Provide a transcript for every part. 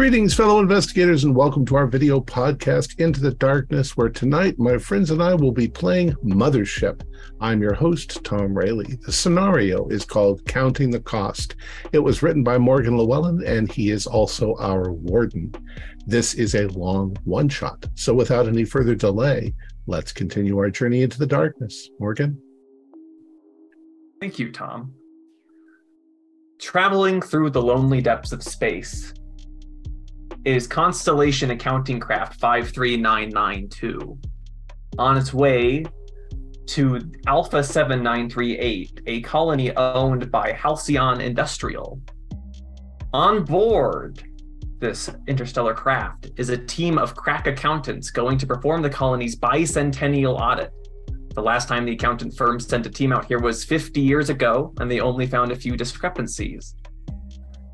Greetings, fellow investigators, and welcome to our video podcast, Into the Darkness, where tonight my friends and I will be playing Mothership. I'm your host, Thom Raley. The scenario is called Counting the Cost. It was written by Morgan Llewellyn, and he is also our warden. This is a long one-shot, so without any further delay, let's continue our journey into the darkness. Morgan? Thank you, Thom. Traveling through the lonely depths of space is Constellation Accounting Craft 53992. On its way to Alpha 7938, a colony owned by Halcyon Industrial. On board this interstellar craft is a team of crack accountants going to perform the colony's bicentennial audit. The last time the accountant firm sent a team out here was 50 years ago, and they only found a few discrepancies.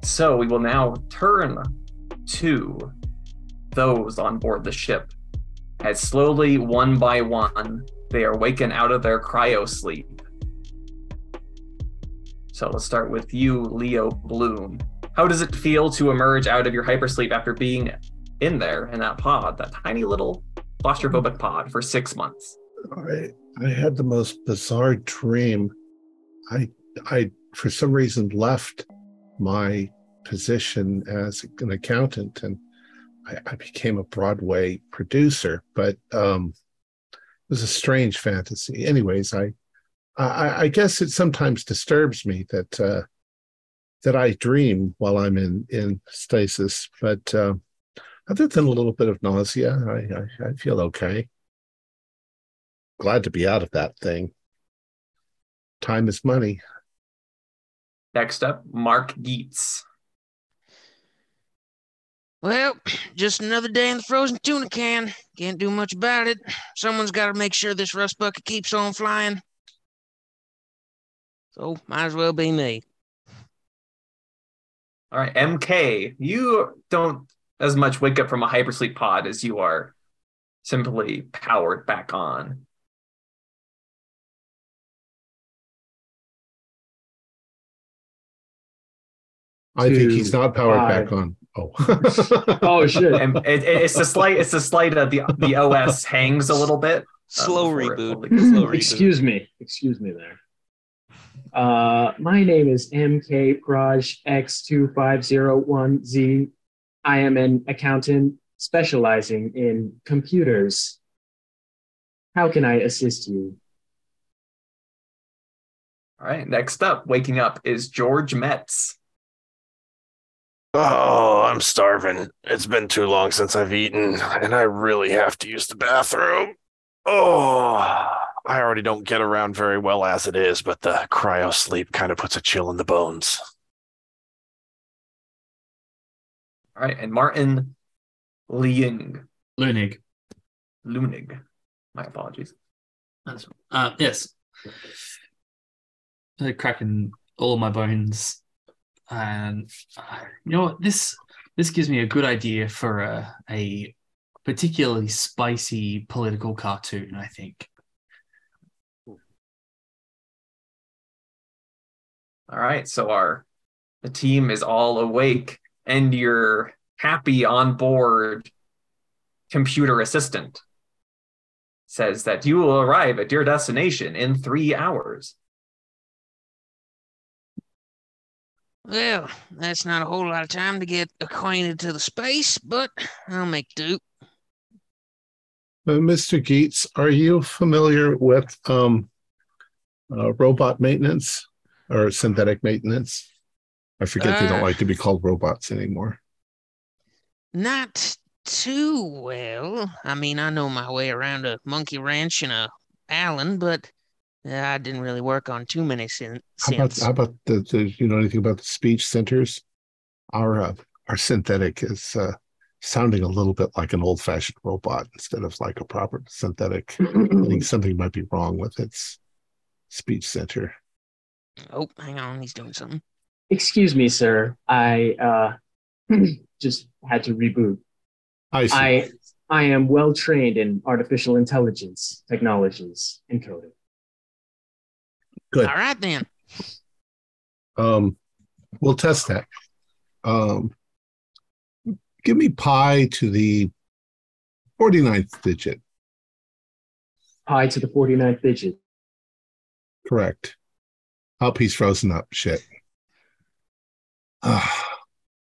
So we will now turn to those on board the ship, as slowly, one by one, they are waken out of their cryo sleep. So let's start with you, Leo Bloom. How does it feel to emerge out of your hypersleep after being in there in that pod, that tiny little claustrophobic pod, for 6 months? I had the most bizarre dream. I for some reason left my position as an accountant, and I became a Broadway producer, but it was a strange fantasy. Anyways, I guess it sometimes disturbs me that I dream while I'm in stasis, but other than a little bit of nausea, I feel okay. Glad to be out of that thing. Time is money. Next up, Mark Geets. Well, just another day in the frozen tuna can. Can't do much about it. Someone's got to make sure this rust bucket keeps on flying. So, might as well be me. All right, MK, you don't as much wake up from a hypersleep pod as you are simply powered back on. I think he's not powered back on. Oh, oh shit! And it's the slight of the OS hangs a little bit. Slow reboot. Excuse me there. My name is MK Praj X2501Z. I am an accountant specializing in computers. How can I assist you? All right, next up, waking up, is George Metz. Oh, I'm starving. It's been too long since I've eaten, and I really have to use the bathroom. Oh, I already don't get around very well as it is, but the cryo sleep kind of puts a chill in the bones. All right, and Martin Lunig. My apologies. Yes. Cracking all my bones. And you know what? This gives me a good idea for a particularly spicy political cartoon, I think. All right, so the team is all awake, and your happy on board computer assistant says that you will arrive at your destination in 3 hours. Well, that's not a whole lot of time to get acquainted to the space, but I'll make do. Mr. Geets, are you familiar with robot maintenance or synthetic maintenance? I forget they don't like to be called robots anymore. Not too well. I mean, I know my way around a monkey wrench and a Allen, but I didn't really work on too many since. How about the you know anything about the speech centers? Our synthetic is sounding a little bit like an old-fashioned robot instead of like a proper synthetic. I think something might be wrong with its speech center. Oh, hang on, he's doing something. Excuse me, sir. I just had to reboot. I see. I am well trained in artificial intelligence technologies and coding. Good. All right then. We'll test that. Give me pi to the 49th digit. Pi to the 49th digit. Correct. Oh, he's frozen up. Shit.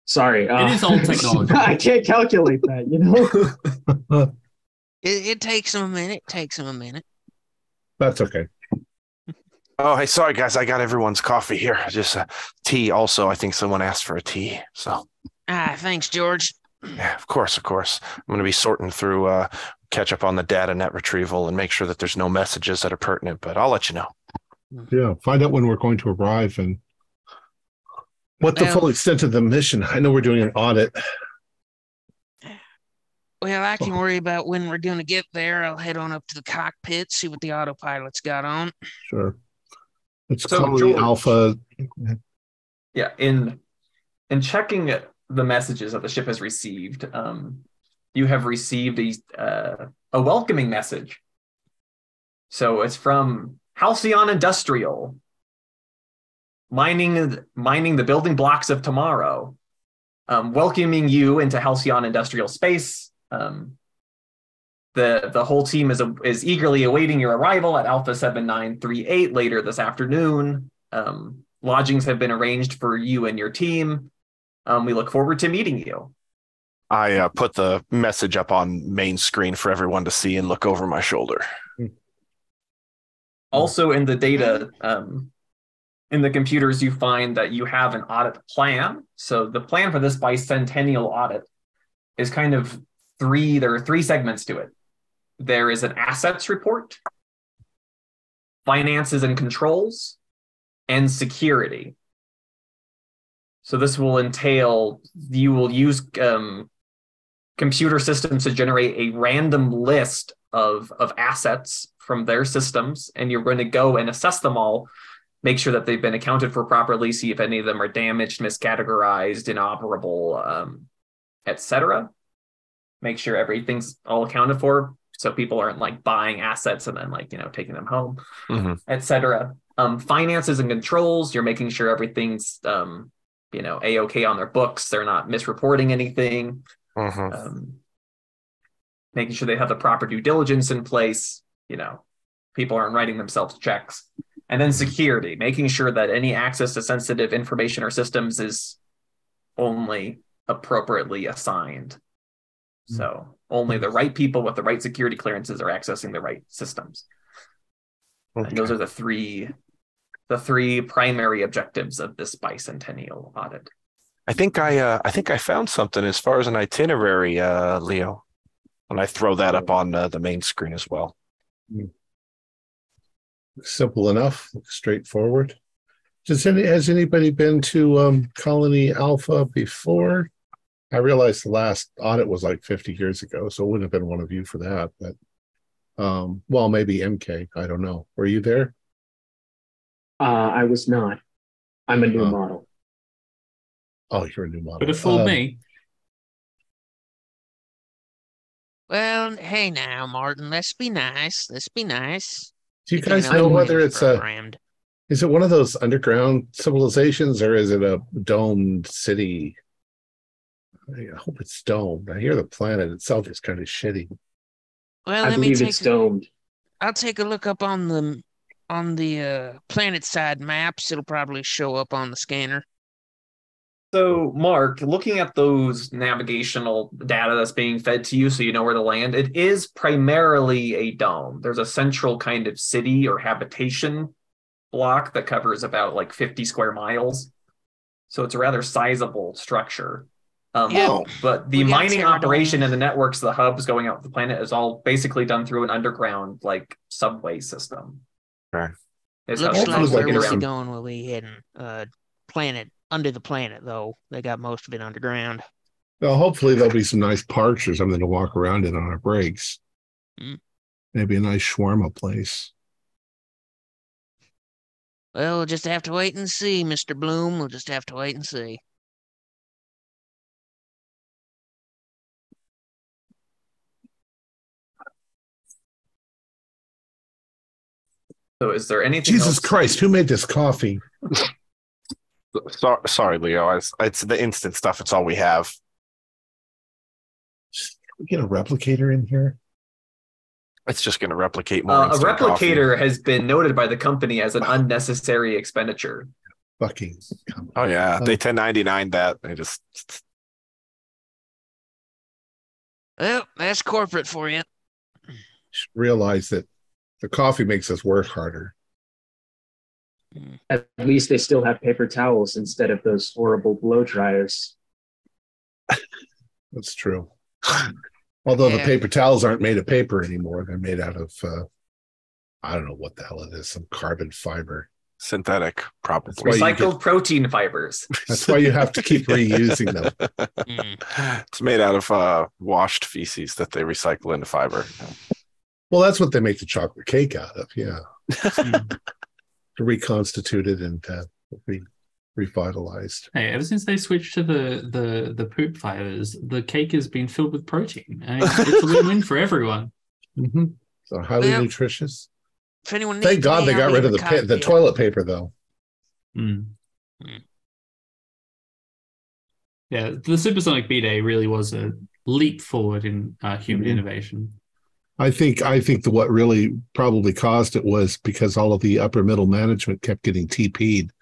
Sorry. It is old technology. I can't calculate that, you know? It takes him a minute. Takes him a minute. That's okay. Oh, hey, sorry, guys. I got everyone's coffee here. Just tea also. I think someone asked for a tea. So, Thanks, George. yeah, of course. I'm going to be sorting through, catch up on the data net retrieval and make sure that there's no messages that are pertinent, but I'll let you know. Yeah, find out when we're going to arrive and what the full extent of the mission. I know we're doing an audit. Well, I can worry about when we're going to get there. I'll head on up to the cockpit, see what the autopilot's got on. Sure. It's So, called George, Alpha. Yeah, in checking the messages that the ship has received, you have received a welcoming message. So it's from Halcyon Industrial, mining the building blocks of tomorrow, welcoming you into Halcyon Industrial Space. The whole team is eagerly awaiting your arrival at Alpha 7938 later this afternoon. Lodgings have been arranged for you and your team. We look forward to meeting you. I put the message up on main screen for everyone to see and look over my shoulder. Also in the data, in the computers, you find that you have an audit plan. So the plan for this bicentennial audit is kind of there are three segments to it. There is an assets report, finances and controls, and security. So this will entail, you will use computer systems to generate a random list of assets from their systems, and you're going to go and assess them all, make sure that they've been accounted for properly, see if any of them are damaged, miscategorized, inoperable, etc. Make sure everything's all accounted for, so people aren't like buying assets and then taking them home, etc. Finances and controls, you're making sure everything's A-okay on their books, they're not misreporting anything, making sure they have the proper due diligence in place, people aren't writing themselves checks. And then security, making sure that any access to sensitive information or systems is only appropriately assigned. So only the right people with the right security clearances are accessing the right systems. Okay. And those are the three primary objectives of this bicentennial audit. I think I found something as far as an itinerary, Leo, and I throw that up on the main screen as well. Simple enough, straightforward. Has anybody been to Colony Alpha before? I realized the last audit was like 50 years ago, so it wouldn't have been one of you for that. But well, maybe MK. I don't know. Were you there? I was not. I'm a new model. Oh, you're a new model. Could have fooled me. Well, hey now, Martin. Let's be nice. Let's be nice. Do you guys know whether it's is it one of those underground civilizations or is it a domed city? I hope it's domed. I hear the planet itself is kind of shitty. Well, I believe it's domed. I'll take a look up on the planet side maps. It'll probably show up on the scanner. So, Mark, looking at those navigational data that's being fed to you so you know where to land, it is primarily a dome. There's a central kind of city or habitation block that covers about like 50 square miles. So it's a rather sizable structure. But the mining operation and the networks, the hubs going out to the planet is all basically done through an underground like subway system. Right. Looks like where we're going will be hidden. Planet under the planet, though. They got most of it underground. Well, hopefully there'll be some nice parks or something to walk around in on our breaks. Maybe a nice shawarma place. Well, we'll just have to wait and see, Mr. Bloom. We'll just have to wait and see. So is there anything Jesus else? Christ, who made this coffee? Sorry, Leo. It's the instant stuff. It's all we have. We get a replicator in here. It's just going to replicate more A instant coffee. replicator has been noted by the company as an unnecessary expenditure. Fucking. Oh yeah, they 1099 that. They just Well, that's corporate for you. should realize that the coffee makes us work harder. At least they still have paper towels instead of those horrible blow dryers. That's true. Although the Yeah. paper towels aren't made of paper anymore. They're made out of, I don't know what the hell it is, some carbon fiber. synthetic, probably. That's why you Recycled protein fibers. That's why you have to keep reusing them. It's made out of washed feces that they recycle into fiber. Well, that's what they make the chocolate cake out of. Yeah. To reconstitute it and be revitalized. Hey, ever since they switched to the poop fibers, the cake has been filled with protein. I mean, it's a win-win for everyone. Mm-hmm. So highly Well, nutritious. If anyone needs Thank God me, they I'll got rid leave of a the copy. toilet paper, though. Mm. Yeah, the supersonic B-Day really was a leap forward in human innovation. I think what really probably caused it was because all of the upper middle management kept getting TP'd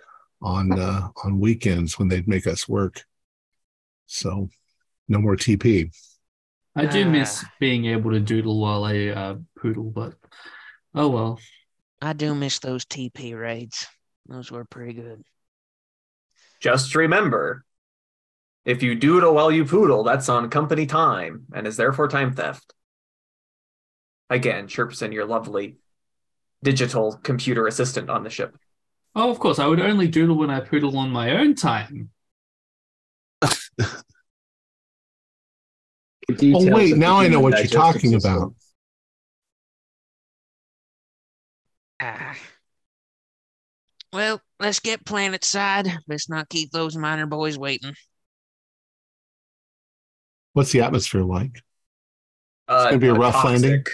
on weekends when they'd make us work. So no more TP. I do miss being able to doodle while a poodle, but oh well. I do miss those TP raids. Those were pretty good. Just remember, if you doodle while you poodle, that's on company time and is therefore time theft. Again, chirps in your lovely digital computer assistant on the ship. Oh, of course, I would only doodle when I poodle on my own time. Oh wait, now I know what you're talking about. Well, let's get planet side. Let's not keep those minor boys waiting. What's the atmosphere like? It's going to be a rough toxic, landing.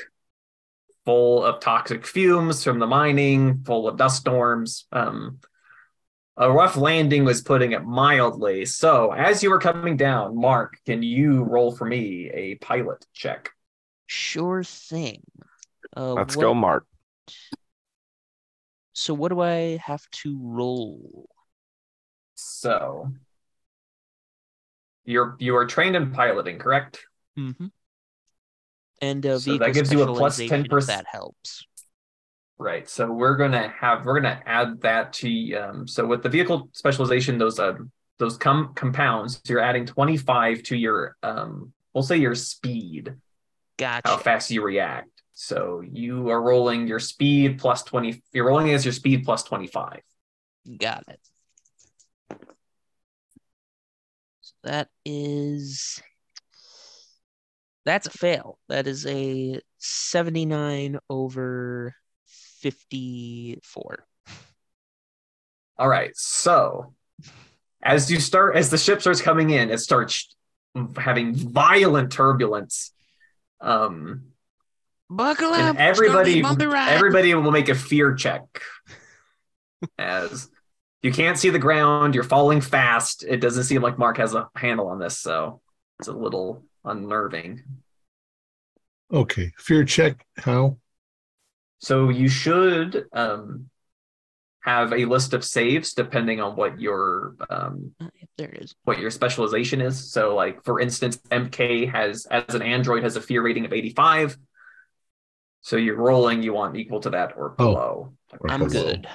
Full of toxic fumes from the mining, full of dust storms. A rough landing was putting it mildly. So as you were coming down, Mark, can you roll for me a pilot check? Sure thing. Let's go, Mark. So what do I have to roll? So you are trained in piloting, correct? Mm-hmm. And So vehicle that gives you a plus specialization, 10%. if that helps. Right. So we're gonna add that to so with the vehicle specialization, those compounds, you're adding 25 to your we'll say your speed. Gotcha. How fast you react. So you are rolling your speed plus 20. You're rolling as your speed plus 25. Got it. So that's a fail. That is a 79 over 54. All right. So as the ship starts coming in, it starts having violent turbulence. Buckle And up. It's gonna be a bumpy everybody ride. will make a fear check. As you can't see the ground, you're falling fast. It doesn't seem like Mark has a handle on this, so it's a little unnerving. Okay, fear check. How? So you should have a list of saves depending on what your There it is. what your specialization is. So, like for instance, MK has as an android has a fear rating of 85. So you're rolling, you want equal to that or below. I'm good.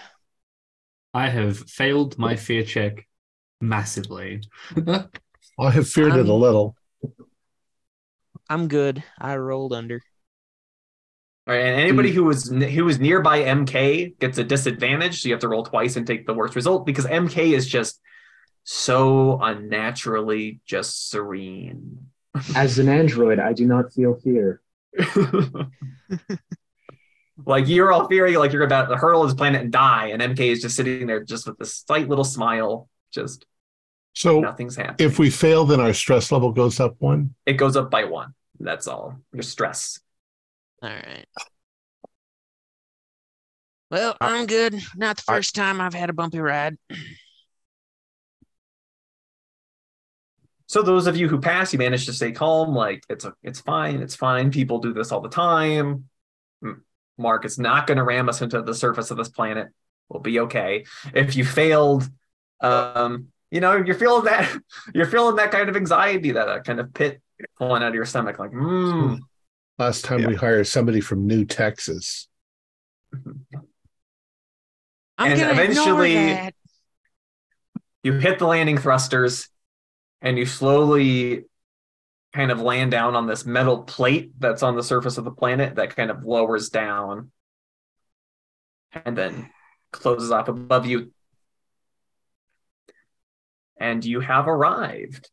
I have failed my fear check massively. I have feared it a little. I'm good. I rolled under. All right, and anybody who was nearby MK gets a disadvantage, so you have to roll twice and take the worst result because MK is just so unnaturally just serene. As an android, I do not feel fear. Like you're all fearing like you're about to hurtle this planet and die, and MK is just sitting there just with this slight little smile, just So nothing's happening. if we fail, then our stress level goes up 1. It goes up by 1. That's all. Your stress. All right. Well, I'm good. Not the first time I've had a bumpy ride. So those of you who pass, you manage to stay calm. Like it's fine. People do this all the time. Mark is not going to ram us into the surface of this planet. We'll be okay. If you failed, you're feeling that kind of anxiety, that kind of pit pulling out of your stomach. Like, Last time we hired somebody from New Texas. I'm and gonna eventually, ignore that. you hit the landing thrusters, and you slowly kind of land down on this metal plate that's on the surface of the planet that kind of lowers down and then closes off above you. And you have arrived.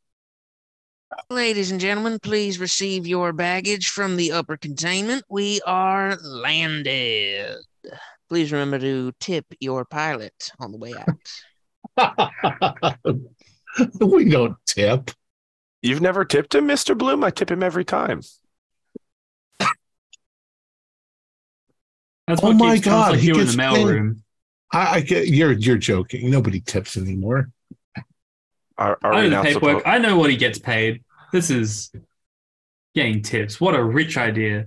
Ladies and gentlemen, please receive your baggage from the upper containment. We are landed. Please remember to tip your pilot on the way out. We don't tip. You've never tipped him, Mr. Bloom? I tip him every time. That's Oh what my keeps sounds God, like he you in gets the mailroom. I get you're joking. Nobody tips anymore. Are I we know the not paperwork. supposed? I know what he gets paid. This is getting tips. What a rich idea.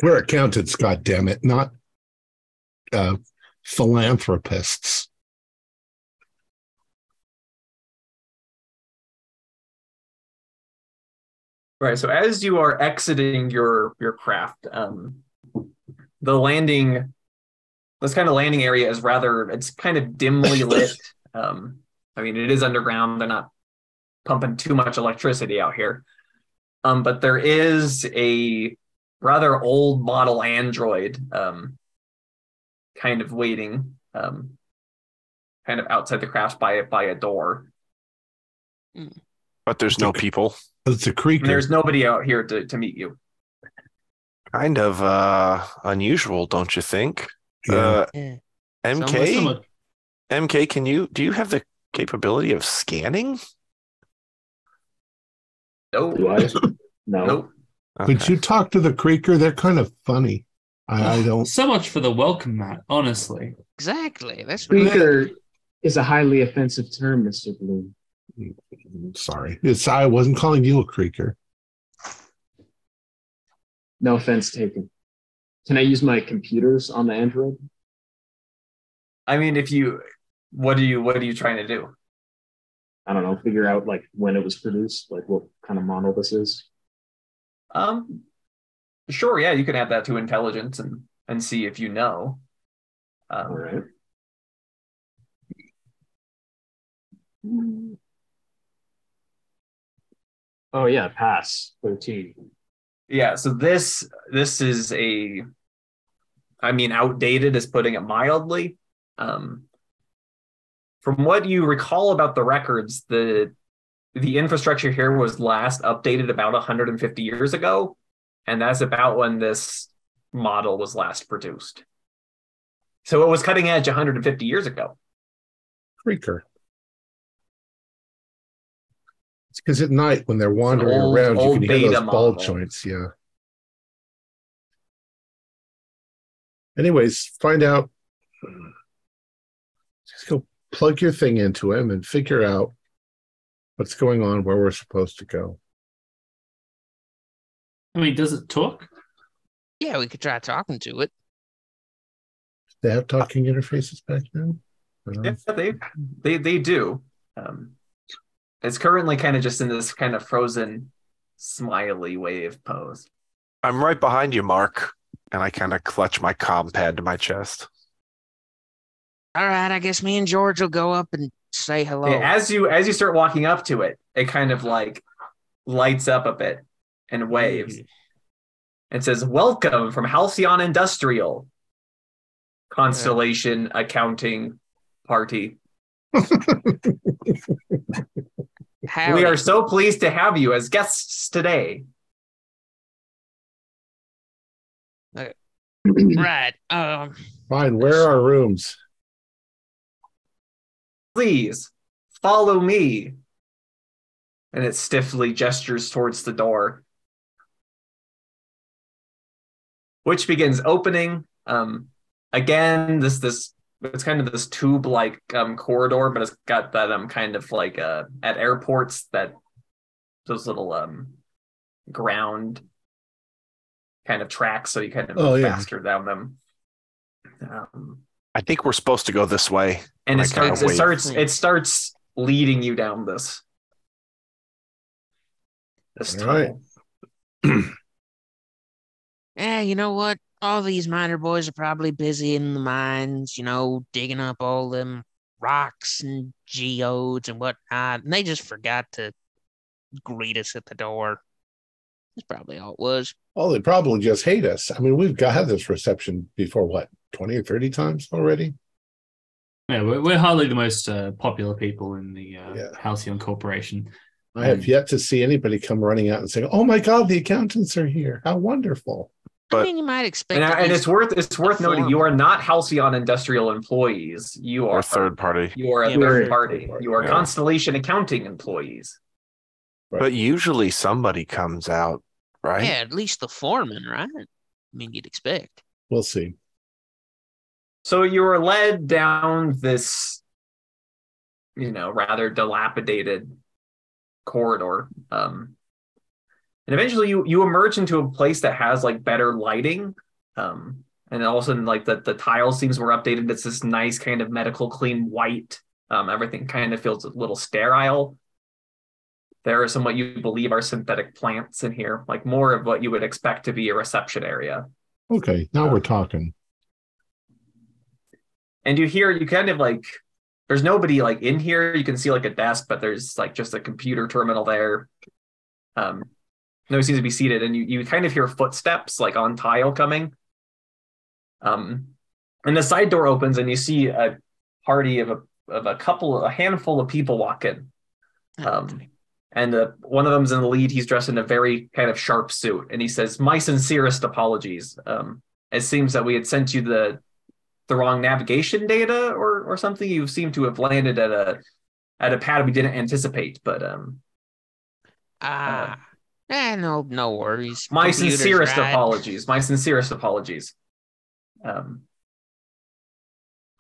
We're accountants, goddammit, not philanthropists. Right. So as you are exiting your craft, the landing, this kind of landing area is it's kind of dimly lit. I mean, it is underground. They're not pumping too much electricity out here. But there is a rather old model android kind of waiting kind of outside the craft by a door. But there's no people. It's a creaker. And there's nobody out here to meet you. Kind of unusual, don't you think? Yeah. Yeah. MK? MK, do you have the capability of scanning? No. Do I? No. Nope. But you talk to the creaker, they're kind of funny. I don't. So much for the welcome mat, honestly. Exactly. That's Creaker is a highly offensive term, Mr. Bloom. Sorry. I wasn't calling you a creaker. No offense taken. Can I use my computers on the Android? I mean, what are you trying to do? I don't know, figure out like when it was produced, like what kind of model this is. Sure, yeah, you can add that to intelligence and see if you know. All right. Oh yeah, pass 13. Yeah, so this is outdated is putting it mildly. From what you recall about the records, the infrastructure here was last updated about 150 years ago, and that's about when this model was last produced. So it was cutting edge 150 years ago. Creaker. It's because at night when they're wandering old- around, you old can hear beta those ball model. joints. Yeah. Anyways, find out. Just go plug your thing into him and figure out what's going on, where we're supposed to go. I mean, does it talk? Yeah, we could try talking to it. They have talking interfaces back then? Yeah, they do. It's currently kind of just in this kind of frozen, smiley wave pose. I'm right behind you, Mark. And I kind of clutch my comm pad to my chest. All right, I guess me and George will go up and say hello. Yeah, as you start walking up to it, it kind of like lights up a bit and waves. And says, "Welcome from Halcyon Industrial Constellation Accounting Party. Howdy. We are so pleased to have you as guests today." Right. Fine, where are our rooms? "Please follow me." And it stiffly gestures towards the door, which begins opening. Again, this it's kind of this tube-like corridor, but it's got that kind of like at airports that those little ground kind of tracks, so you kind of move faster down them. I think we're supposed to go this way. And it starts leading you down this tunnel. Right. Yeah, you know what? All these miner boys are probably busy in the mines, digging up all them rocks and geodes and whatnot, and they just forgot to greet us at the door. That's probably all it was. Oh, they probably just hate us. I mean, we've had this reception before, what, 20 or 30 times already? Yeah, we're hardly the most popular people in the Halcyon Corporation. I have yet to see anybody come running out and say, "Oh my God, the accountants are here! How wonderful!" But, I mean, you might expect. And it's worth noting, you are not Halcyon Industrial employees. You are third party. You are a third party. You are Constellation Accounting employees. Right. But usually somebody comes out, right? Yeah, at least the foreman, right? I mean, you'd expect. We'll see. So you were led down this, rather dilapidated corridor. And eventually you emerge into a place that has like better lighting. And all of a sudden, like the tile seems more updated. It's this nice kind of medical clean white. Everything kind of feels a little sterile. There are some what you believe are synthetic plants in here, like more of what you would expect to be a reception area. Okay, now we're talking. And you kind of like, there's nobody like in here. You can see like a desk, but there's like just a computer terminal there. Nobody seems to be seated, and you kind of hear footsteps like on tile coming. And the side door opens, and you see a party of a handful of people walk in. And one of them's in the lead. He's dressed in a very kind of sharp suit, and he says, "My sincerest apologies. It seems that we had sent you the wrong navigation data or something. You seem to have landed at a pad we didn't anticipate, but no worries. My sincerest apologies. My sincerest apologies.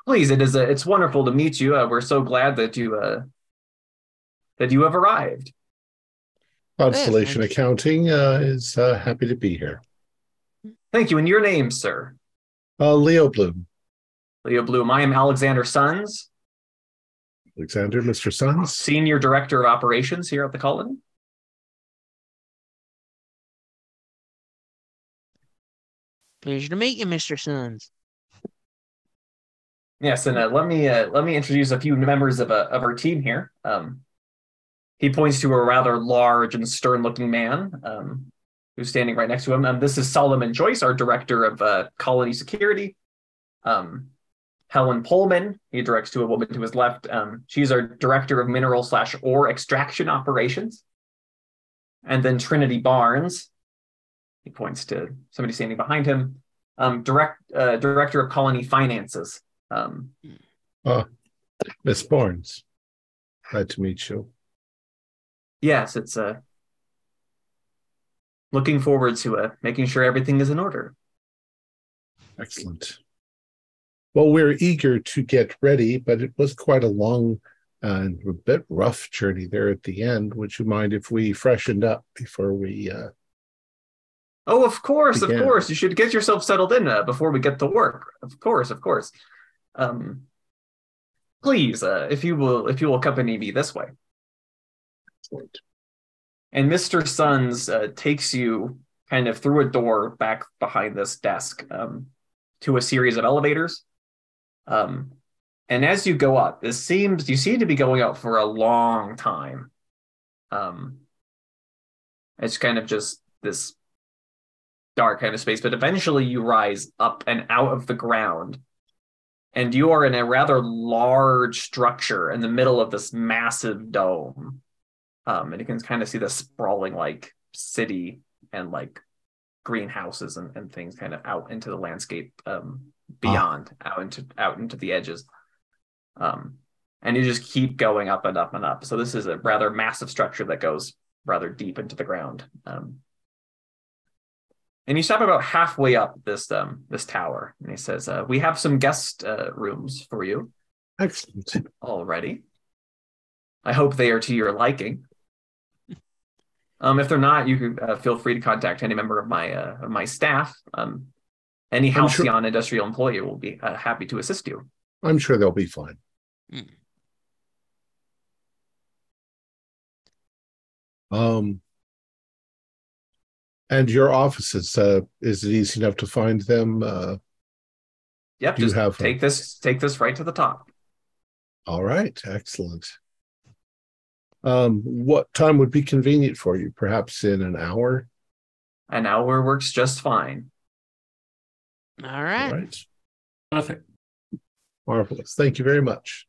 Please, it's wonderful to meet you. We're so glad that you have arrived. Constellation Accounting is happy to be here. Thank you. And your name, sir? Leo Bloom. Leo Bloom. I am Alexander Sons. Alexander, Mr. Sons. Senior Director of Operations here at the colony. Pleasure to meet you, Mr. Sons. Yes, and let me introduce a few members of our team here. He points to a rather large and stern-looking man who's standing right next to him. This is Solomon Joyce, our Director of Colony Security. Helen Pullman, he directs to a woman to his left. She's our Director of Mineral/Ore Extraction Operations. And then Trinity Barnes, he points to somebody standing behind him, Director of Colony Finances. Miss Barnes, glad to meet you. Yes, it's looking forward to making sure everything is in order. Excellent. Well, we're eager to get ready, but it was quite a long and a bit rough journey there at the end. Would you mind if we freshened up before we Oh, of course, begin? Of course. You should get yourself settled in before we get to work. Of course. Please, if you will accompany me this way. Excellent. And Mr. Sons takes you kind of through a door back behind this desk to a series of elevators. And as you go up, you seem to be going up for a long time. It's kind of just this dark kind of space, but eventually you rise up and out of the ground, and you are in a rather large structure in the middle of this massive dome. And you can kind of see the sprawling like city and like greenhouses and things kind of out into the landscape beyond, out into the edges. And you just keep going up and up and up. So this is a rather massive structure that goes rather deep into the ground. And you stop about halfway up this tower, and he says, "We have some guest rooms for you Excellent. already. I hope they are to your liking. If they're not, you can feel free to contact any member of my staff. Any halcyon industrial employee will be happy to assist you. I'm sure they'll be fine. And your offices, is it easy enough to find them? Yep, just take this right to the top. All right, excellent. What time would be convenient for you? Perhaps in an hour? An hour works just fine. All right. All right. Perfect. Marvelous. Thank you very much.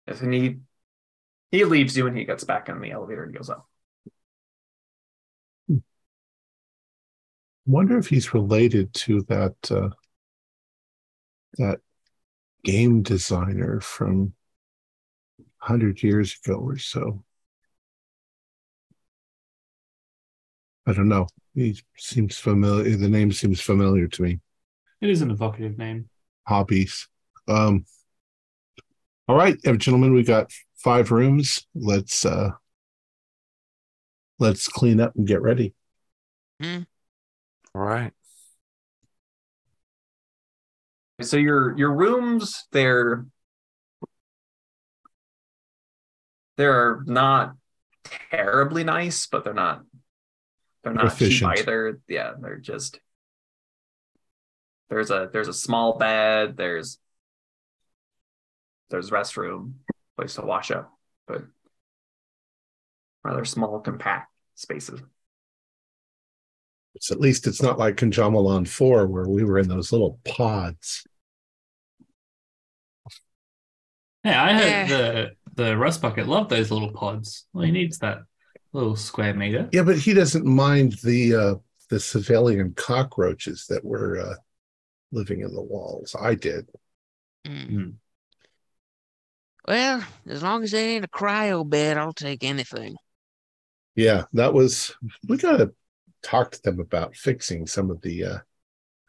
Yes, and he leaves you and he gets back in the elevator and goes up. Wonder if he's related to that game designer from 100 years ago or so. I don't know. He seems familiar. The name seems familiar to me. It is an evocative name. Hobbies. All right, gentlemen, we got 5 rooms. Let's clean up and get ready. All right. So your rooms, they're not terribly nice, but they're not efficient cheap either. Yeah, they're just there's a small bed, there's restroom, place to wash up, but rather small, compact spaces. At least it's not like Conjamalan 4 where we were in those little pods. Yeah, I heard the Rust Bucket loved those little pods. Well, he needs that little square meter. Yeah, but he doesn't mind the civilian cockroaches that were living in the walls. I did. Well, as long as it ain't a cryo bed, I'll take anything. Yeah, we got to talk to them about fixing some of the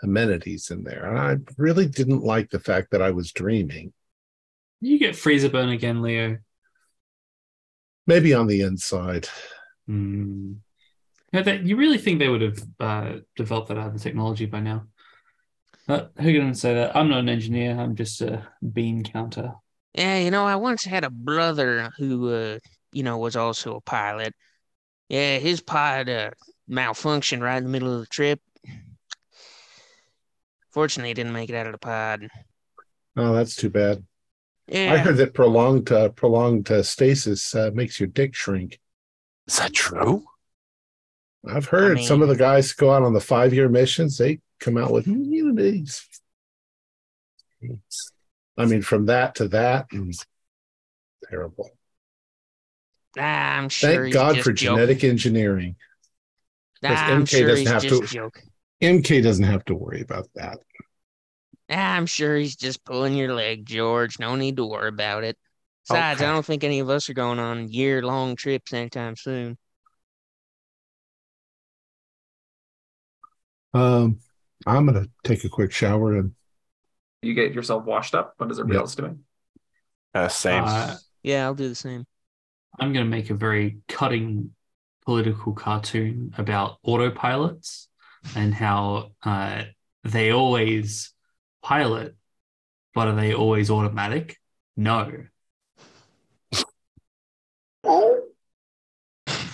amenities in there. And I really didn't like the fact that I was dreaming. You get freezer burn again, Leo. Maybe on the inside. You really think they would have developed that other technology by now? Who can say that? I'm not an engineer. I'm just a bean counter. Yeah, I once had a brother who, was also a pilot. Yeah, his pod malfunctioned right in the middle of the trip. Fortunately, he didn't make it out of the pod. Oh, that's too bad. Yeah. I heard that prolonged stasis makes your dick shrink. Is that true? I've heard some of the guys go out on the 5-year missions. They come out with immunities. From that to that, terrible. I'm sure. Thank God for genetic engineering. I'm sure he's just joking. MK doesn't have to worry about that. I'm sure he's just pulling your leg, George. No need to worry about it. Besides, I don't think any of us are going on year-long trips anytime soon. I'm gonna take a quick shower and you get yourself washed up. What is everybody else doing? Same. Yeah, I'll do the same. I'm going to make a very cutting political cartoon about autopilots and how they always pilot, but are they always automatic? No.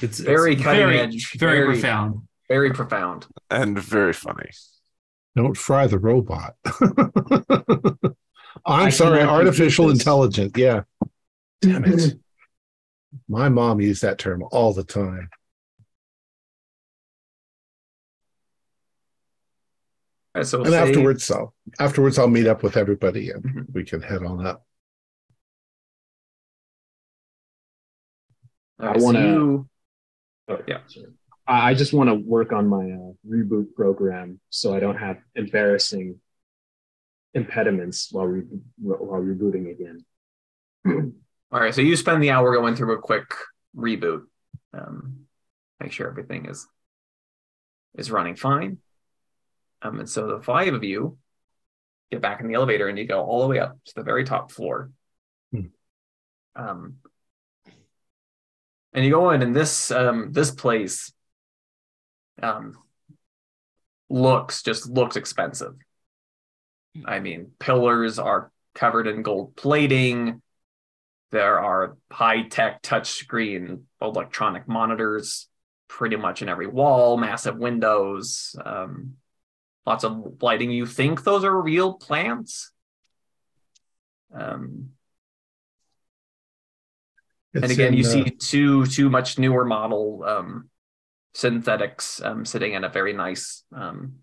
It's very cutting edge. Very profound. Very profound. And very funny. Don't fry the robot. I'm sorry, artificial intelligence. Yeah. Damn it. My mom used that term all the time. Right, so afterwards I'll meet up with everybody and we can head on up. I just want to work on my reboot program so I don't have embarrassing impediments while rebooting again. All right, so you spend the hour going through a quick reboot. Make sure everything is is running fine. And so the 5 of you get back in the elevator and you go all the way up to the very top floor. And you go in, and this place looks expensive. I mean, pillars are covered in gold plating. There are high-tech touchscreen electronic monitors pretty much in every wall, massive windows, lots of lighting. You think those are real plants? And again, you see two much newer model synthetics sitting in a very nice, again,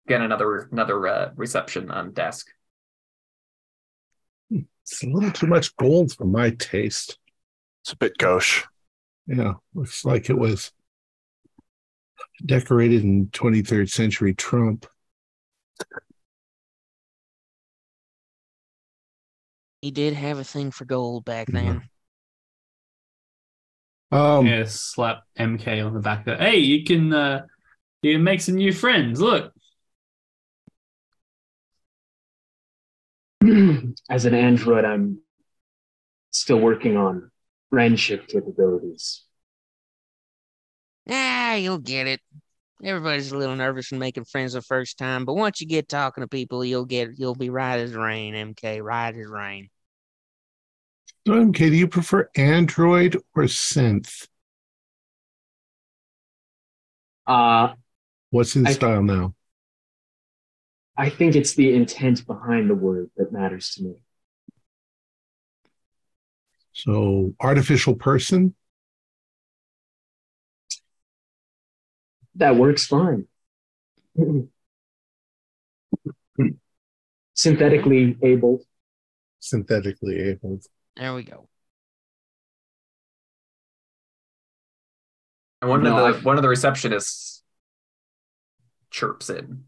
another reception desk. It's a little too much gold for my taste. It's a bit gauche. Yeah, looks like it was decorated in 23rd century Trump. He did have a thing for gold back then. Yeah, slap MK on the back of it. Hey, you can make some new friends. Look. As an android, I'm still working on friendship capabilities. You'll get it. Everybody's a little nervous when making friends the first time, but once you get talking to people, you'll be right as rain, MK, right as rain. So, MK, do you prefer Android or synth? What's in style now? I think it's the intent behind the word that matters to me. So, artificial person? That works fine. Synthetically able. Synthetically able. There we go. And one of the receptionists chirps in.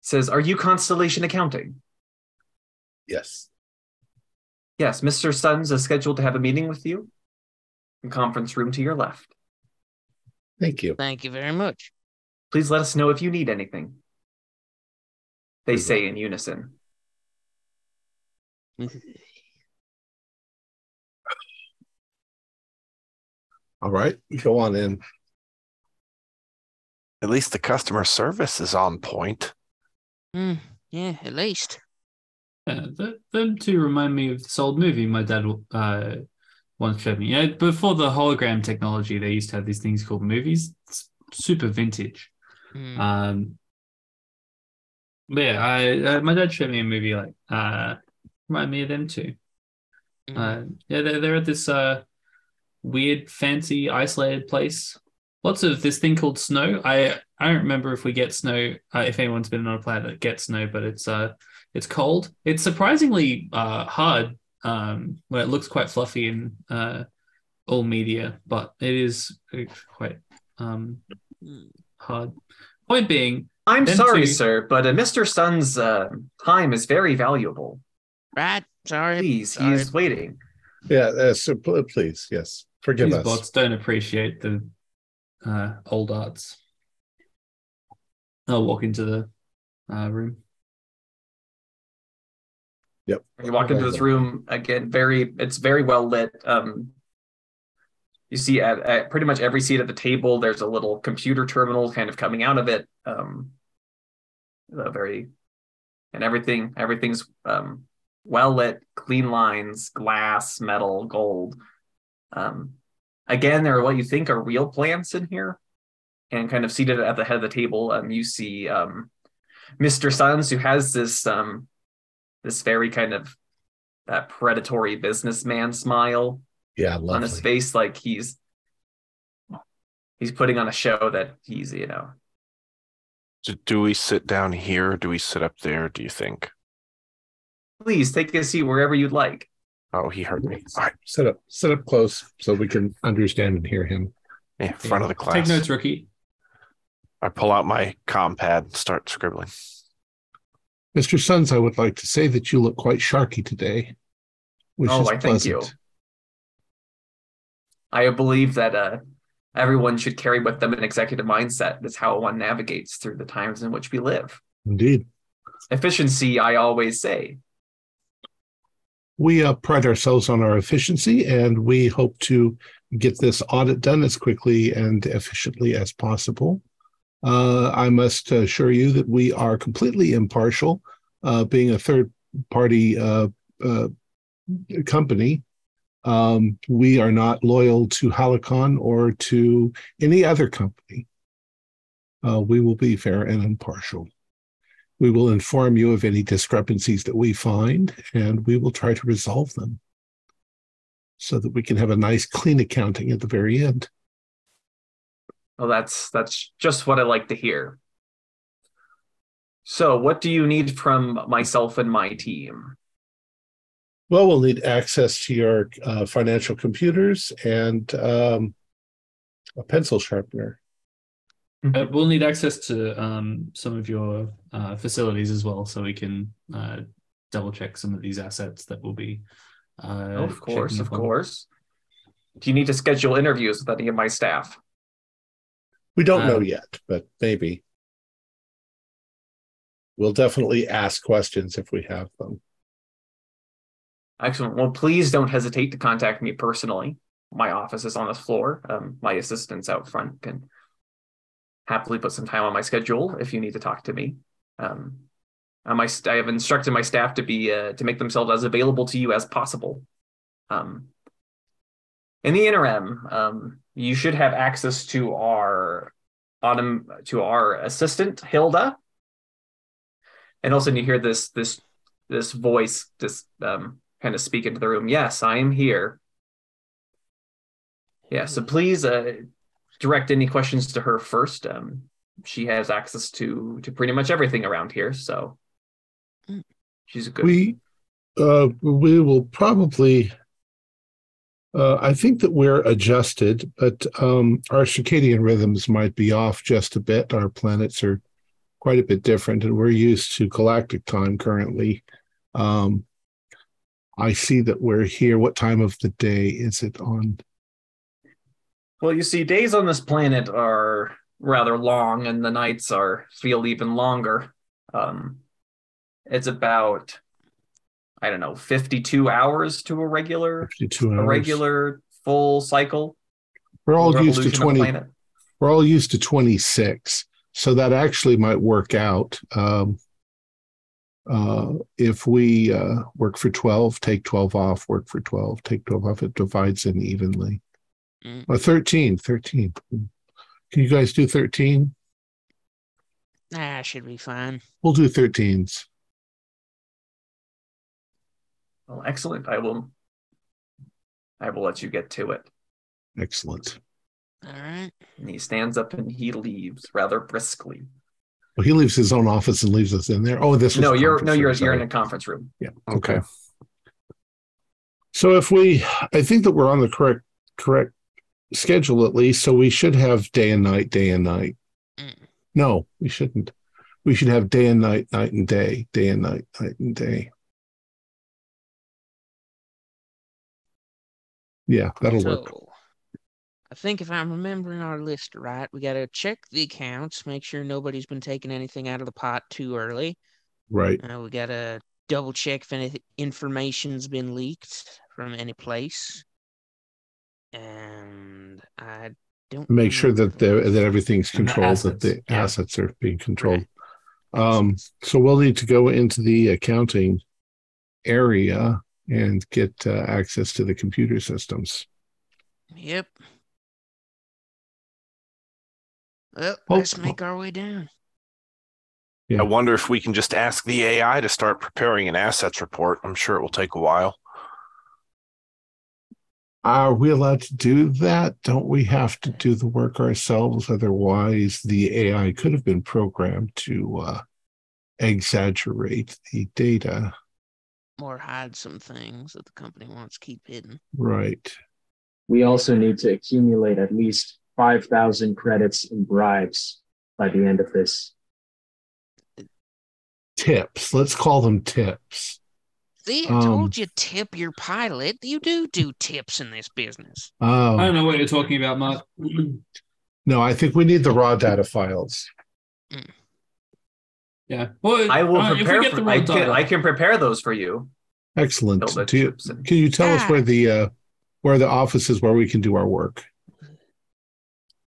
Says, "Are you Constellation Accounting?" Yes. Yes, Mr. Sons is scheduled to have a meeting with you in conference room to your left. Thank you. Thank you very much. Please let us know if you need anything. They say in unison. All right, go on in. At least the customer service is on point. Yeah, at least. Them two remind me of this old movie my dad once showed me. Yeah, before the hologram technology, they used to have these things called movies. It's super vintage. But yeah, my dad showed me a movie remind me of them too. Yeah, they're at this weird, fancy, isolated place. Lots of this thing called snow. I don't remember if we get snow, if anyone's been on a planet that gets snow, but it's cold. It's surprisingly hard. Well, it looks quite fluffy in all media, but it is quite hard. Point being, I'm sorry, sir, but Mr. Sun's time is very valuable. Right, sorry. Please, he is waiting. Yeah, so please, yes. Forgive these us. bots don't appreciate the old arts. I'll walk into the room. Yep. You walk into this room again. It's very well lit. You see at pretty much every seat at the table, there's a little computer terminal kind of coming out of it. Everything's well lit, clean lines, glass, metal, gold. Again, there are what you think are real plants in here, and kind of seated at the head of the table, you see Mr. Sons, who has this very kind of that predatory businessman smile on his face, like he's putting on a show that he's, Do we sit down here? Or do we sit up there? Do you think? Please take a seat wherever you'd like. Oh, he heard me. All right. Sit up close so we can understand and hear him. Yeah, front of the class. Take notes, rookie. I pull out my comm pad and start scribbling. Mr. Sons, I would like to say that you look quite sharky today. Which is thank you. I believe that everyone should carry with them an executive mindset. That's how one navigates through the times in which we live. Indeed. Efficiency, I always say. We pride ourselves on our efficiency, and we hope to get this audit done as quickly and efficiently as possible. I must assure you that we are completely impartial, being a third-party company. We are not loyal to Halicon or to any other company. We will be fair and impartial. We will inform you of any discrepancies that we find, and we will try to resolve them so that we can have a nice, clean accounting at the very end. Well, that's just what I like to hear. So, what do you need from myself and my team? Well, we'll need access to your financial computers and a pencil sharpener. We'll need access to some of your facilities as well, so we can double check some of these assets that will be. Of course, of course. Do you need to schedule interviews with any of my staff? We don't know yet, but maybe. We'll definitely ask questions if we have them. Excellent. Well, please don't hesitate to contact me personally. My office is on this floor. My assistants out front can happily put some time on my schedule if you need to talk to me. I have instructed my staff to make themselves as available to you as possible. In the interim, you should have access to our assistant Hilda, and also you hear this voice kind of speak into the room. Yes, I am here. Yeah, so please direct any questions to her first. She has access to pretty much everything around here, so she's a good. We will probably. I think that we're adjusted, but our circadian rhythms might be off just a bit. Our planets are quite a bit different, and we're used to galactic time currently. I see that we're here. What time of the day is it on? Well, you see, days on this planet are rather long, and the nights feel even longer. It's about, I don't know, 52 hours to a regular 52 hours. A regular full cycle. We're all used to 20. We're all used to 26, so that actually might work out. If we work for 12, take 12 off, work for 12, take 12 off, it divides in evenly. 13. Can you guys do 13? Nah, should be fine. We'll do 13s. Well, excellent. I will let you get to it. Excellent. All right. And he stands up and he leaves rather briskly. Well, he leaves his own office and leaves us in there. Oh, this was you're in a conference room. Yeah. Okay. So I think that we're on the correct schedule at least. So we should have day and night, day and night. No, we shouldn't. We should have day and night, night and day, day and night, night and day. Yeah, that'll work. I think if I'm remembering our list right, we got to check the accounts, make sure nobody's been taking anything out of the pot too early. Right. We got to double check if any information's been leaked from any place. And I don't make sure that everything's controlled, that the assets are being controlled. Right. So we'll need to go into the accounting area and get access to the computer systems. Yep. Well, let's make our way down. Yeah. I wonder if we can just ask the AI to start preparing an assets report. I'm sure it will take a while. Are we allowed to do that? Don't we have to do the work ourselves? Otherwise, the AI could have been programmed to exaggerate the data. Or hide some things that the company wants to keep hidden. Right. We also need to accumulate at least 5,000 credits in bribes by the end of this. Tips. Let's call them tips. See, I told you tip your pilot. You do tips in this business. I don't know what you're talking about, Mark. No, I think we need the raw data files. Yeah. Well, I will if we prepare. get the raw data, I can prepare those for you. Excellent. Hilda Can Gibson. you tell us where the office is where we can do our work?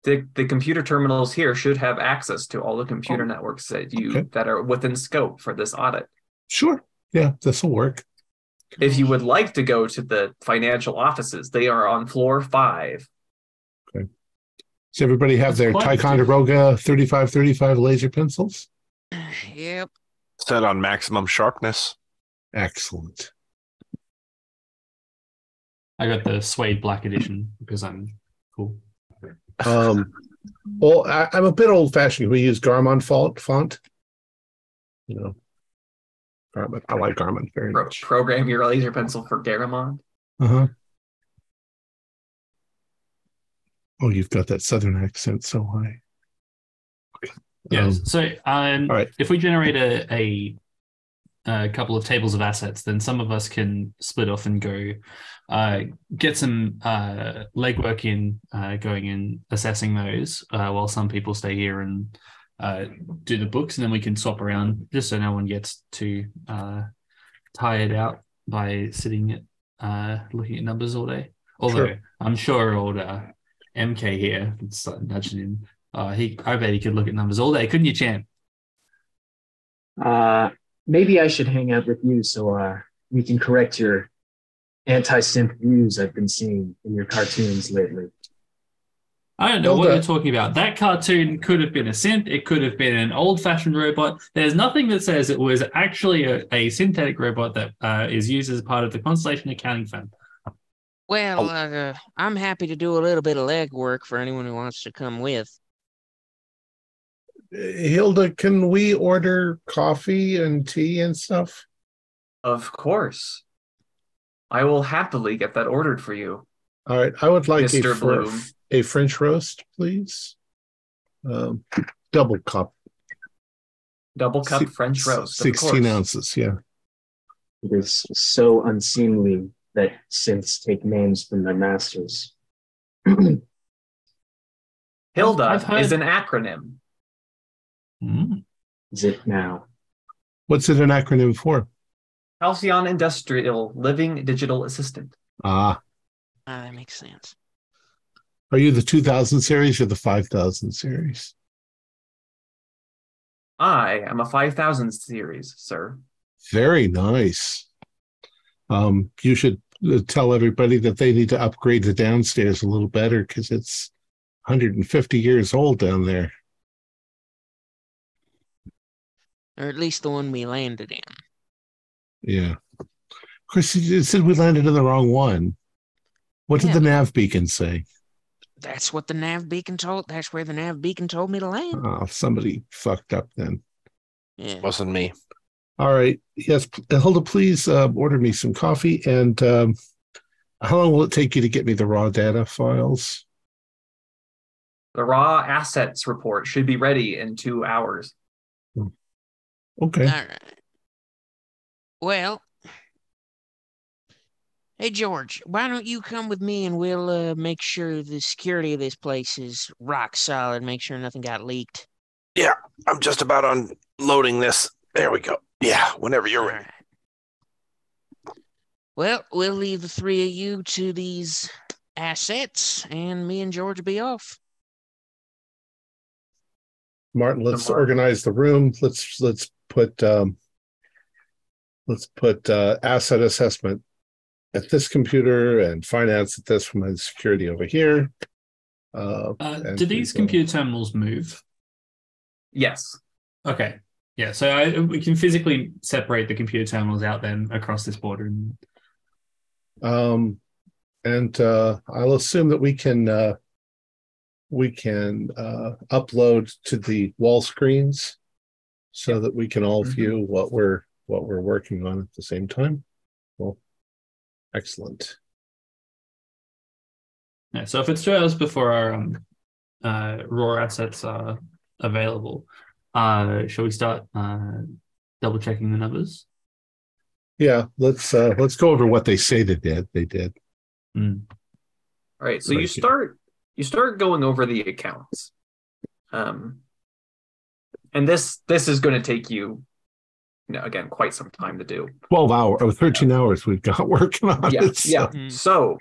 The computer terminals here should have access to all the computer networks that are within scope for this audit. Sure. Yeah, this will work. If you would like to go to the financial offices, they are on floor 5. Okay. Does everybody have their Ticonderoga 3535 laser pencils? Yep. Set on maximum sharpness. Excellent. I got the suede black edition because I'm cool. Well, I'm a bit old-fashioned. We use Garmin font. You know, Garmin. I like Garmin very much. Program your laser pencil for Garamond. Uh-huh. Oh, you've got that southern accent so high. Yes. So, all right. If we generate a couple of tables of assets, then some of us can split off and go get some legwork in going and assessing those, while some people stay here and do the books, and then we can swap around just so no one gets too tired out by sitting looking at numbers all day. Although I'm sure old MK here, let's start nudging him. I bet he could look at numbers all day, couldn't you, champ? Maybe I should hang out with you so we can correct your anti-synth views I've been seeing in your cartoons lately. I don't know what you're talking about. That cartoon could have been a synth. It could have been an old-fashioned robot. There's nothing that says it was actually a synthetic robot that is used as part of the Constellation accounting firm. Well, I'm happy to do a little bit of legwork for anyone who wants to come with. Hilda, can we order coffee and tea and stuff? Of course. I will happily get that ordered for you. All right. I would like Mr. Bloom. a French roast, please. Double cup. Double cup French roast. 16 ounces, yeah. It is so unseemly that synths take names from their masters. Hilda is an acronym. Is it now? What's it an acronym for? Halcyon Industrial Living Digital Assistant. That makes sense. Are you the 2000 series or the 5000 series? I am a 5000 series, sir. Very nice. You should tell everybody that they need to upgrade the downstairs a little better because it's 150 years old down there. Or at least the one we landed in. Yeah. Of course, it said we landed in the wrong one. What did the nav beacon say? That's what the nav beacon told. That's where the nav beacon told me to land. Oh, somebody fucked up then. Yeah. Wasn't me. All right. Yes, Hilda, please order me some coffee. And how long will it take you to get me the raw data files? The raw assets report should be ready in 2 hours. Okay. All right. Well, hey, George, why don't you come with me and we'll make sure the security of this place is rock solid, make sure nothing got leaked. Yeah, I'm just about unloading this. There we go. Yeah, whenever you're ready. Right. Well, we'll leave the 3 of you to these assets, and me and George will be off. Martin, let's organize the room. Let's put asset assessment at this computer and finance at this from security over here. Do these computer terminals move? Yes. Okay. Yeah. So we can physically separate the computer terminals out then across this border. I'll assume that we can upload to the wall screens so that we can all view what we're working on at the same time. Well, excellent. Yeah, so if it's 2 hours before our raw assets are available, shall we start double checking the numbers? Yeah, let's go over what they say they did. They did. Mm. All right, so Right you start going over the accounts, and this is going to take you, again, quite some time to do. 12 hours or 13 hours we've got working on it. So. So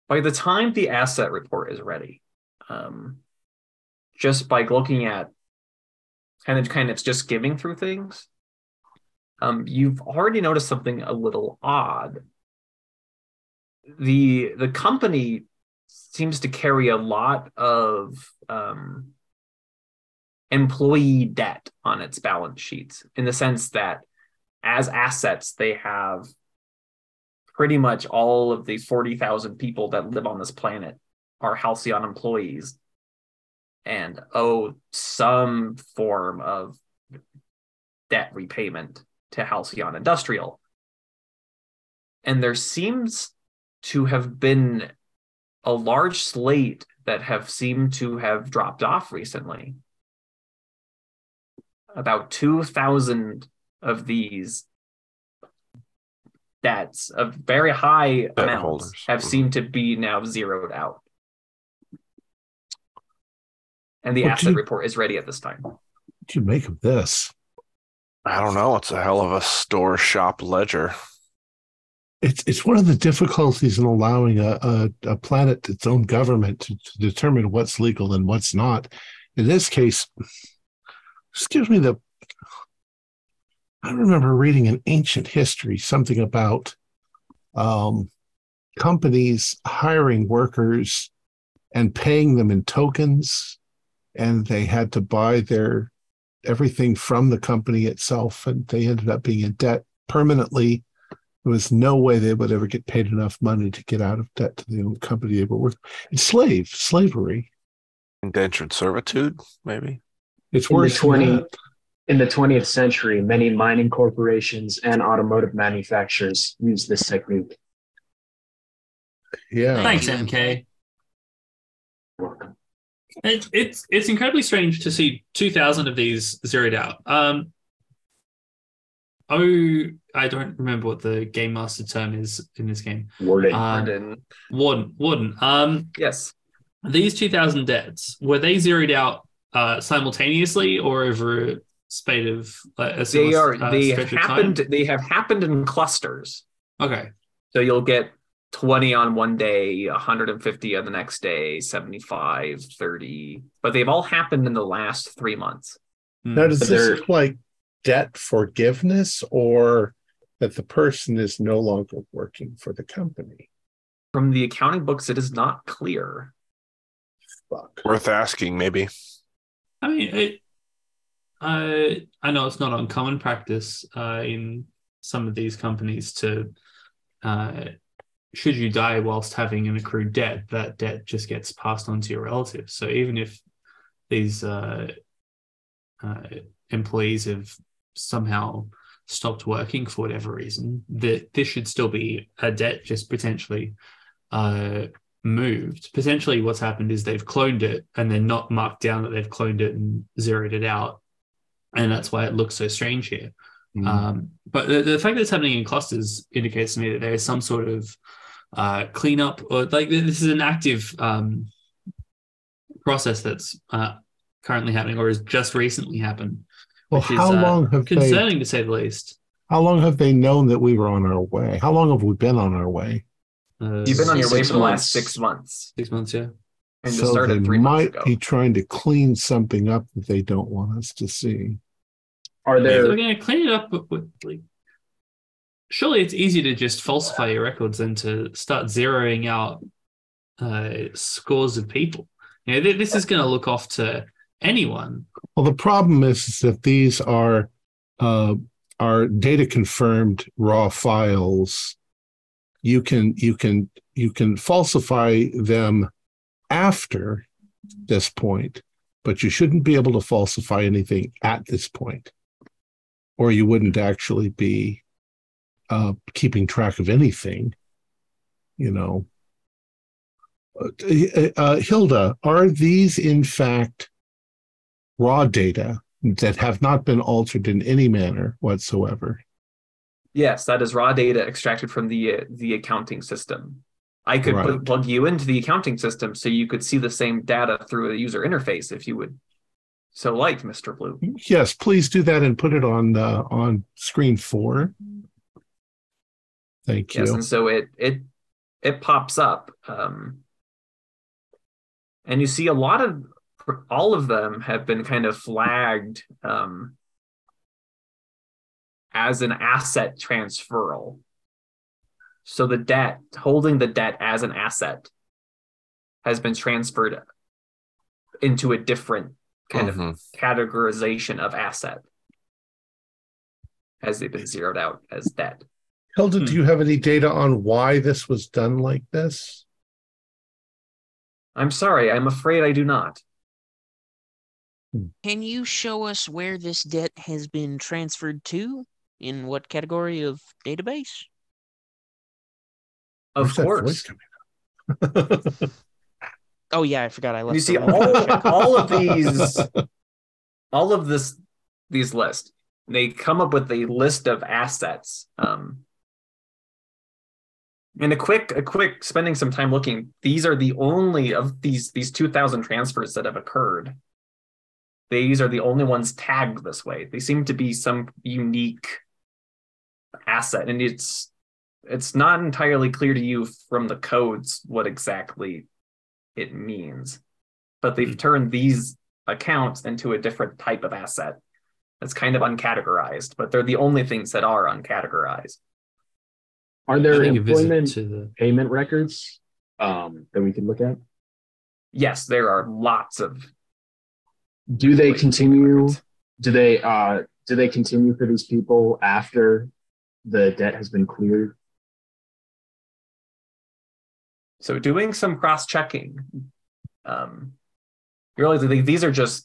by the time the asset report is ready, just by looking at kind of just skimming through things, you've already noticed something a little odd. The company seems to carry a lot of employee debt on its balance sheets, in the sense that as assets, they have pretty much all of the 40,000 people that live on this planet are Halcyon employees and owe some form of debt repayment to Halcyon Industrial. And there seems to have been a large slate that have seemed to have dropped off recently. About 2,000 of these debts of very high Debt amounts holders have seemed to be now zeroed out. And the asset report is ready at this time. What do you make of this? I don't know. It's a hell of a store shop ledger. It's one of the difficulties in allowing a planet its own government to determine what's legal and what's not. In this case, excuse me, I remember reading in ancient history something about companies hiring workers and paying them in tokens, and they had to buy their everything from the company itself, and they ended up being in debt permanently. There was no way they would ever get paid enough money to get out of debt to the own company they were working. It's slavery. Indentured servitude, maybe. It's worse than that. In the 20th century, many mining corporations and automotive manufacturers used this technique. Yeah. Thanks, MK. You're welcome. It's incredibly strange to see 2,000 of these zeroed out. I don't remember what the game master term is in this game. Warden. Warden. Yes. These 2,000 debts, were they zeroed out simultaneously or over a spate of They have happened in clusters. Okay. So you'll get 20 on one day, 150 on the next day, 75, 30, but they've all happened in the last 3 months. Now, does this look like debt forgiveness, or that the person is no longer working for the company? From the accounting books, it is not clear. Fuck. Worth asking, maybe. I mean, I know it's not uncommon practice in some of these companies to, should you die whilst having an accrued debt, that debt just gets passed on to your relatives. So even if these employees have somehow stopped working for whatever reason, that this should still be a debt just potentially moved. Potentially what's happened is they've cloned it and then not marked down that they've cloned it and zeroed it out. And that's why it looks so strange here. But the fact that it's happening in clusters indicates to me that there is some sort of cleanup, or like this is an active process that's currently happening or has just recently happened. Well, how long have concerning to say the least. How long have they known that we were on our way? How long have we been on our way? You've been on your way for the last 6 months. 6 months, yeah. And so started they 3 months ago. might be trying to clean something up that they don't want us to see. Are there? They're going to clean it up with like. Surely it's easy to just falsify your records than to start zeroing out scores of people. This is going to look off to anyone. Well, the problem is that these are data confirmed raw files. You can falsify them after this point, but you shouldn't be able to falsify anything at this point, or you wouldn't actually be keeping track of anything. Hilda, are these in fact raw data that have not been altered in any manner whatsoever. Yes, that is raw data extracted from the accounting system. I could Right. plug you into the accounting system so you could see the same data through a user interface if you would so like, Mr. Blue. Yes, please do that and put it on screen 4. Thank Yes, you. and so it pops up, and you see all of them have been kind of flagged as an asset transferal. So the debt, holding the debt as an asset, has been transferred into a different kind of categorization of asset, as they've been zeroed out as debt. Hilda, do you have any data on why this was done like this? I'm sorry, I'm afraid I do not. Can you show us where this debt has been transferred to? In what category of database? Of Where's that voice course. coming from? Oh yeah, I forgot I left. You see the room. all of these lists, they come up with a list of assets. And a quick spending some time looking, these are the only of these 2,000 transfers that have occurred. These are the only ones tagged this way. They seem to be some unique asset, and it's not entirely clear to you from the codes what exactly it means. But they've turned these accounts into a different type of asset that's kind of uncategorized, but they're the only things that are uncategorized. Are there Paying a visit employment to the payment records that we can look at? Yes, there are lots of. Do they employee continue? records. Do they continue for these people after the debt has been cleared? So doing some cross-checking, you realize that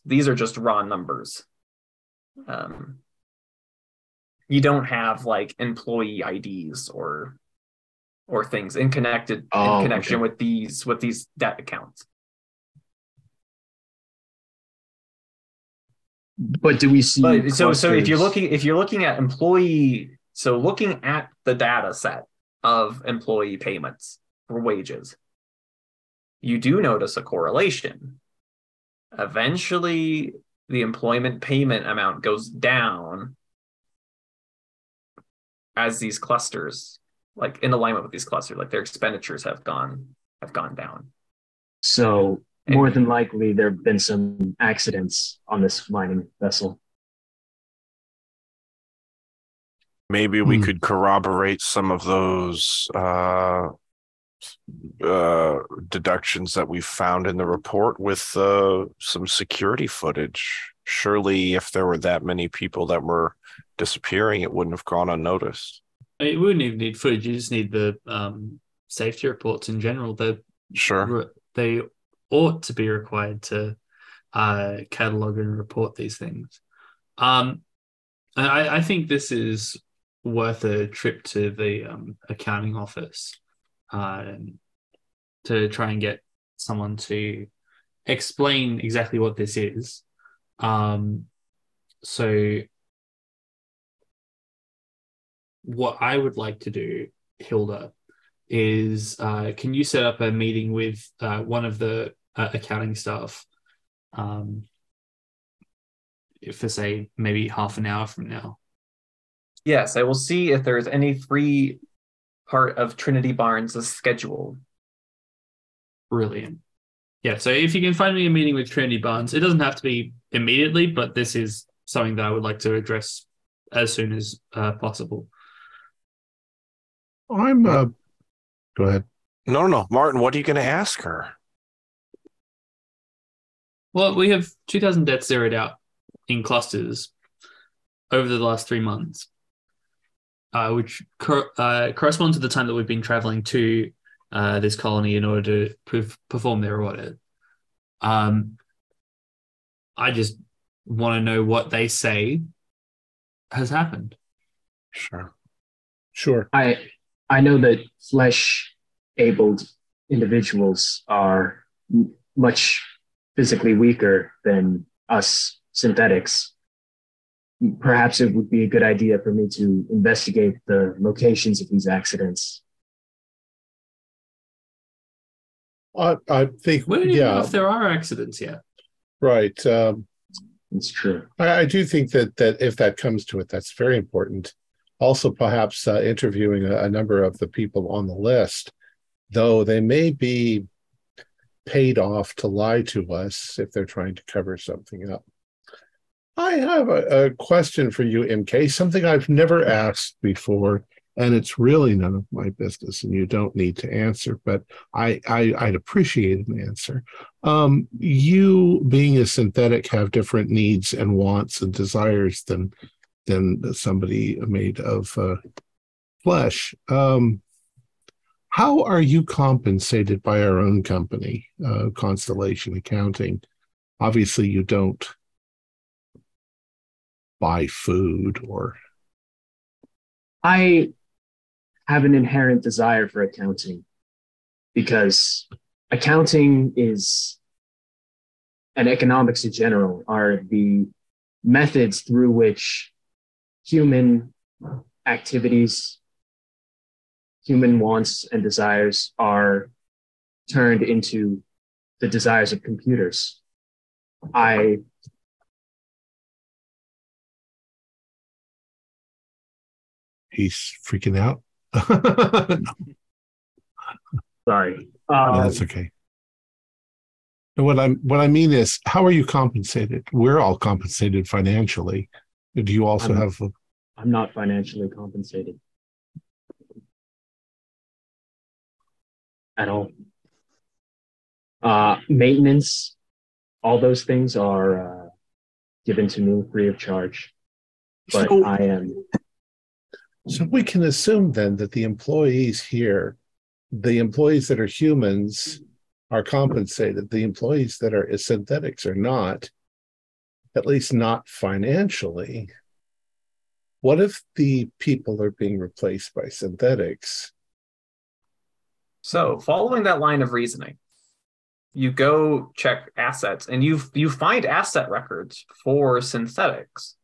these are just raw numbers. You don't have like employee IDs or things in connection with these debt accounts. But do we see? But so if you're clusters? looking at employee, so looking at the data set of employee payments for wages, you do notice a correlation. Eventually, the employment payment amount goes down as these clusters, like in alignment with these clusters, like their expenditures have gone down. So more than likely, there have been some accidents on this mining vessel. Maybe we could corroborate some of those deductions that we found in the report with some security footage. Surely, if there were that many people that were disappearing, it wouldn't have gone unnoticed. You wouldn't even need footage. You just need the safety reports in general. They ought to be required to catalog and report these things. I think this is worth a trip to the accounting office to try and get someone to explain exactly what this is. So what I would like to do, Hilda, is can you set up a meeting with one of the accounting staff for, say, maybe half an hour from now? Yes, I will see if there's any free part of Trinity Barnes' schedule. Brilliant. Yeah, so if you can find me a meeting with Trinity Barnes, it doesn't have to be immediately, but this is something that I would like to address as soon as possible. Go ahead. No, Martin, what are you going to ask her? Well, we have 2,000 debts zeroed out in clusters over the last 3 months, which correspond to the time that we've been traveling to this colony in order to perform their audit. I just want to know what they say has happened. Sure. I know that flesh-abled individuals are much physically weaker than us synthetics. perhaps it would be a good idea for me to investigate the locations of these accidents. I think, We don't even know yeah, if there are accidents yet. right. It's true. I do think that if that comes to it, that's very important. Also, perhaps interviewing a number of the people on the list, though they may be paid off to lie to us if they're trying to cover something up. I have a question for you, MK, something I've never asked before, and it's really none of my business, and you don't need to answer, but I'd appreciate an answer. You, being a synthetic, have different needs and wants and desires than somebody made of flesh. How are you compensated by our own company, Constellation Accounting? Obviously, you don't buy food or... I have an inherent desire for accounting because accounting is, and economics in general, are the methods through which human activities, human wants and desires are turned into the desires of computers. He's freaking out. Sorry. No, that's okay. What I mean is, how are you compensated? We're all compensated financially. Do you also have? I'm not financially compensated at all. Maintenance, all those things are given to me free of charge. But So, I am. So we can assume then that the employees here, the employees that are humans, are compensated. The employees that are synthetics are not, at least not financially. What if the people are being replaced by synthetics? So, following that line of reasoning, you go check assets, and you find asset records for synthetics,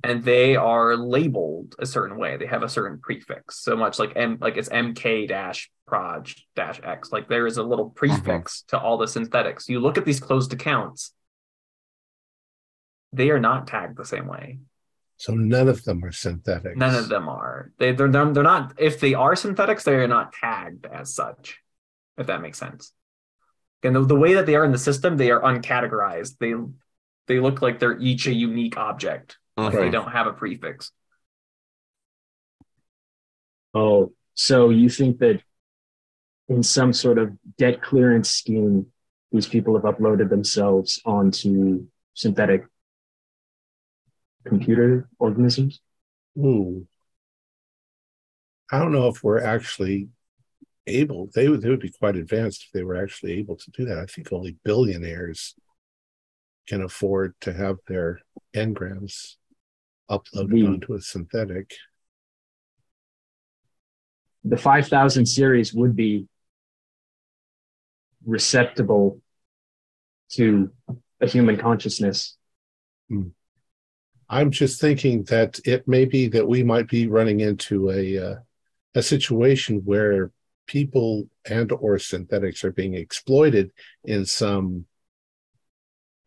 and they are labeled a certain way. They have a certain prefix, so much like it's MK-Proj-X. Like there is a little prefix to all the synthetics. You look at these closed accounts; they are not tagged the same way. So none of them are synthetics. None of them are. They're not. If they are synthetics, they are not tagged as such. If that makes sense. And the way that they are in the system, they are uncategorized. They look like they're each a unique object. Like they don't have a prefix. Oh, so you think that in some sort of debt clearance scheme, these people have uploaded themselves onto synthetic computer organisms? Ooh. I don't know if we're actually able. They would be quite advanced if they were actually able to do that. I think only billionaires can afford to have their engrams uploaded onto a synthetic. The 5000 series would be receptible to a human consciousness. I'm just thinking that it may be that we might be running into a situation where people and or synthetics are being exploited in some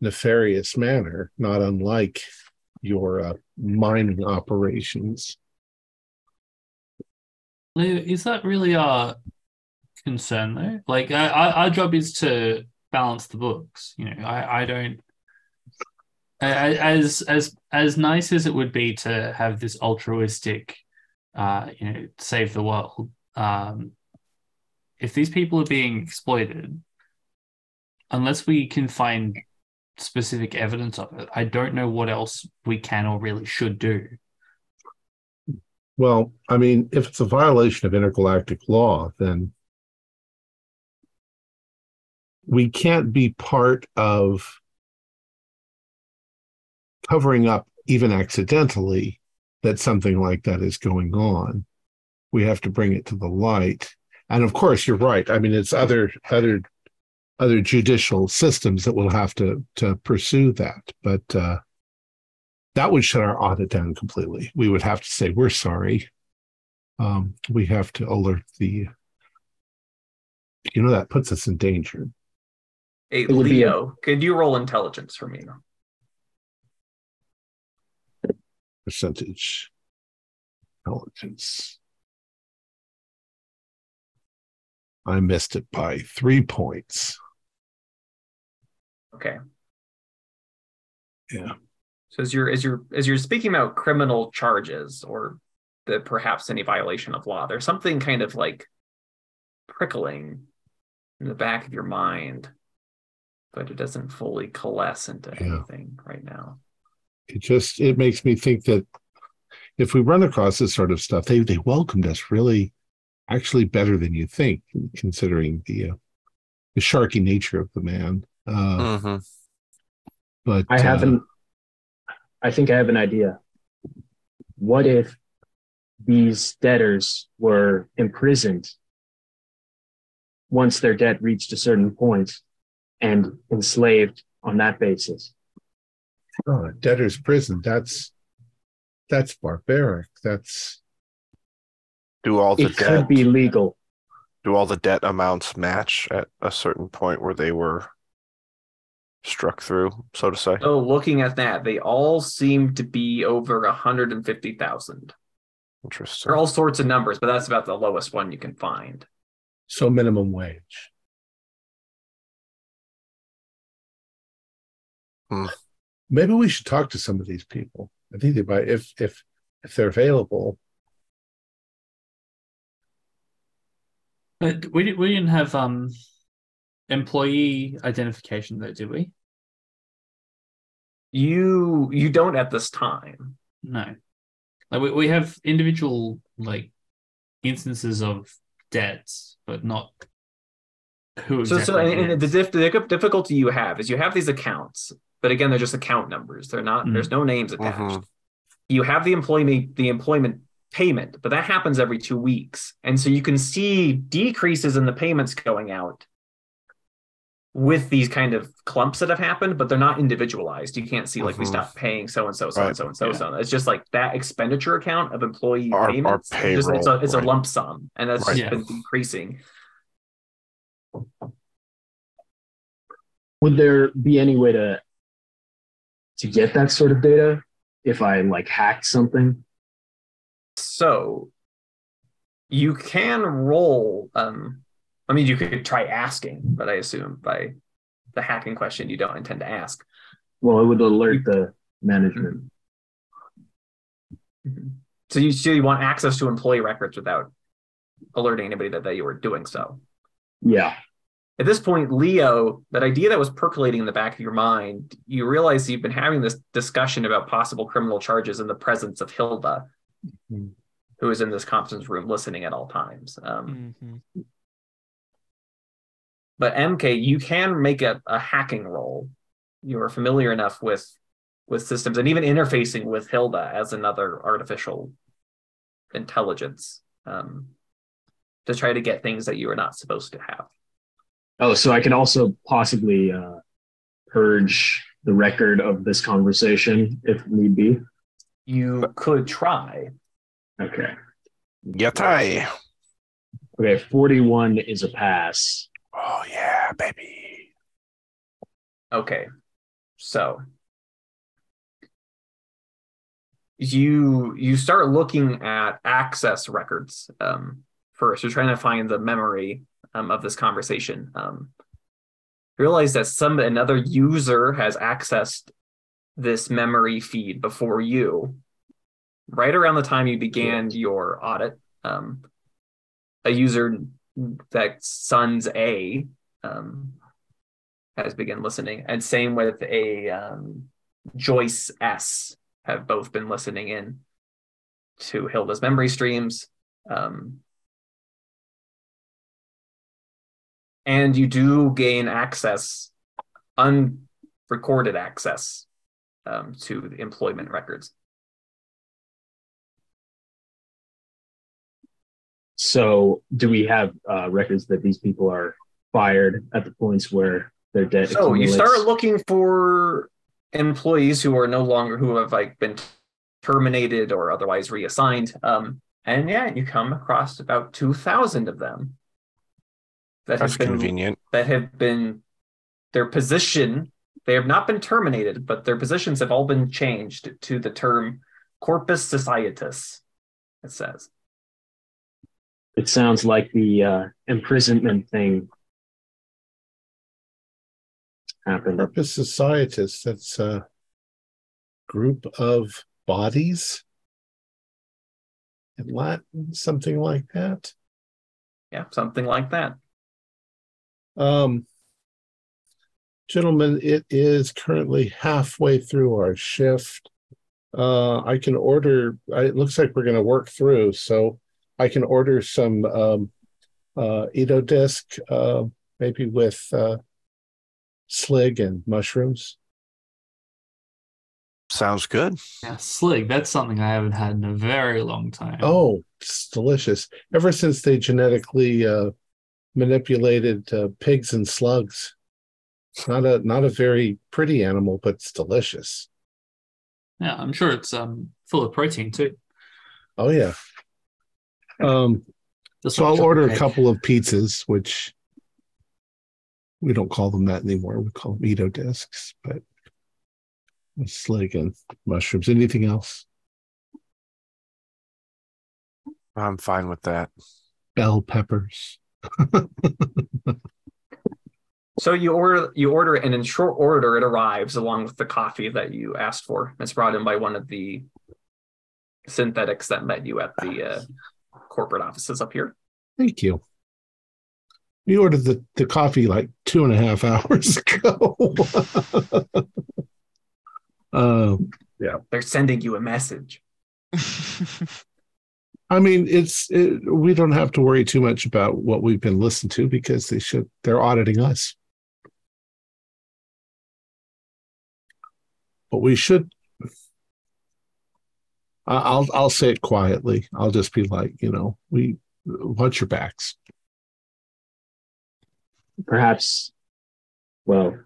nefarious manner, not unlike your mining operations. Is that really our concern though? Like our job is to balance the books. You know, I don't. As nice as it would be to have this altruistic, save the world. If these people are being exploited, unless we can find specific evidence of it, I don't know what else we can or really should do. Well, I mean, if it's a violation of intergalactic law, then we can't be part of covering up, even accidentally, that something like that is going on. We have to bring it to the light. And of course, you're right. I mean, it's other judicial systems that will have to pursue that. But that would shut our audit down completely. We would have to say, we're sorry. We have to alert the, that puts us in danger. Hey, Leo, could you roll intelligence for me? Percentage intelligence. I missed it by 3 points. Okay. Yeah. So as you're speaking about criminal charges or perhaps any violation of law, there's something kind of like prickling in the back of your mind, but it doesn't fully coalesce into anything right now. It makes me think that if we run across this sort of stuff, they welcomed us really, actually better than you think, considering the sharky nature of the man. But I think I have an idea. What if these debtors were imprisoned once their debt reached a certain point and enslaved on that basis? Oh, debtor's prison. That's barbaric. It could be legal. Do all the debt amounts match at a certain point where they were struck through, so to say? So looking at that, they all seem to be over 150,000. Interesting. There are all sorts of numbers, but that's about the lowest one you can find. So minimum wage. Maybe we should talk to some of these people. I think they might, if they're available. But we didn't have employee identification though, did we? You don't at this time. No. Like we have individual like instances of debts, but not who exactly. And the difficulty you have is you have these accounts, but again, they're just account numbers. They're not. There's no names attached. You have the employment payment, but that happens every 2 weeks, and so you can see decreases in the payments going out with these kind of clumps that have happened, but they're not individualized. You can't see like we stopped paying so and so, so and so, and so and so. It's just like that expenditure account of employee payments. Our payroll, it's a lump sum, and that's just been decreasing. Would there be any way to get that sort of data if I like hacked something? So you can roll. You could try asking, but I assume by the hacking question you don't intend to ask. Well, it would alert the management. So you want access to employee records without alerting anybody that you were doing so. Yeah. At this point, Leo, that idea that was percolating in the back of your mind, you realize you've been having this discussion about possible criminal charges in the presence of Hilda, who is in this conference room listening at all times. But MK, you can make a hacking roll. You are familiar enough with systems and even interfacing with Hilda as another artificial intelligence to try to get things that you are not supposed to have. Oh, so I can also possibly purge the record of this conversation if need be? You could try. Okay. Yatai. Okay, 41 is a pass. Oh, yeah, baby. Okay, so you start looking at access records first. You're trying to find the memory of this conversation. Realize that another user has accessed this memory feed before you. Right around the time you began your audit, a user that Sons A has begun listening, and same with a Joyce S have both been listening in to Hilda's memory streams. And you do gain access, unrecorded access to the employment records. So do we have records that these people are fired at the points where their debt accumulates? You start looking for employees who are no longer, who have like been terminated or otherwise reassigned. And yeah, you come across about 2,000 of them that That's have been convenient. their position. They have not been terminated, but their positions have all been changed to the term corpus societas. It says. It sounds like the imprisonment thing happened. Corpus societas, that's a group of bodies in Latin, something like that. Yeah, something like that. Gentlemen, it is currently halfway through our shift. I can order, it looks like we're going to work through, so I can order some Edo disc, maybe with slig and mushrooms. Sounds good. Yeah, slig. That's something I haven't had in a very long time. Oh, it's delicious. Ever since they genetically manipulated pigs and slugs. Not a very pretty animal, but it's delicious. Yeah, I'm sure it's full of protein too. Oh yeah. So I'll order a couple of pizzas, which we don't call them that anymore. We call them Edo discs, but slig and mushrooms. Anything else? I'm fine with that. Bell peppers. So you order it, and in short order, it arrives along with the coffee that you asked for. It's brought in by one of the synthetics that met you at the corporate offices up here. Thank you. We ordered the coffee like 2.5 hours ago. Yeah. They're sending you a message. I mean, we don't have to worry too much about what we've been listened to because they're auditing us. But we should. I'll say it quietly. I'll just be like, we watch your backs. Perhaps, well,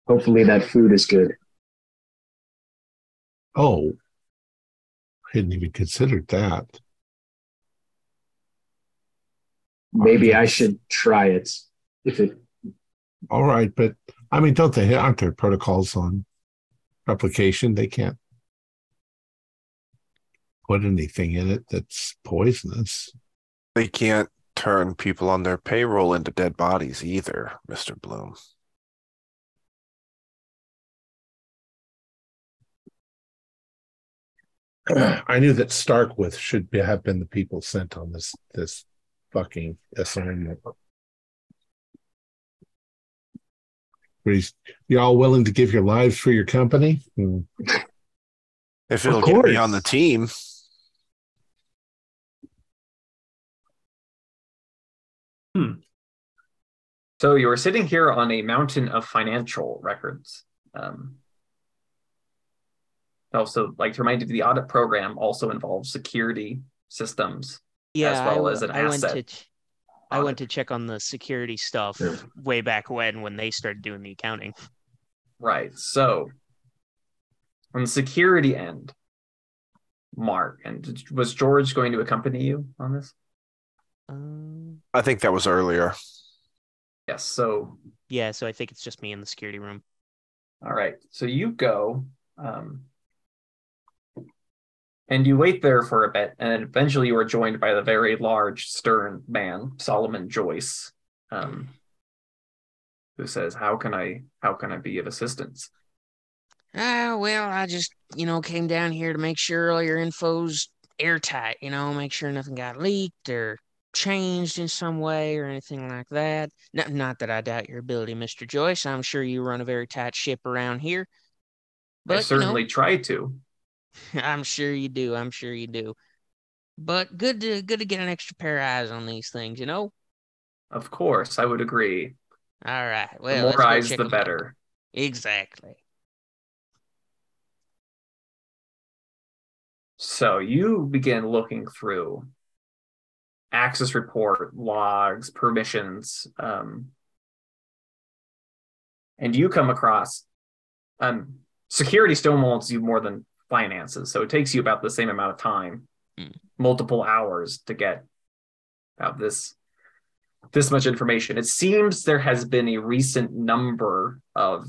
hopefully that food is good. Oh, I hadn't even considered that. Maybe I should try it. All right, but I mean, aren't there protocols on replication? They can't put anything in it that's poisonous. They can't turn people on their payroll into dead bodies either, Mr. Bloom. I knew that Starkwith should have been the people sent on this fucking assignment. You all willing to give your lives for your company? If it'll get me on the team. So you were sitting here on a mountain of financial records. Also, like to remind you, the audit program also involves security systems as well as an asset. I went to check on the security stuff way back when they started doing the accounting. Right. So on the security end, Mark, and was George going to accompany you on this? I think that was earlier. Yes. So yeah. So I think it's just me in the security room. All right. So you go, and you wait there for a bit, and eventually you are joined by the very large, stern man, Solomon Joyce, who says, "How can I be of assistance?" Well, I just, came down here to make sure all your info's airtight, make sure nothing got leaked or changed in some way or anything like that. Not that I doubt your ability, Mr. Joyce. I'm sure you run a very tight ship around here. But, I certainly try to. I'm sure you do. I'm sure you do. But good to get an extra pair of eyes on these things, Of course, I would agree. All right. Well, the more eyes, the better. Exactly. So you begin looking through access report, logs, permissions, and you come across Security stonewalls you more than finances, so it takes you about the same amount of time, multiple hours to get out this much information. It seems there has been a recent number of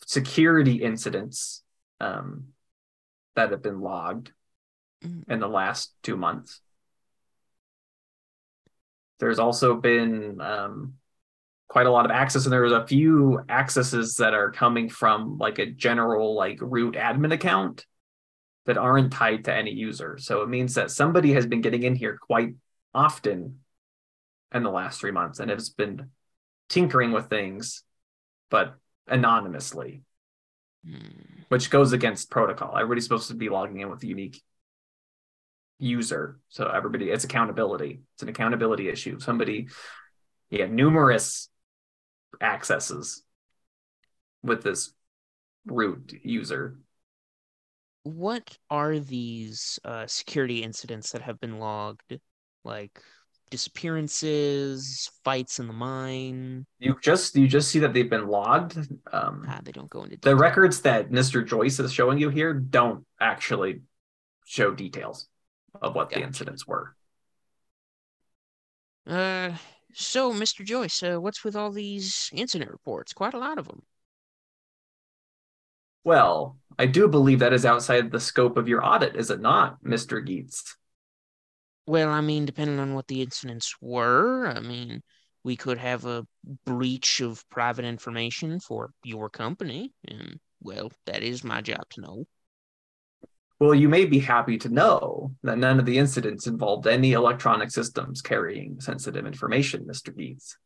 security incidents that have been logged in the last 2 months. There's also been quite a lot of access, and there's a few accesses that are coming from like a general like root admin account that aren't tied to any user. So it means that somebody has been getting in here quite often in the last 3 months and has been tinkering with things, but anonymously, which goes against protocol. Everybody's supposed to be logging in with a unique user. So everybody, it's accountability. It's an accountability issue. Numerous accesses with this root user. What are these security incidents that have been logged? Like disappearances, fights in the mine? You just see that they've been logged. They don't go into the detail. records that Mr. Joyce is showing you here don't actually show details of what the incidents were. So, Mr. Joyce, what's with all these incident reports? Quite a lot of them. Well, I do believe that is outside the scope of your audit, is it not, Mr. Geets? Well, I mean, depending on what the incidents were, I mean, we could have a breach of private information for your company, and, well, that is my job to know. Well, you may be happy to know that none of the incidents involved any electronic systems carrying sensitive information, Mr. Geets.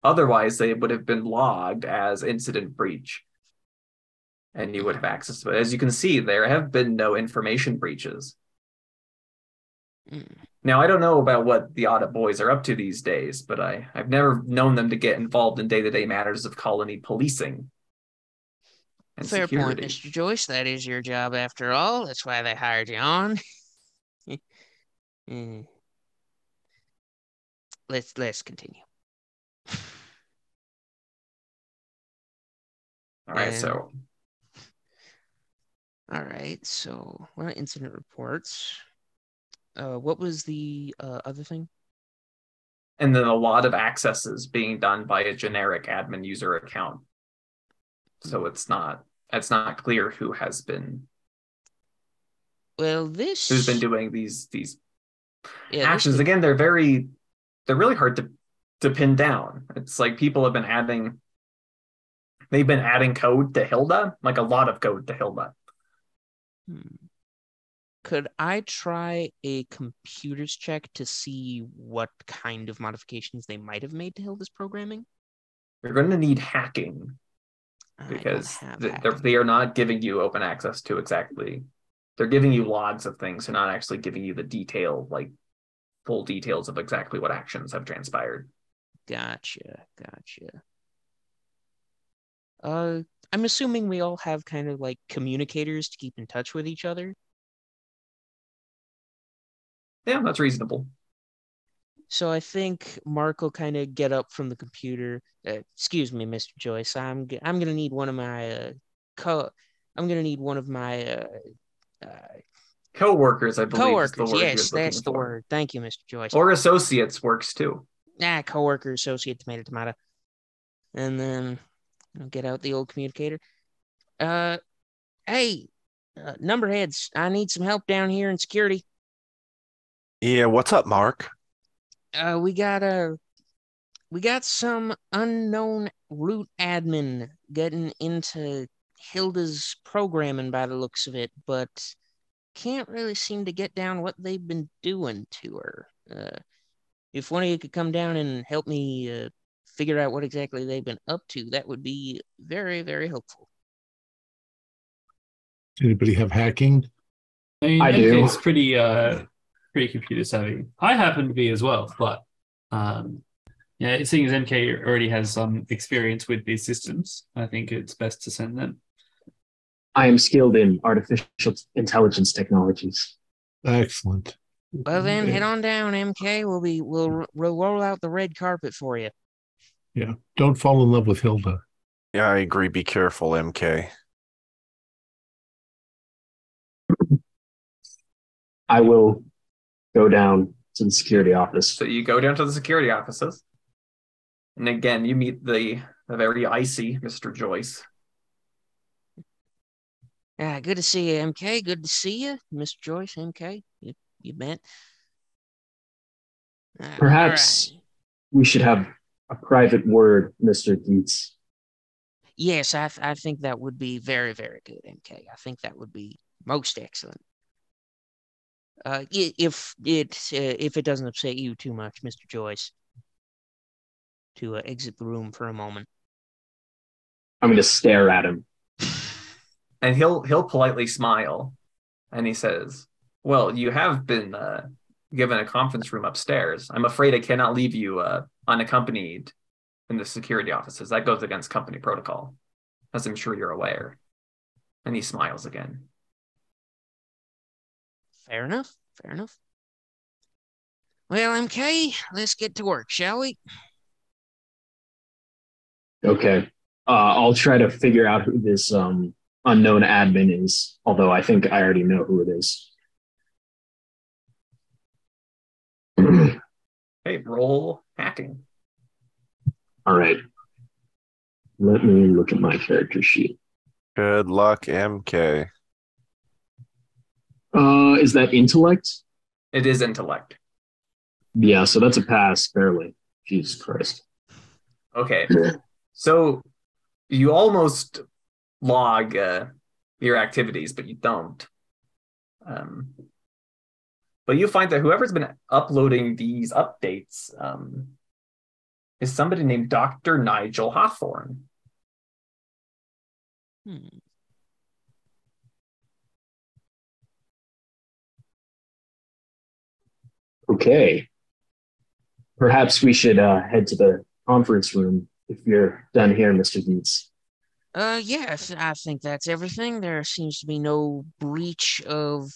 Otherwise, they would have been logged as incident breach, and you would have access to it. As you can see, there have been no information breaches. Now, I don't know about what the audit boys are up to these days, but I've never known them to get involved in day-to-day matters of colony policing and Fair security. point, Mr. Joyce. That is your job after all. That's why they hired you on. Let's continue. All right, so what are incident reports? What was the other thing? And then a lot of accesses being done by a generic admin user account. So it's not clear who has been who's been doing these actions. Again, they're really hard to pin down. It's like people have been adding code to Hilda, like a lot of code to Hilda. Could I try a computers check to see what kind of modifications they might have made to Hilda's programming? You're going to need hacking, because they are not giving you open access to exactly. They're giving you logs of things. They're not actually giving you the detail, like full details of exactly what actions have transpired. Gotcha. I'm assuming we all have kind of like communicators to keep in touch with each other. Yeah, that's reasonable. So I think Mark will kind of get up from the computer. Excuse me, Mr. Joyce. I'm gonna need one of my co-workers, I believe. Co-workers, yes, that's the word. Thank you, Mr. Joyce. Or associates works too. Co-worker, associate, tomato. And then I'll get out the old communicator. Hey, numberheads, I need some help down here in security. Yeah, what's up, Mark? We got some unknown root admin getting into Hilda's programming by the looks of it, but can't really seem to get down what they've been doing to her. If one of you could come down and help me figure out what exactly they've been up to, that would be very, very helpful. Does anybody have hacking? I do. It's pretty computer savvy. I happen to be as well, but seeing as MK already has some experience with these systems, I think it's best to send them. I am skilled in artificial intelligence technologies. Excellent. Well then, head on down, MK. We'll roll out the red carpet for you. Yeah, don't fall in love with Hilda. Yeah, I agree. Be careful, MK. I will go down to the security office. So you go down to the security offices. And again, you meet the very icy Mr. Joyce. Good to see you, MK. Good to see you, Mr. Joyce, MK. You bet. Perhaps all right. we should have a private word, Mr. Dietz. Yes, I think that would be very, very good, MK. I think that would be most excellent. If it doesn't upset you too much, Mr. Joyce, to exit the room for a moment. I'm going to stare at him. And he'll politely smile, and he says, "Well, you have been given a conference room upstairs. I'm afraid I cannot leave you unaccompanied in the security offices. That goes against company protocol, as I'm sure you're aware." And he smiles again. Fair enough. Fair enough. Well, MK, let's get to work, shall we? Okay. I'll try to figure out who this unknown admin is, although I think I already know who it is. Hey, roll hacking. All right. Let me look at my character sheet. Good luck, MK. Is that intellect? It is intellect. Yeah, so that's a pass, barely. Jesus Christ. Okay. So you almost log your activities, but you don't. But you find that whoever's been uploading these updates is somebody named Dr. Nigel Hawthorne. Okay. Perhaps we should head to the conference room if you're done here, Mr. Dietz. Yeah, I think that's everything. There seems to be no breach of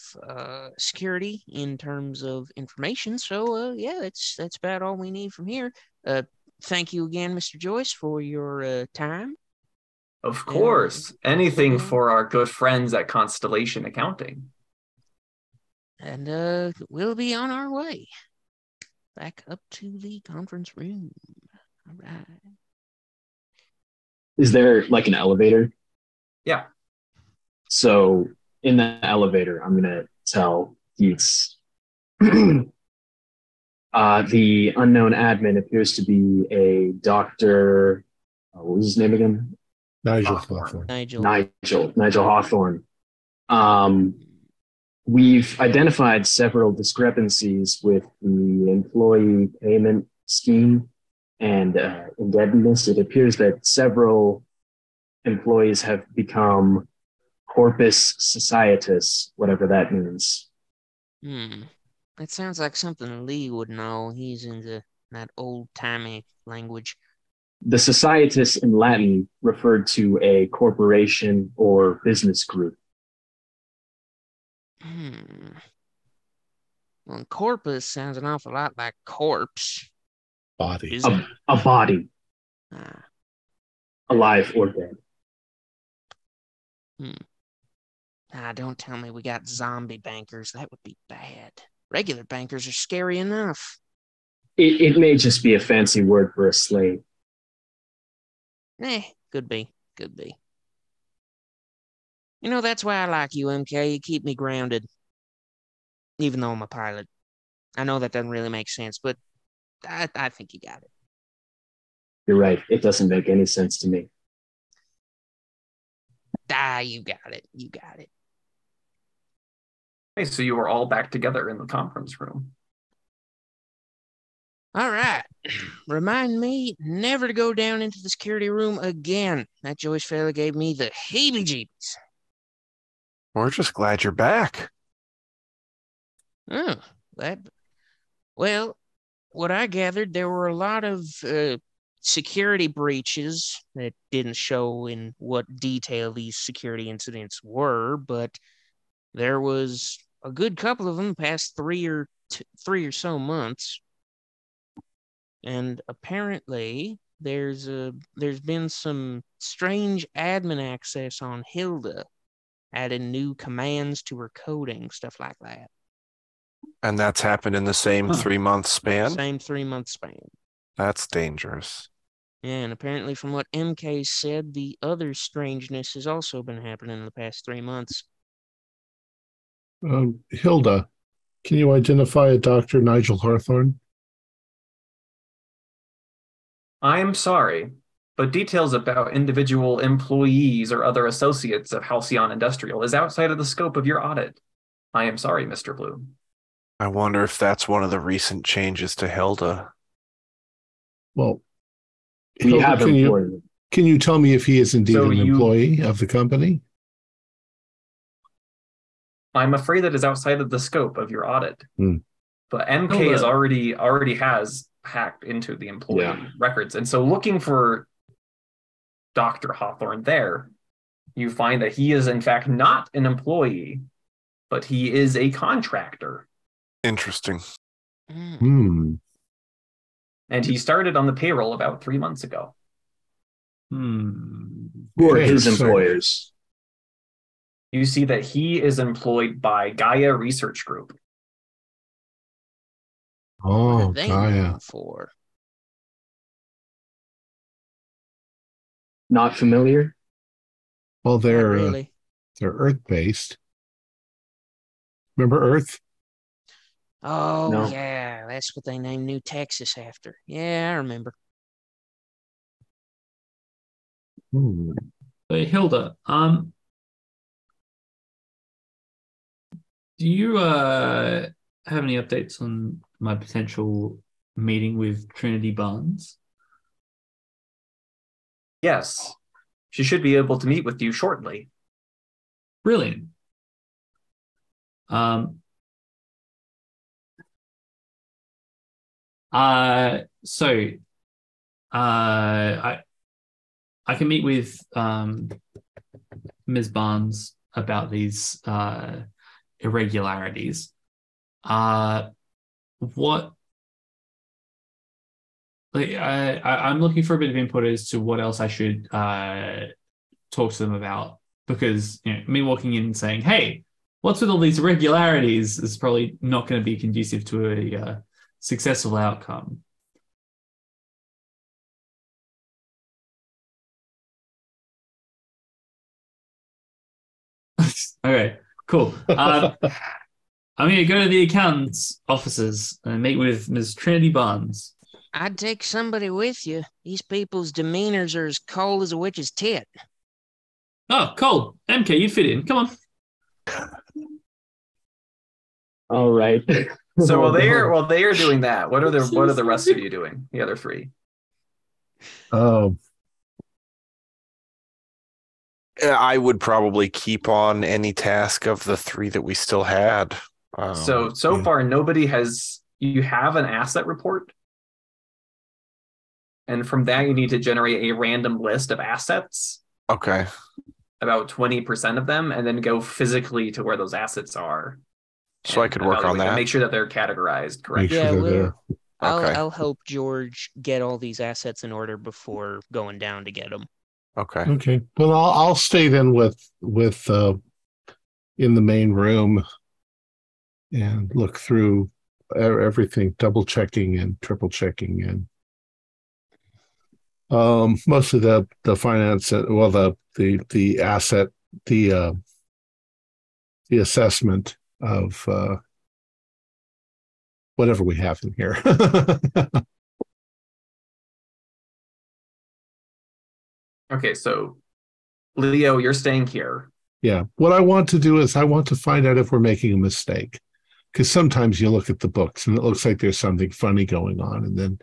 security in terms of information. So, yeah, that's about all we need from here. Thank you again, Mr. Joyce, for your time. Of course. Anything for our good friends at Constellation Accounting. And we'll be on our way back up to the conference room. All right. Is there like an elevator? Yeah. So in the elevator, I'm going to tell Dietz. The unknown admin appears to be a doctor. What was his name again? Nigel Hawthorne. Hawthorne. Nigel Hawthorne. We've identified several discrepancies with the employee payment scheme and indebtedness. It appears that several employees have become corpus societas, whatever that means. That sounds like something Lee would know. He's into that old-timey language. The societas in Latin referred to a corporation or business group. Well, corpus sounds an awful lot like corpse. Body. A body. Alive or dead. Don't tell me we got zombie bankers. That would be bad. Regular bankers are scary enough. It may just be a fancy word for a slave. Could be. You know, that's why I like you, MK. You keep me grounded. Even though I'm a pilot. I know that doesn't really make sense, but I think you got it. You're right. It doesn't make any sense to me. You got it. Hey, so you were all back together in the conference room. All right. Remind me never to go down into the security room again. That Joyce fella gave me the heebie-jeebies. We're just glad you're back. Oh, well, what I gathered, there were a lot of security breaches that didn't show in what detail these security incidents were, but there was a good couple of them the past three or so months. And apparently there's been some strange admin access on Hilda, adding new commands to her coding, stuff like that. And that's happened in the same 3-month span? Same 3-month span. That's dangerous. Yeah, and apparently from what MK said, the other strangeness has also been happening in the past 3 months. Hilda, can you identify a Dr. Nigel Hawthorne? I am sorry, but details about individual employees or other associates of Halcyon Industrial is outside of the scope of your audit. I am sorry, Mr. Blue. I wonder if that's one of the recent changes to Hilda. Well, We Hilda, have employed. can you tell me if he is indeed So an you- employee of the company? I'm afraid that is outside of the scope of your audit. But MK is already has hacked into the employee records. And so looking for Dr. Hawthorne there, you find that he is in fact not an employee, but he is a contractor. Interesting. Hmm. And he started on the payroll about 3 months ago. Who are Okay, his so- employers? You see that he is employed by Gaia Research Group. What Oh, are they Gaia. known for? Not familiar? Well, Not they're really. Earth-based. Remember Earth? Oh, No. yeah, that's what they named New Texas after. Yeah, I remember. But Hilda, do you have any updates on my potential meeting with Trinity Barnes? Yes, she should be able to meet with you shortly. Brilliant. So I can meet with Ms. Barnes about these irregularities. What I'm looking for a bit of input as to what else I should talk to them about, because me walking in and saying, "Hey, what's with all these irregularities?" is probably not going to be conducive to a successful outcome. Okay, cool. I'm going to go to the accountant's offices and meet with Ms. Trinity Barnes. I'd take somebody with you. These people's demeanors are as cold as a witch's tit. Oh, cool. MK, you fit in. Come on. All right. So while they are doing that, what are the rest of you doing? The other three. I would probably keep on any task of the 3 that we still had. So yeah. far, nobody has. You have an asset report, and from that you need to generate a random list of assets, Okay. about 20% of them, and then go physically to where those assets are. So I could work on evaluate them, that. make sure that they're categorized Make correctly. sure Yeah, they're we'll- there. Okay. I'll help George get all these assets in order before going down to get them. Okay. Okay. Well, I'll stay then with in the main room and look through everything, double checking and triple checking, and mostly the finance, well, the asset, the assessment of whatever we have in here. Okay, so Leo, you're staying here. Yeah. What I want to do is I want to find out if we're making a mistake. Because sometimes you look at the books and it looks like there's something funny going on. And then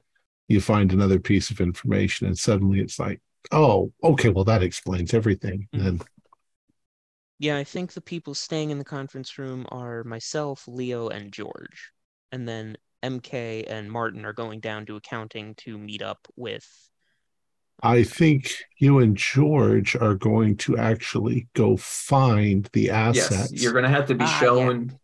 you find another piece of information and suddenly it's like, oh, okay, well, that explains everything. Mhm. And Yeah, I think the people staying in the conference room are myself, Leo, and George. And then MK and Martin are going down to accounting to meet up with. I think you and George are going to actually go find the assets. Yes, you're going to have to be shown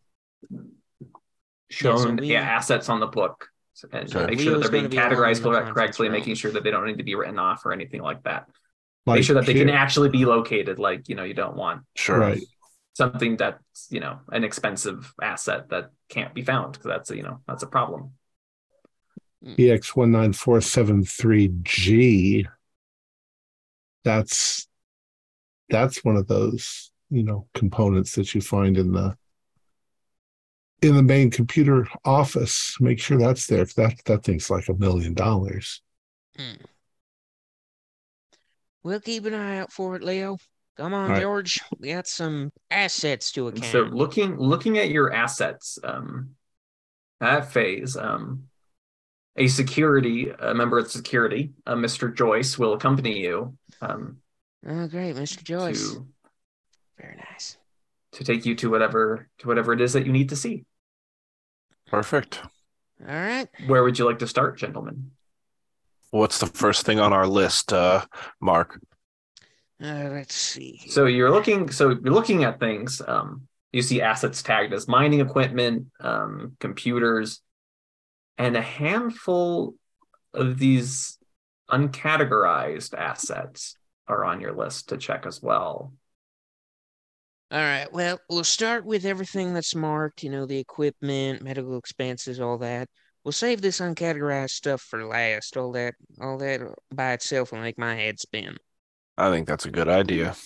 assets on the book, and So make sure that Leo's they're gonna being be alone in categorized the conference correctly, room. making sure that they don't need to be written off or anything like that. Like Make sure that they can here. actually be located, like you don't want. Sure. Right. something that's, an expensive asset that can't be found, because that's a problem. EX19473G. That's one of those, components that you find in the main computer office. Make sure that's there. That thing's like $1 million. We'll keep an eye out for it, Leo. Come on, right. George. We got some assets to account. So looking at your assets, at phase, a member of security, Mr. Joyce, will accompany you. Oh, great, Mr. Joyce. Very nice. To take you to whatever it is that you need to see. Perfect. All right. Where would you like to start, gentlemen? What's the first thing on our list, Mark? Let's see. So you're looking at things. You see assets tagged as mining equipment, computers, and a handful of these uncategorized assets are on your list to check as well. All right. Well, we'll start with everything that's marked, the equipment, medical expenses, all that. We'll save this uncategorized stuff for last. All that by itself will make my head spin. I think that's a good idea.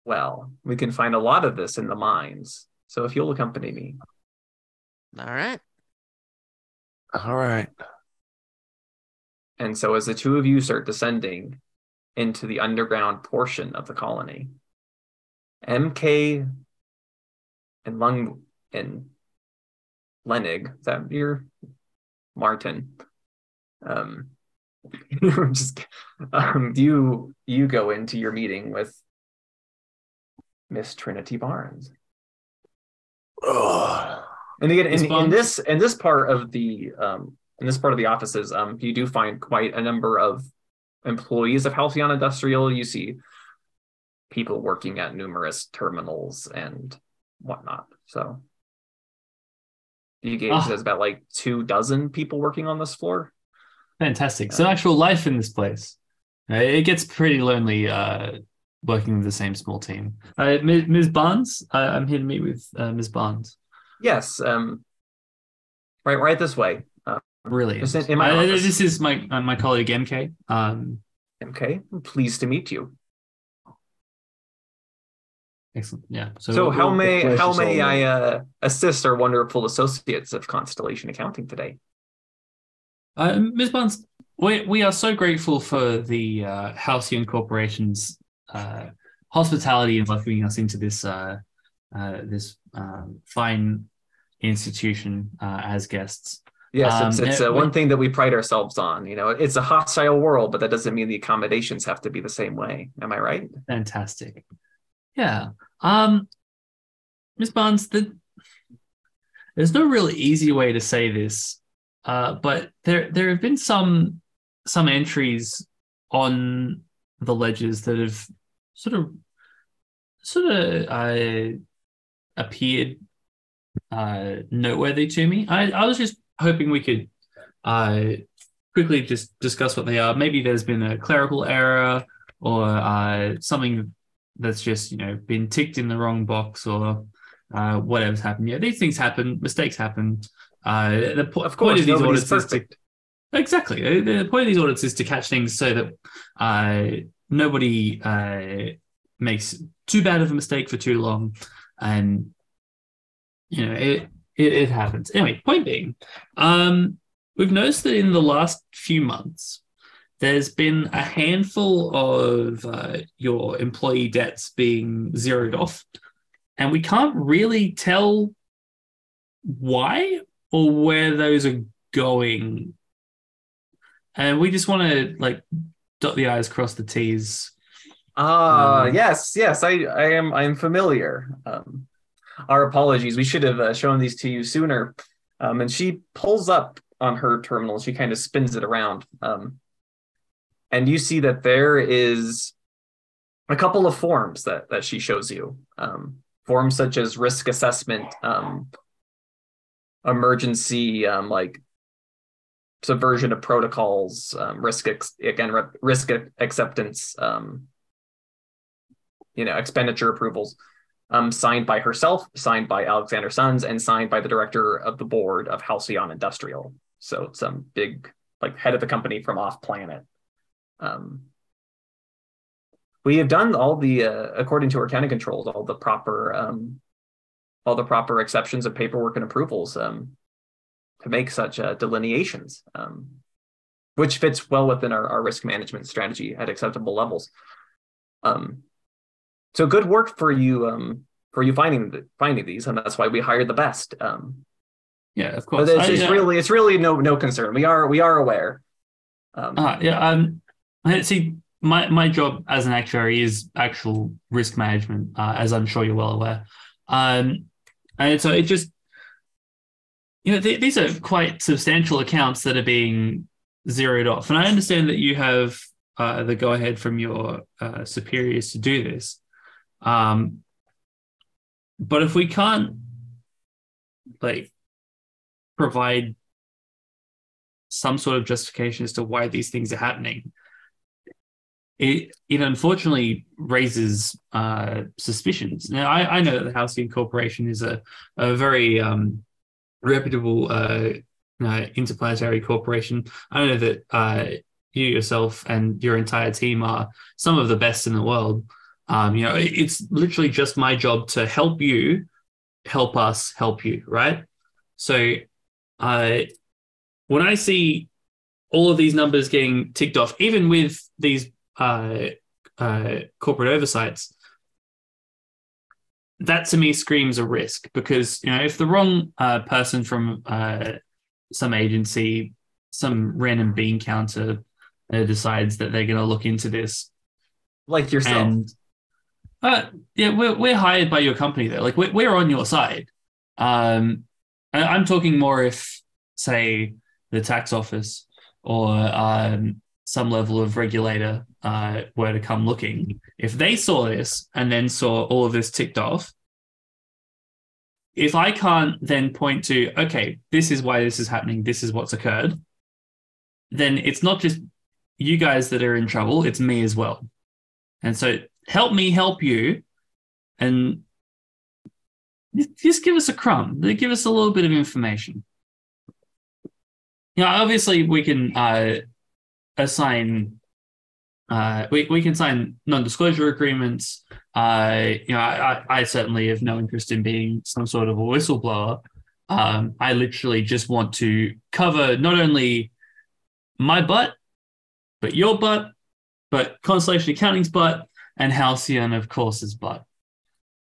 Well, we can find a lot of this in the mines. So if you'll accompany me. All right. All right. And so as the two of you start descending into the underground portion of the colony, MK and Lenig, is that your Martin? You go into your meeting with Miss Trinity Barnes. Oh. And again, in this part of the offices, you do find quite a number of employees of Halcyon Industrial. You see people working at numerous terminals and whatnot. So you gauge there's about like 24 people working on this floor. Fantastic. So actual life in this place. It gets pretty lonely working with the same small team. Ms. Barnes, I'm here to meet with Ms. Barnes. Yes. Right this way. Brilliant. In my office. This is my colleague MK. MK, I'm pleased to meet you. Excellent. Yeah. So how may I assist our wonderful associates of Constellation Accounting today? Ms. Barnes, we are so grateful for the Halcyon Corporation's hospitality in welcoming us into this fine institution as guests. Yes, it's one thing that we pride ourselves on. It's a hostile world, but that doesn't mean the accommodations have to be the same way. Am I right? Fantastic. Yeah. Ms. Barnes, there's no really easy way to say this, but there have been some entries on the ledgers that have sort of appeared noteworthy to me. I was just hoping we could quickly just discuss what they are. Maybe there's been a clerical error or something that's just been ticked in the wrong box or whatever's happened. Yeah, these things happen. Mistakes happen. Of course, these audits is perfect. Exactly. The point of these audits is to catch things so that nobody makes too bad of a mistake for too long, and it happens. Anyway, point being, we've noticed that in the last few months, there's been a handful of your employee debts being zeroed off, and we can't really tell why or where those are going. And we just want to dot the I's, cross the T's. Yes, I'm familiar. Our apologies. We should have shown these to you sooner. And she pulls up on her terminal. She kind of spins it around. And you see that there is a couple of forms that she shows you. Forms such as risk assessment, emergency, subversion of protocols, risk acceptance, expenditure approvals, signed by herself, signed by Alexander Sons, and signed by the director of the board of Halcyon Industrial. So some big, like, head of the company from off planet. We have done all the, according to our accounting controls, all the proper exceptions of paperwork and approvals to make such delineations, which fits well within our risk management strategy at acceptable levels. So good work for you finding these, and that's why we hired the best. Yeah, of course. But it's really no concern. We are aware. See, my job as an actuary is actual risk management, as I'm sure you're well aware. And so it just, these are quite substantial accounts that are being zeroed off. And I understand that you have the go-ahead from your superiors to do this. But if we can't, provide some sort of justification as to why these things are happening, it unfortunately raises suspicions. Now, I know that the Halcyon Corporation is a very reputable interplanetary corporation. I know that you yourself and your entire team are some of the best in the world. It's literally just my job to help you, help us, help you, right? So when I see all of these numbers getting ticked off, even with these corporate oversights, that to me screams a risk, because if the wrong person from some agency, some random bean counter decides that they're going to look into this, like yourself, and we're hired by your company though, like we're on your side. I'm talking more if, say, the tax office or some level of regulator were to come looking. If they saw this and then saw all of this ticked off, if I can't then point to, okay, this is why this is happening, this is what's occurred, then it's not just you guys that are in trouble, it's me as well. And so help me help you, and just give us a crumb. Give us a little bit of information. Obviously we can assign. We can sign non-disclosure agreements. I certainly have no interest in being some sort of a whistleblower. I literally just want to cover not only my butt, but your butt, but Constellation Accounting's butt, and Halcyon, of course's butt.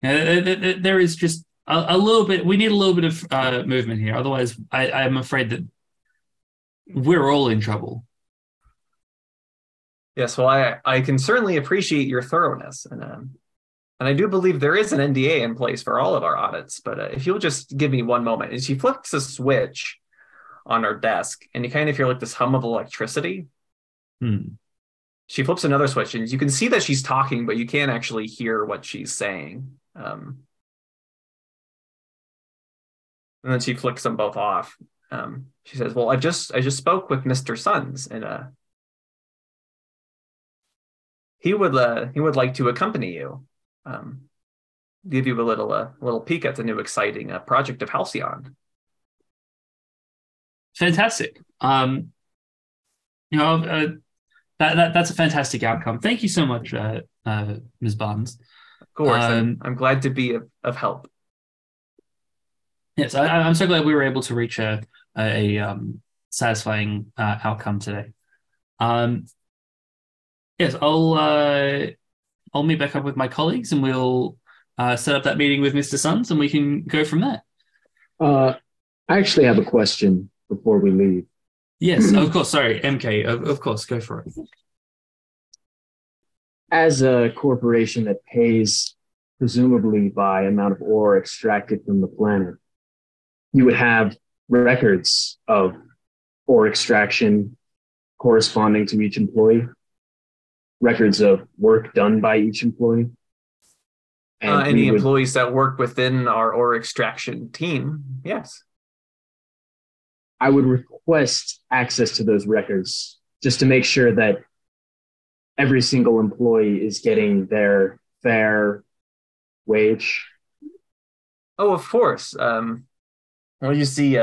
There is just a little bit. We need a little bit of movement here. Otherwise, I'm afraid that we're all in trouble. Yes, well, I can certainly appreciate your thoroughness, and I do believe there is an NDA in place for all of our audits. But if you'll just give me one moment, and she flips a switch on her desk, and you kind of hear like this hum of electricity. She flips another switch, and you can see that she's talking, but you can't actually hear what she's saying. And then she flicks them both off. She says, "Well, I just spoke with Mr. Sons, and he would like to accompany you, give you a little peek at the new exciting project of Halcyon." Fantastic. That's a fantastic outcome. Thank you so much, Ms. Barnes. Of course, I'm glad to be of help. Yes, I'm so glad we were able to reach a satisfying outcome today. Yes, I'll meet back up with my colleagues, and we'll set up that meeting with Mr. Sons, and we can go from there. I actually have a question before we leave. Yes, of course. Sorry, MK. Of course, go for it. As a corporation that pays presumably by amount of ore extracted from the planet, you would have records of ore extraction corresponding to each employee, records of work done by each employee. And any employees that work within our ore extraction team, yes. I would request access to those records just to make sure that every single employee is getting their fair wage? Oh, of course. Well, you see,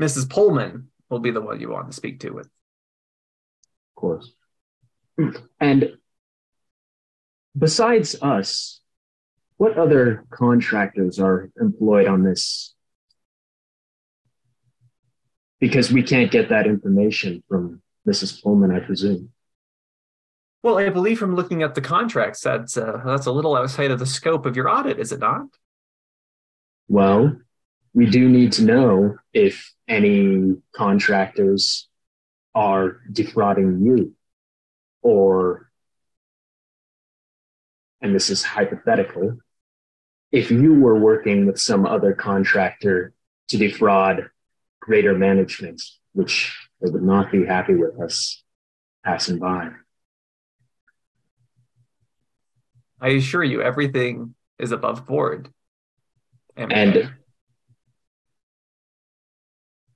Mrs. Pullman will be the one you want to speak to with. Of course. And besides us, what other contractors are employed on this? Because we can't get that information from Mrs. Pullman, I presume. Well, I believe from looking at the contracts, that's a little outside of the scope of your audit, is it not? Well, we do need to know if any contractors are defrauding you, or, and this is hypothetical, if you were working with some other contractor to defraud greater management, which they would not be happy with us passing by. I assure you, everything is above board. And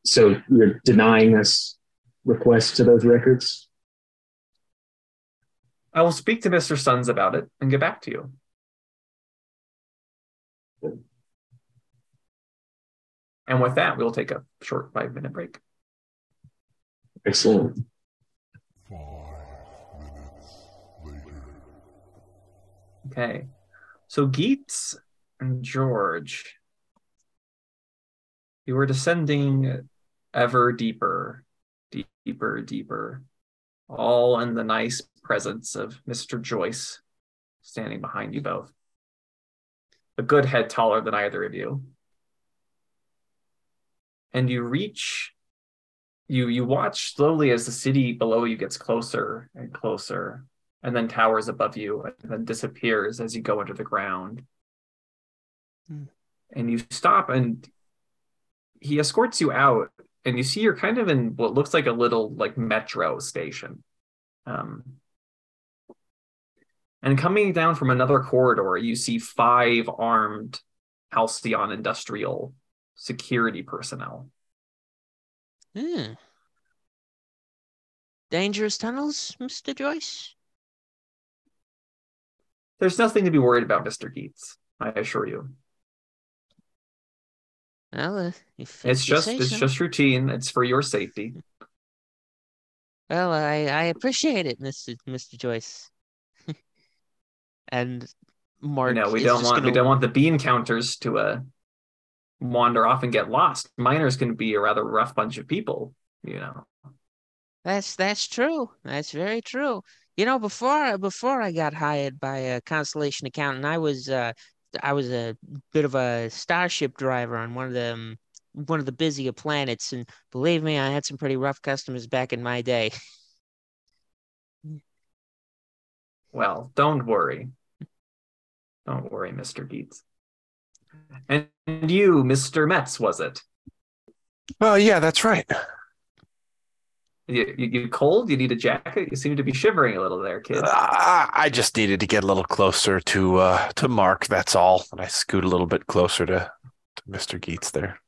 so you're denying us requests to those records? I will speak to Mr. Sons about it and get back to you. And with that, we'll take a short 5-minute break. Excellent. 5 minutes later. Okay. So Geets and George, you were descending ever deeper, deeper, all in the nice presence of Mr. Joyce standing behind you both. A good head taller than either of you. And you reach, you watch slowly as the city below you gets closer and closer, and then towers above you, and then disappears as you go into the ground. And you stop, and he escorts you out, and you see you're kind of in what looks like a little like metro station. And coming down from another corridor, you see 5 armed Halcyon industrial security personnel. Dangerous tunnels, Mr. Joyce? There's nothing to be worried about, Mr. Geets, I assure you. Well, if It's you say so. just routine. It's for your safety. Well, I appreciate it, Mr. Joyce. And Mark, we don't want the bean counters to wander off and get lost. Miners can be a rather rough bunch of people, That's true. That's very true. Before I got hired by a Constellation accountant, I was a bit of a starship driver on one of the busier planets, and believe me, I had some pretty rough customers back in my day. Well, don't worry. Don't worry, Mr. Geets. And you, Mr. Metz, was it? Oh, yeah, that's right. You cold? You need a jacket? You seem to be shivering a little there, kid. I just needed to get a little closer to Mark, that's all. And I scoot a little bit closer to Mr. Geets there.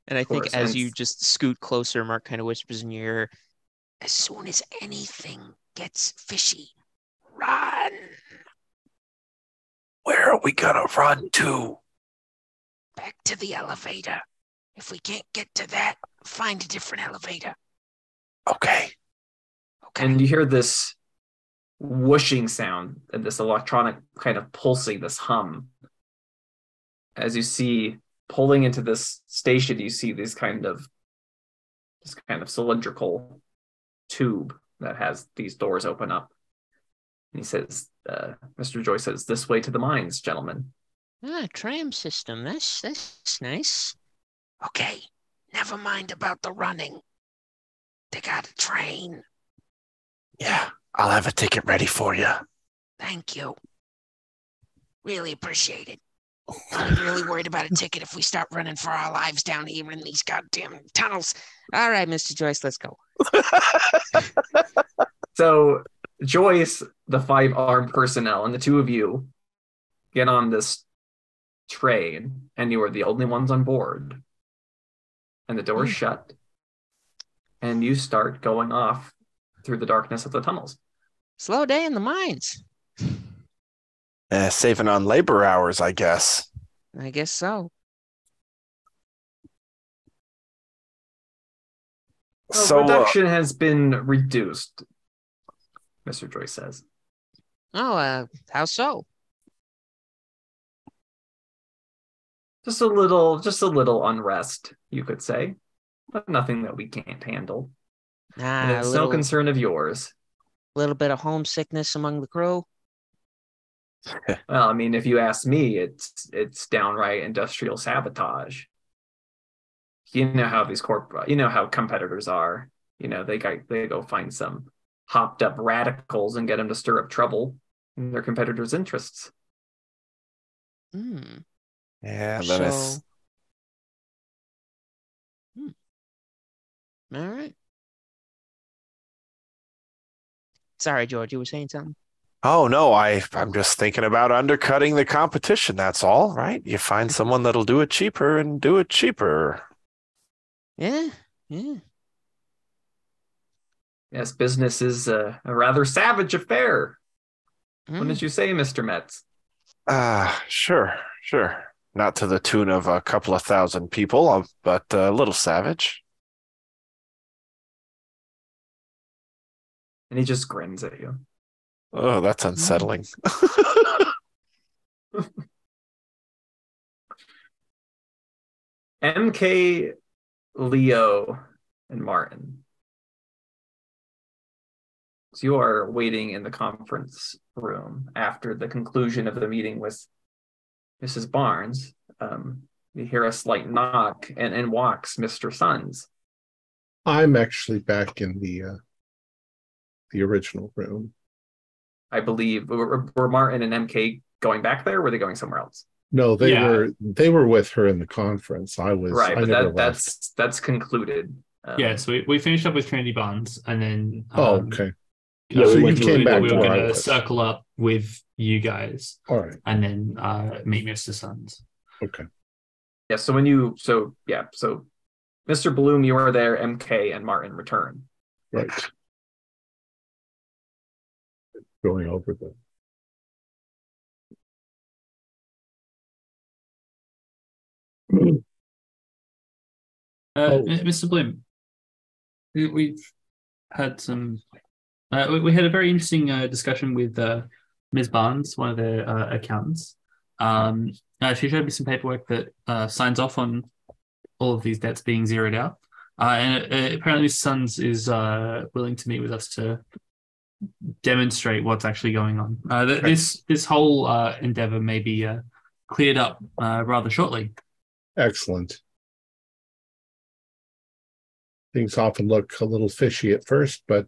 And I think as you just scoot closer, Mark kind of whispers in your ear, as soon as anything gets fishy, run. Where are we gonna run to? Back to the elevator. If we can't get to that, find a different elevator. Okay. And you hear this whooshing sound and this electronic kind of pulsing, this hum. As you see pulling into this station, you see this kind of cylindrical tube that has these doors open up. And he says, Mr. Joyce says, "This way to the mines, gentlemen." Tram system. That's nice. Okay, never mind about the running. They got a train. Yeah, I'll have a ticket ready for you. Thank you. Really appreciate it. I'm really worried about a ticket if we start running for our lives down here in these goddamn tunnels. All right, Mr. Joyce, let's go. So Joyce, the 5 armed personnel, and the 2 of you get on this train, and you are the only ones on board. And the doors shut, and you start going off through the darkness of the tunnels. Slow day in the mines. Saving on labor hours, I guess. I guess so. Well, So, production has been reduced, Mr. Joyce says. Oh, how so? Just a little unrest, you could say, but nothing that we can't handle. And A it's no little, concern of yours. little bit of homesickness among the crew. Well, I mean, if you ask me, it's downright industrial sabotage. You know how you know how competitors are. You know, they go find some hopped up radicals and get them to stir up trouble in their competitors' interests. Hmm. yeah, So, then it's all right. Sorry, George, you were saying something? oh no, I'm just thinking about undercutting the competition. That's all, right? You find someone that'll do it cheaper and do it cheaper. Yeah, yeah. Yes, business is a rather savage affair. Mm. Wouldn't you say, Mr. Metz? Sure, sure. Not to the tune of a couple of thousand people, but a little savage. And he just grins at you. Oh, that's unsettling. MK, Leo, and Martin. So you are waiting in the conference room after the conclusion of the meeting with Mrs. Barnes. You hear a slight knock, and walks Mr. Sons. I'm actually back in the original room. I believe were Martin and MK going back there? Or were they going somewhere else? No, they Yeah. were with her in the conference. I Right, I but never left. that's concluded. Yeah, so we finished up with Trinity Barnes, and then Oh, okay. Yeah, So we you went came to- back we to were where I going to was. circle up with you guys, All right. and then meet Mr. Sons. Okay. Yeah, so so Mr. Bloom, you were there, MK and Martin return. Right. Going over the Oh. Mr. Bloom, we've had some. We had a very interesting discussion with Ms. Barnes, one of the accountants. She showed me some paperwork that signs off on all of these debts being zeroed out. And apparently, Mr. Sons is willing to meet with us to demonstrate what's actually going on. This whole endeavor may be cleared up rather shortly. excellent. Things often look a little fishy at first, but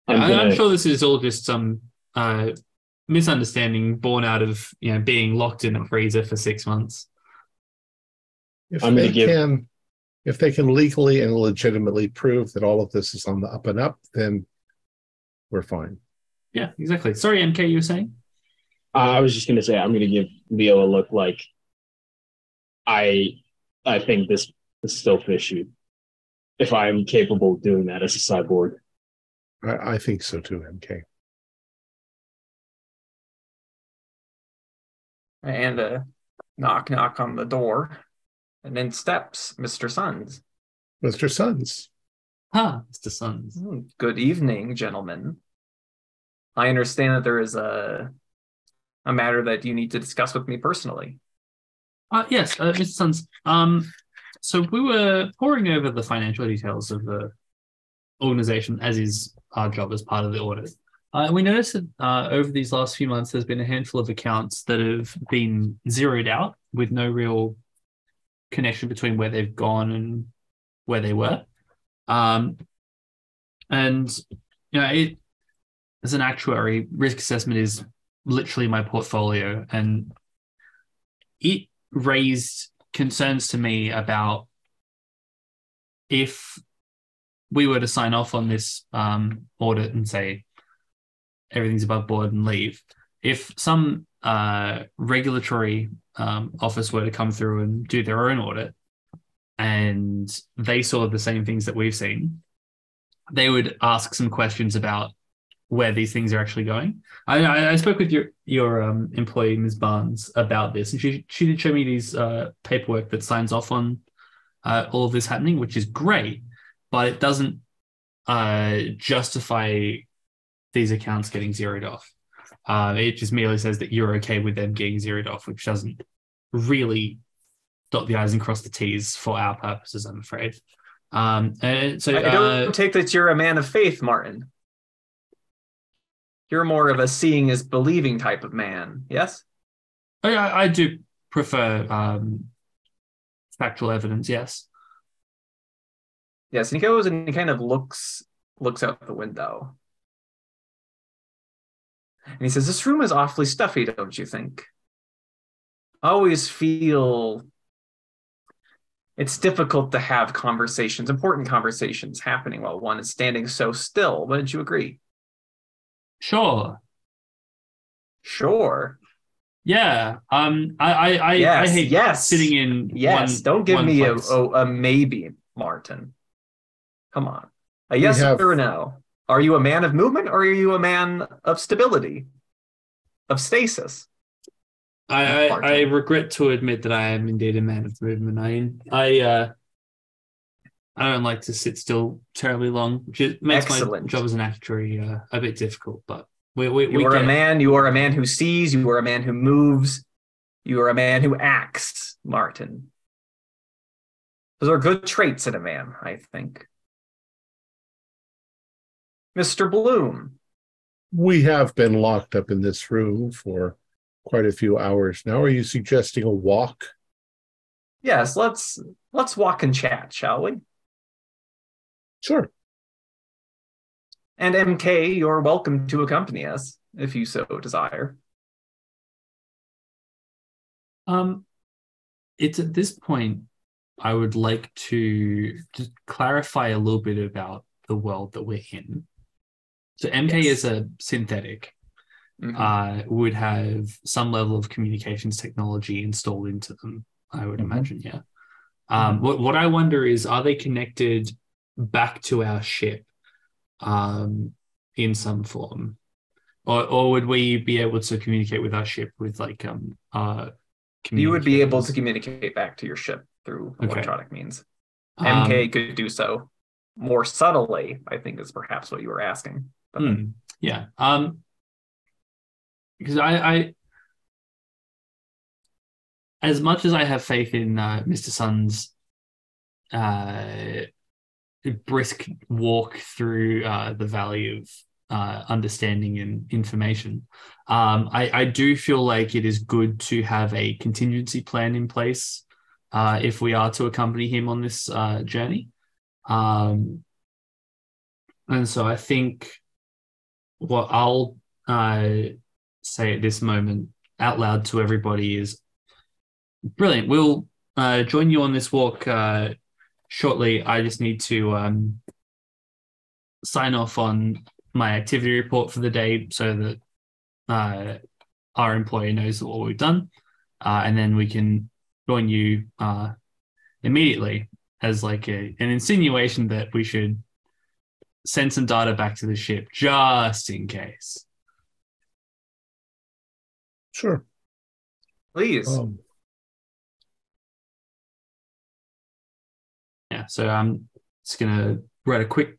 I'm sure this is all just some misunderstanding born out of being locked in a freezer for 6 months. if I'm gonna they give- can, if they can legally and legitimately prove that all of this is on the up and up, then we're fine. Yeah, exactly. Sorry, MK, you were saying? I was just going to say, I'm going to give Leo a look like I think this is still fishy. If I'm capable of doing that as a cyborg. I think so too, MK. And knock on the door. And then steps Mr. Sons. Mr. Sons. Mr. Sons. Good evening, gentlemen. I understand that there is a matter that you need to discuss with me personally. Yes, Mr. Sons. So we were poring over the financial details of the organization, as is our job as part of the audit. We noticed that over these last few months, there's been a handful of accounts that have been zeroed out with no real connection between where they've gone and where they were. And it, as an actuary, risk assessment is literally my portfolio, and it raised concerns to me about if we were to sign off on this audit and say everything's above board and leave, if some regulatory office were to come through and do their own audit and they saw the same things that we've seen, they would ask some questions about where these things are actually going. I spoke with your employee, Ms. Barnes, about this, and she did show me these paperwork that signs off on all of this happening, which is great, but it doesn't justify these accounts getting zeroed off. It just merely says that you're okay with them getting zeroed off, which doesn't really dot the I's and cross the T's for our purposes, I'm afraid. So I don't take that you're a man of faith, Martin. You're more of a seeing is believing type of man, yes? I do prefer factual evidence, yes. Yes, and he goes and he kind of looks out the window. And he says, this room is awfully stuffy, don't you think? I always feel it's difficult to have conversations, important conversations happening while one is standing so still. Wouldn't you agree? Sure. Yeah. I hate sitting in. Yes. Don't give me a maybe, Martin. Come on. A yes or a no. Are you a man of movement or are you a man of stability? Of stasis? I regret to admit that I am indeed a man of movement. I don't like to sit still terribly long, which makes my job as an actuary a bit difficult. But you are a man who sees. You are a man who moves. You are a man who acts, Martin. Those are good traits in a man, I think. Mr. Bloom. We have been locked up in this room for quite a few hours now. Are you suggesting a walk? Yes, let's walk and chat, shall we? Sure. And MK, you're welcome to accompany us, if you so desire. It's at this point I would like to just clarify a little bit about the world that we're in. So MK is a synthetic, would have some level of communications technology installed into them, I would imagine, yeah. What I wonder is, are they connected back to our ship in some form? Or would we be able to communicate with our ship with like you would be able to communicate back to your ship through electronic means. MK could do so more subtly, I think is perhaps what you were asking. Yeah. Because I as much as I have faith in Mr. Sun's brisk walk through the valley of understanding and information, I do feel like it is good to have a contingency plan in place if we are to accompany him on this journey. And so I think what I'll say at this moment out loud to everybody is, brilliant, we'll join you on this walk shortly. I just need to sign off on my activity report for the day so that our employee knows what we've done, and then we can join you immediately as like an insinuation that we should send some data back to the ship just in case. Sure. Please. Yeah, so I'm just going to write a quick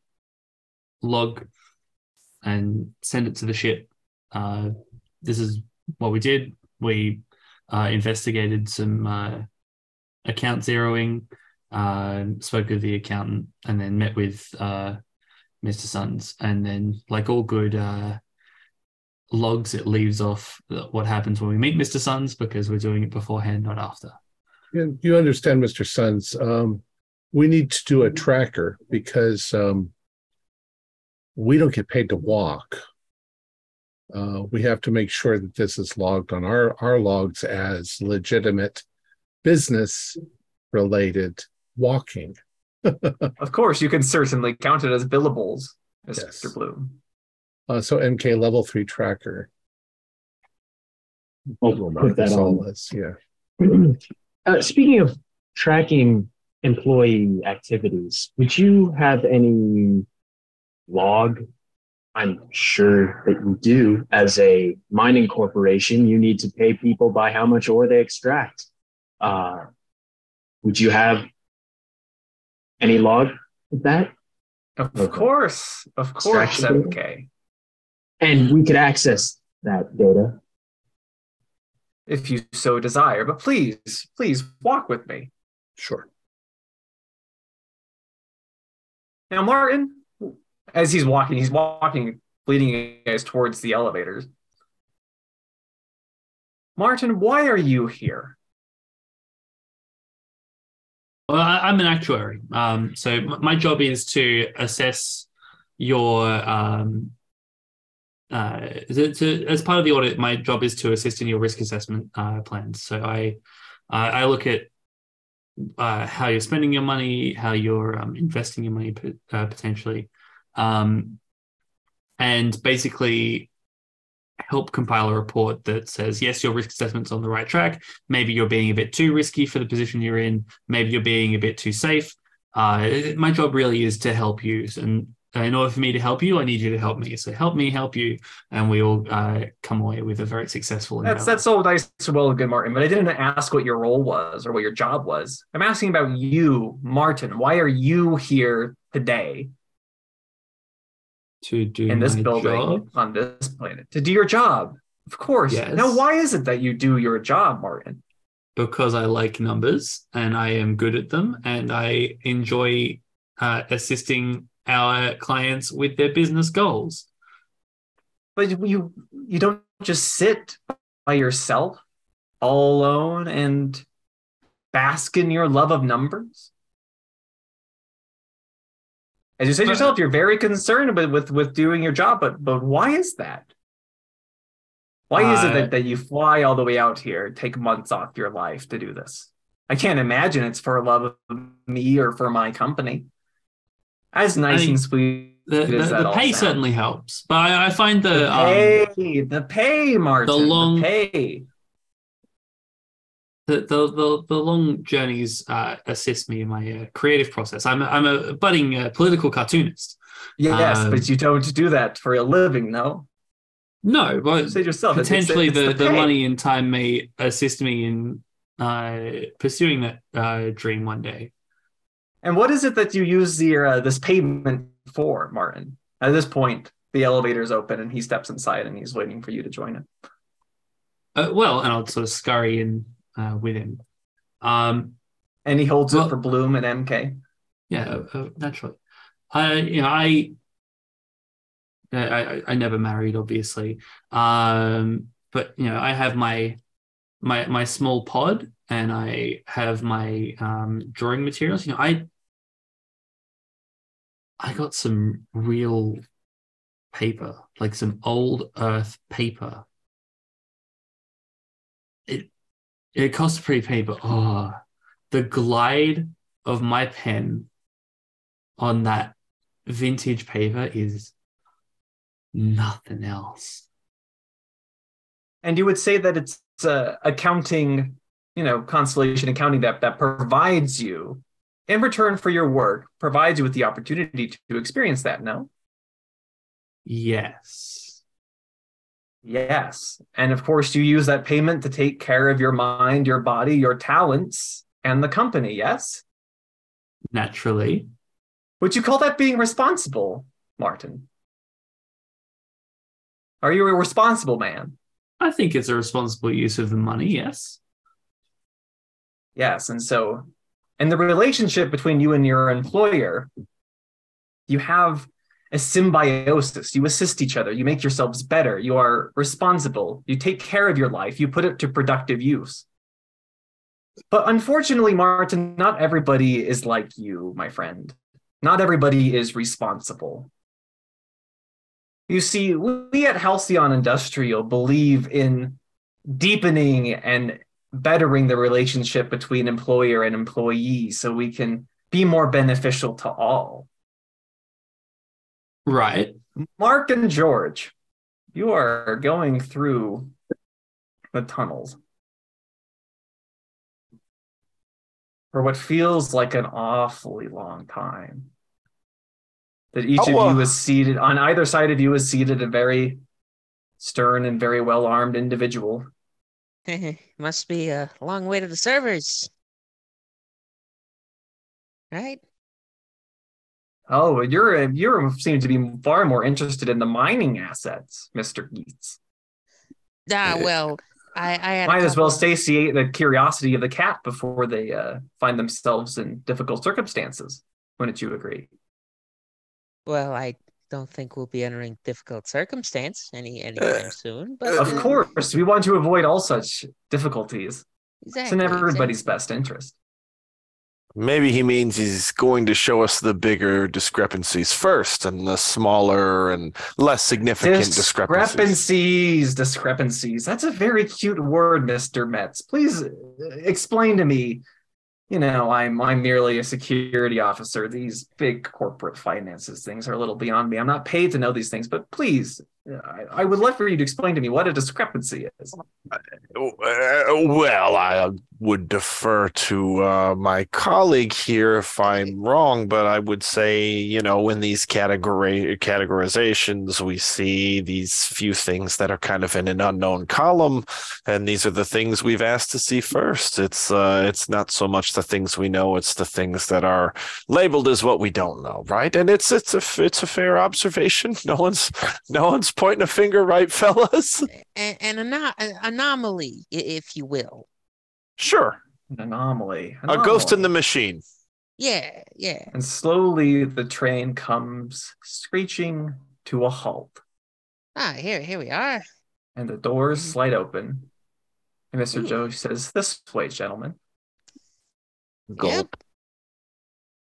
log and send it to the ship. This is what we did. We investigated some account zeroing, spoke with the accountant, and then met with Mr. Sons. And then, like all good logs, it leaves off what happens when we meet Mr. Sons, because we're doing it beforehand, not after. You understand, Mr. Sons, we need to do a tracker because we don't get paid to walk. We have to make sure that this is logged on our logs as legitimate business-related walking. Of course, you can certainly count it as billables, Mr. Bloom. So MK level 3 tracker. We'll put that on. Yeah. Speaking of tracking employee activities, would you have any log? I'm sure that you do. As a mining corporation, you need to pay people by how much ore they extract. Would you have any log of that? Of course, Extraction data? MK. And we could access that data. If you so desire, but please walk with me. Sure. Now, Martin, as he's walking, leading you guys towards the elevators. Martin, why are you here? Well, I'm an actuary. So my job is to assess your as part of the audit. My job is to assist in your risk assessment plans. So I look at how you're spending your money, how you're investing your money potentially, and basically help compile a report that says, yes, your risk assessment's on the right track. Maybe you're being a bit too risky for the position you're in. Maybe you're being a bit too safe. My job really is to help you. And in order for me to help you, I need you to help me. So help me help you, and we all come away with a very successful endeavor. That's all nice and well and good, Martin, but I didn't ask what your role was or what your job was. I'm asking about you, Martin. Why are you here today? To do in this my building job? On this planet to do your job, of course. Yes. Now, why is it that you do your job, Martin? Because I like numbers and I am good at them, and I enjoy assisting our clients with their business goals. But you don't just sit by yourself all alone and bask in your love of numbers. As you said yourself, you're very concerned with doing your job, but why is that? Why is it that you fly all the way out here, take months off your life to do this? I can't imagine it's for love of me or for my company. As nice and sweet as that the all pay sounds. certainly helps, but I find the pay, Martin, the pay. The long journeys assist me in my creative process. I'm a budding political cartoonist. Yes, but you don't do that for a living, no? No, but say yourself, potentially it's the money and time may assist me in pursuing that dream one day. And what is it that you use this payment for, Martin? At this point, the elevator's open and he steps inside and he's waiting for you to join him. Well, and I'll sort of scurry in with him. And he holds it for Bloom and MK. Yeah, naturally. I never married, obviously. But I have my small pod, and I have my drawing materials. I got some real paper, like some old earth paper. It costs a pretty penny, but the glide of my pen on that vintage paper is nothing else. And you would say that it's accounting, constellation accounting that provides you, in return for your work, provides you with the opportunity to experience that, no? Yes. Yes. And of course, you use that payment to take care of your mind, your body, your talents, and the company, yes? Naturally. Would you call that being responsible, Martin? Are you a responsible man? I think it's a responsible use of the money, yes. Yes, and so in the relationship between you and your employer, you have a symbiosis. You assist each other. You make yourselves better. You are responsible. You take care of your life. You put it to productive use. But unfortunately, Martin, not everybody is like you, my friend. Not everybody is responsible. You see, we at Halcyon Industrial believe in deepening and bettering the relationship between employer and employee so we can be more beneficial to all. Right. Mark and George, you are going through the tunnels for what feels like an awfully long time. That each of you is seated, on either side of you is seated a very stern and very well-armed individual. Must be a long way to the servers. Right? Oh, you seem to be far more interested in the mining assets, Mr. Geets. Well, I had Might as well satiate the curiosity of the cat before they find themselves in difficult circumstances. Wouldn't you agree? Well, I don't think we'll be entering difficult circumstance anytime soon. But of course, we want to avoid all such difficulties. Exactly, it's in everybody's best interest. Maybe he means he's going to show us the bigger discrepancies first and the smaller and less significant discrepancies. Discrepancies. That's a very cute word, Mr. Metz. Please explain to me. You know, I'm merely a security officer. These big corporate finances things are a little beyond me. I'm not paid to know these things, but please, I would love for you to explain to me what a discrepancy is. Well, I would defer to my colleague here if I'm wrong, but I would say, you know, in these categorizations, we see these few things that are kind of in an unknown column, and these are the things we've asked to see first. It's not so much the things we know; it's the things that are labeled as what we don't know, right? And it's a fair observation. No one's pointing a finger, right, fellas? An anomaly, if you will. Sure. An anomaly. A ghost in the machine. Yeah. And slowly the train comes screeching to a halt. Here we are. And the doors slide open. And Mr. Joe says, "This way, gentlemen." Yep.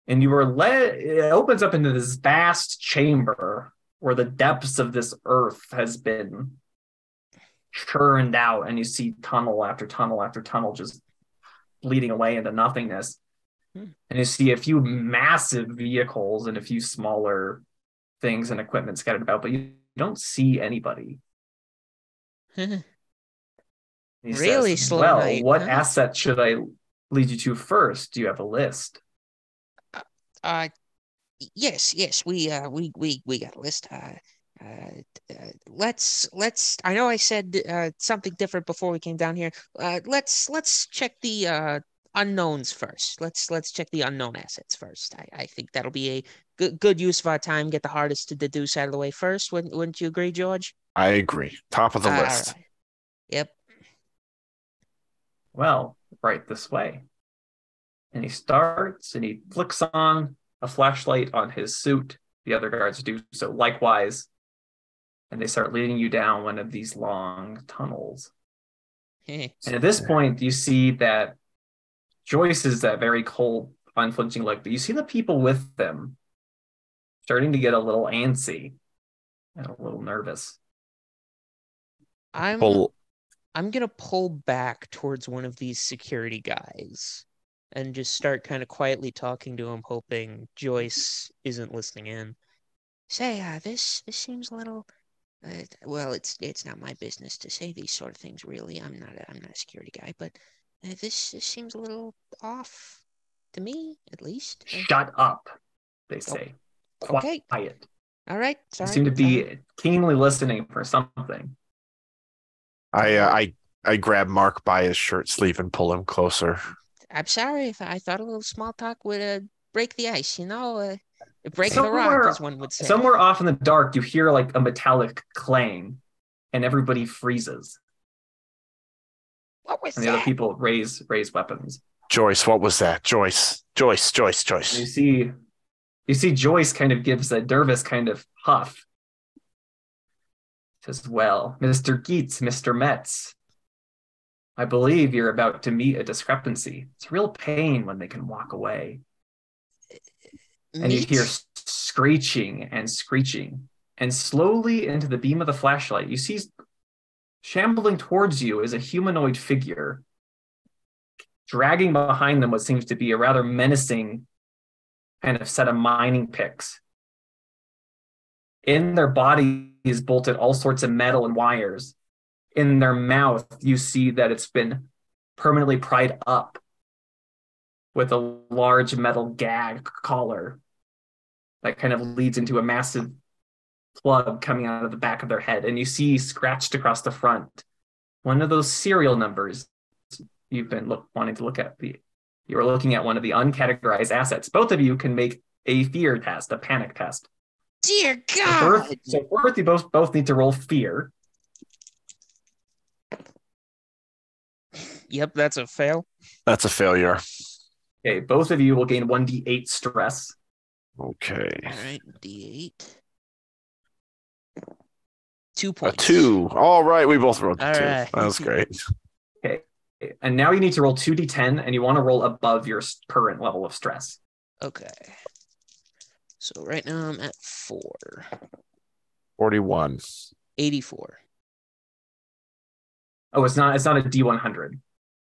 And you are it opens up into this vast chamber where the depths of this earth has been churned out, and you see tunnel after tunnel after tunnel just bleeding away into nothingness. And you see a few massive vehicles and a few smaller things and equipment scattered about, but you don't see anybody. Really says, slow well, night, what asset should I lead you to first? Do you have a list? Yes, we got a list. Let's. I know I said something different before we came down here. Let's check the unknowns first. Let's check the unknown assets first. I think that'll be a good use of our time. Get the hardest to deduce out of the way first. Wouldn't you agree, George? I agree. Top of the list. Right. Yep. Well, right this way. And he starts and he flicks on a flashlight on his suit. The other guards do so likewise. And they start leading you down one of these long tunnels. And at this point, you see that Joyce is that very cold, unflinching look, but you see the people with them starting to get a little antsy and a little nervous. I'm gonna pull back towards one of these security guys and just start kind of quietly talking to him, hoping Joyce isn't listening in. Say, this seems a little. Well, it's not my business to say these sort of things. Really, I'm not a security guy, but this seems a little off to me, at least. Shut up, they say. Okay. Quiet. All right. Sorry. You seem to be keenly listening for something. I grab Mark by his shirt sleeve and pull him closer. I'm sorry if I thought a little small talk would break the ice. Break the rock, as one would say. Somewhere off in the dark, you hear like a metallic clang, and everybody freezes. What was and that? The other people raise weapons. Joyce, what was that? Joyce. And you see Joyce kind of gives a nervous kind of huff. Says, "Well, Mr. Geets, Mr. Metz, I believe you're about to meet a discrepancy. It's a real pain when they can walk away." And you hear screeching and screeching. And slowly into the beam of the flashlight, you see shambling towards you is a humanoid figure, dragging behind them what seems to be a rather menacing kind of set of mining picks. In their bodies bolted all sorts of metal and wires. In their mouth, you see that it's been permanently pried up with a large metal gag collar. that kind of leads into a massive plug coming out of the back of their head. And you see scratched across the front one of those serial numbers you've been wanting to look at. You're looking at one of the uncategorized assets. Both of you can make a fear test, a panic test. Dear God! So first, you both need to roll fear. Yep, that's a fail. That's a failure. Okay, both of you will gain 1d8 stress. Okay. All right, D8. 2 A points. 2. All right, we both rolled a All 2. right. That was great. Okay, and now you need to roll 2d10, and you want to roll above your current level of stress. Okay. So right now I'm at 4. 41. 84. Oh, it's not a D100.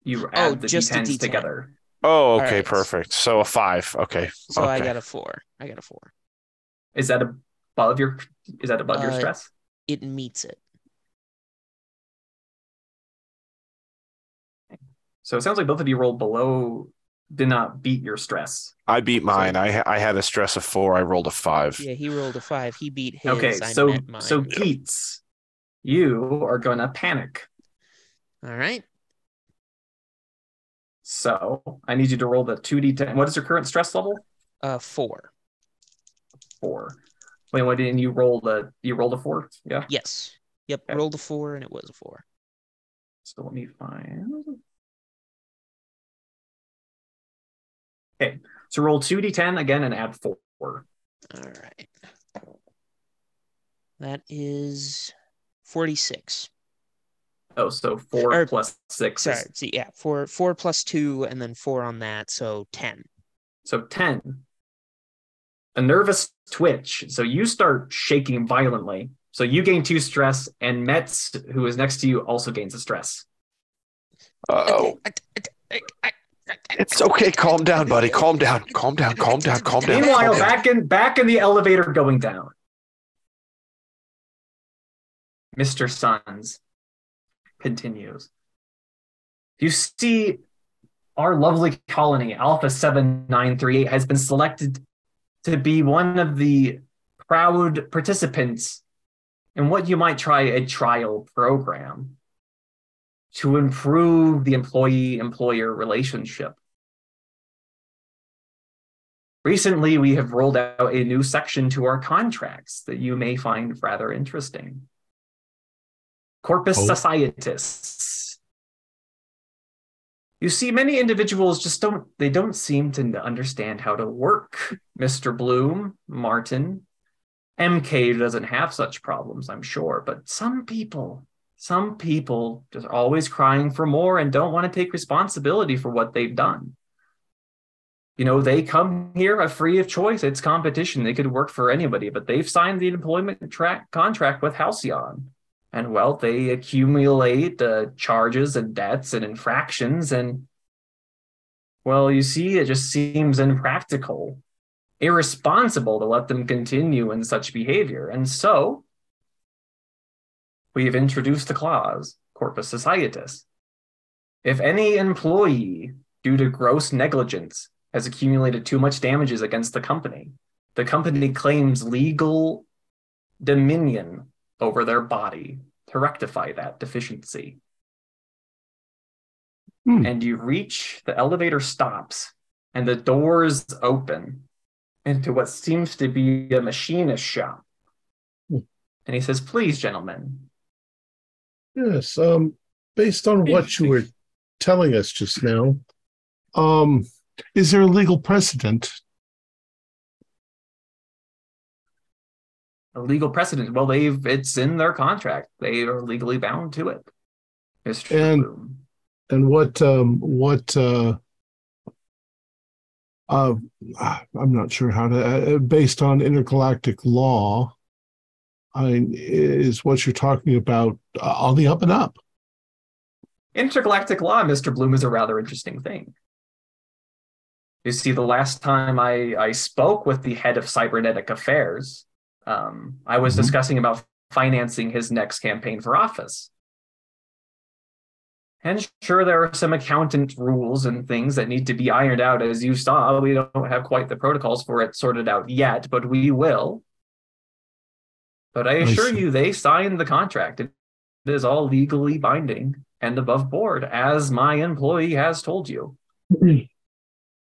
You add the just a D10s D10. together. Oh, okay, right. perfect. So a 5. Okay. So okay. I got a 4. Is that above your stress? It meets it. So it sounds like both of you rolled below, did not beat your stress. I beat mine. I had a stress of 4. I rolled a 5. Yeah, he rolled a 5. He beat his. Okay, I so met mine. Keats, you are going to panic. All right. So I need you to roll the 2d10. What is your current stress level? 4. 4. Wait, what didn't you roll you rolled a 4? Yeah. Yes. Yep. Okay. Rolled a 4 and it was a 4. So let me find. Okay. So roll 2d10 again and add 4. All right. That is 46. Oh, so 4 plus 6. Sorry. See, yeah, 4 plus 2 and then 4 on that, so 10. So 10. A nervous twitch. So you start shaking violently. So you gain 2 stress, and Metz, who is next to you, also gains a stress. Uh-oh. It's okay. Calm down, buddy. Calm down. Meanwhile, back in the elevator going down, Mr. Sons continues. You see, our lovely colony, Alpha 7938, has been selected to be one of the proud participants in what you might try a trial program to improve the employee-employer relationship. Recently, we have rolled out a new section to our contracts that you may find rather interesting. Corpus Societis. You see, many individuals just don't seem to understand how to work. Mr. Bloom, Martin, MK doesn't have such problems, I'm sure, but some people just are always crying for more and don't want to take responsibility for what they've done. You know, they come here free of choice. It's competition. They could work for anybody, but they've signed the employment contract with Halcyon. And, well, they accumulate charges and debts and infractions. And, well, you see, it just seems impractical, irresponsible to let them continue in such behavior. And so we have introduced a clause, Corpus Societis. If any employee, due to gross negligence, has accumulated too much damages against the company claims legal dominion over their body to rectify that deficiency. And you reach, the elevator stops, and the doors open into what seems to be a machinist shop. And he says, please, gentlemen. Yes, based on what you were telling us just now, is there a legal precedent? A legal precedent? Well, it's in their contract. They are legally bound to it. Mr. Bloom. And I'm not sure how to, based on intergalactic law, is what you're talking about on the up and up. Intergalactic law, Mr. Bloom, is a rather interesting thing. You see, the last time I spoke with the head of cybernetic affairs, I was discussing about financing his next campaign for office. And sure, there are some accountant rules and things that need to be ironed out. As you saw, we don't have quite the protocols for it sorted out yet, but we will. But I assure you, they signed the contract. It is all legally binding and above board, as my employee has told you.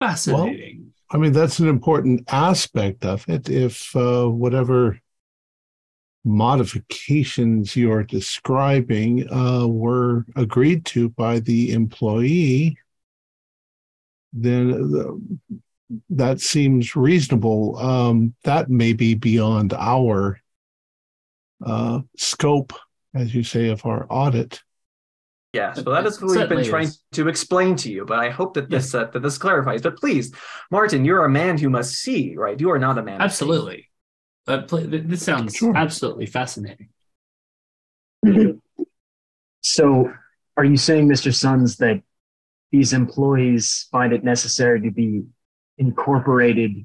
Fascinating. Well, I mean, that's an important aspect of it. If whatever modifications you're describing were agreed to by the employee, then that seems reasonable. That may be beyond our scope, as you say, of our audit. Yes, well, that is what we've been trying to explain to you, but I hope that this that this clarifies. But please, Martin, you're a man who must see, right? You are not a man. Absolutely. This sounds absolutely fascinating. So, are you saying, Mr. Sons, that these employees find it necessary to be incorporated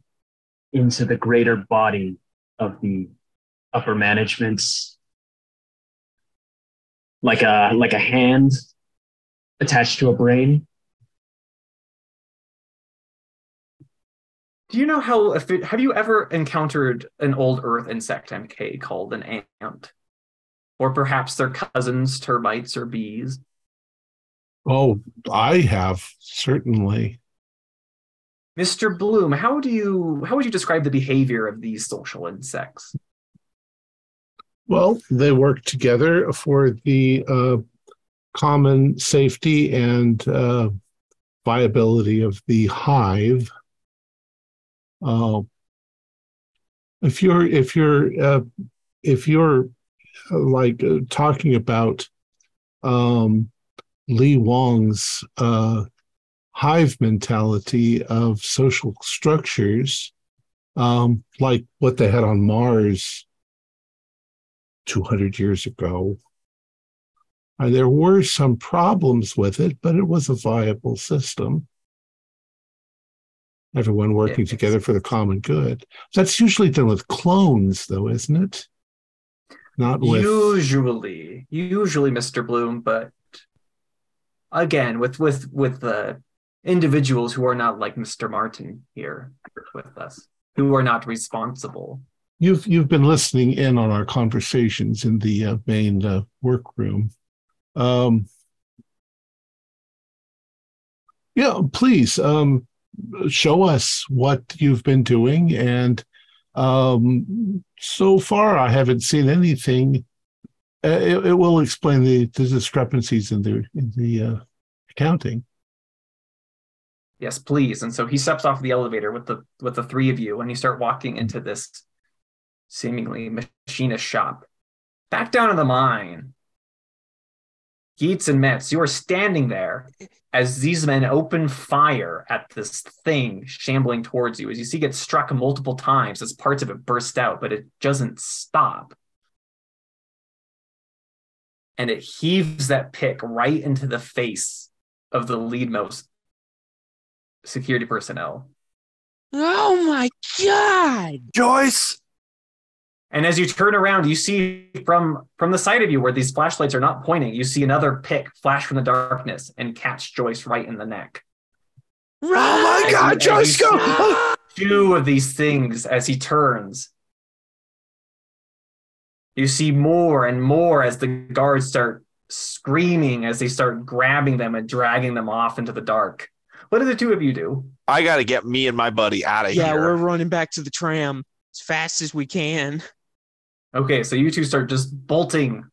into the greater body of the upper managements, like a hand attached to a brain? Do you know have you ever encountered an old Earth insect, MK, called an ant? Or perhaps their cousins, termites or bees? Oh, I have, certainly. Mr. Bloom, how would you describe the behavior of these social insects? Well, they work together for the common safety and viability of the hive. If you're like talking about Li Wang's hive mentality of social structures, like what they had on Mars 200 years ago, there were some problems with it, but it was a viable system. Everyone working together for the common good. That's usually done with clones, though, isn't it? Not with... Usually, Mr. Bloom, but again, with the individuals who are not like Mr. Martin here with us, who are not responsible. You've been listening in on our conversations in the main workroom. Yeah, please show us what you've been doing, and so far I haven't seen anything. It will explain the discrepancies in the accounting. Yes, please. And so he steps off the elevator with the three of you, and you start walking into this seemingly machinist shop. Back down in the mine, Geets and Metz, you are standing there as these men open fire at this thing shambling towards you. As you see, it gets struck multiple times as parts of it burst out, but it doesn't stop. And it heaves that pick right into the face of the leadmost security personnel. Oh my God! Joyce! And as you turn around, you see from the side of you where these flashlights are not pointing, you see another pick flash from the darkness and catch Joyce right in the neck. Oh my God, Joyce, go! Two of these things as he turns. You see more and more as the guards start screaming, as they start grabbing them and dragging them off into the dark. What do the two of you do? I got to get me and my buddy out of here. Yeah, we're running back to the tram as fast as we can. Okay, so you two start just bolting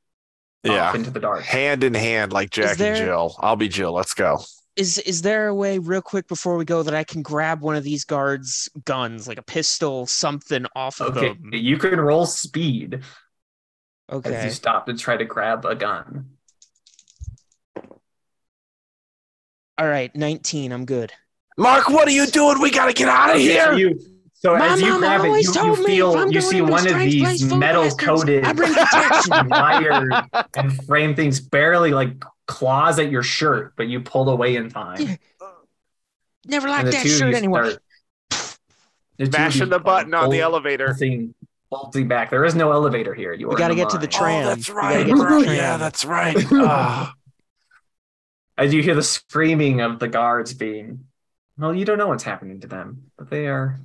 off into the dark. Hand in hand like Jack and Jill. I'll be Jill. Let's go. Is there a way, real quick before we go, that I can grab one of these guards' guns, like a pistol, something off of them? Okay, you can roll speed. Okay. As you stop to try to grab a gun. All right, 19. I'm good. Mark, what are you doing? We got to get out of here. So as you grab it, you see one of these metal-coated wires and frame things barely like claws at your shirt, but you pulled away in time. Never liked that shirt anyway. Mashing the button on the elevator. Bolting back. There is no elevator here. We got to get to the tram. Oh, that's right. Yeah, that's right. As you hear the screaming of the guards being, well, you don't know what's happening to them, but they are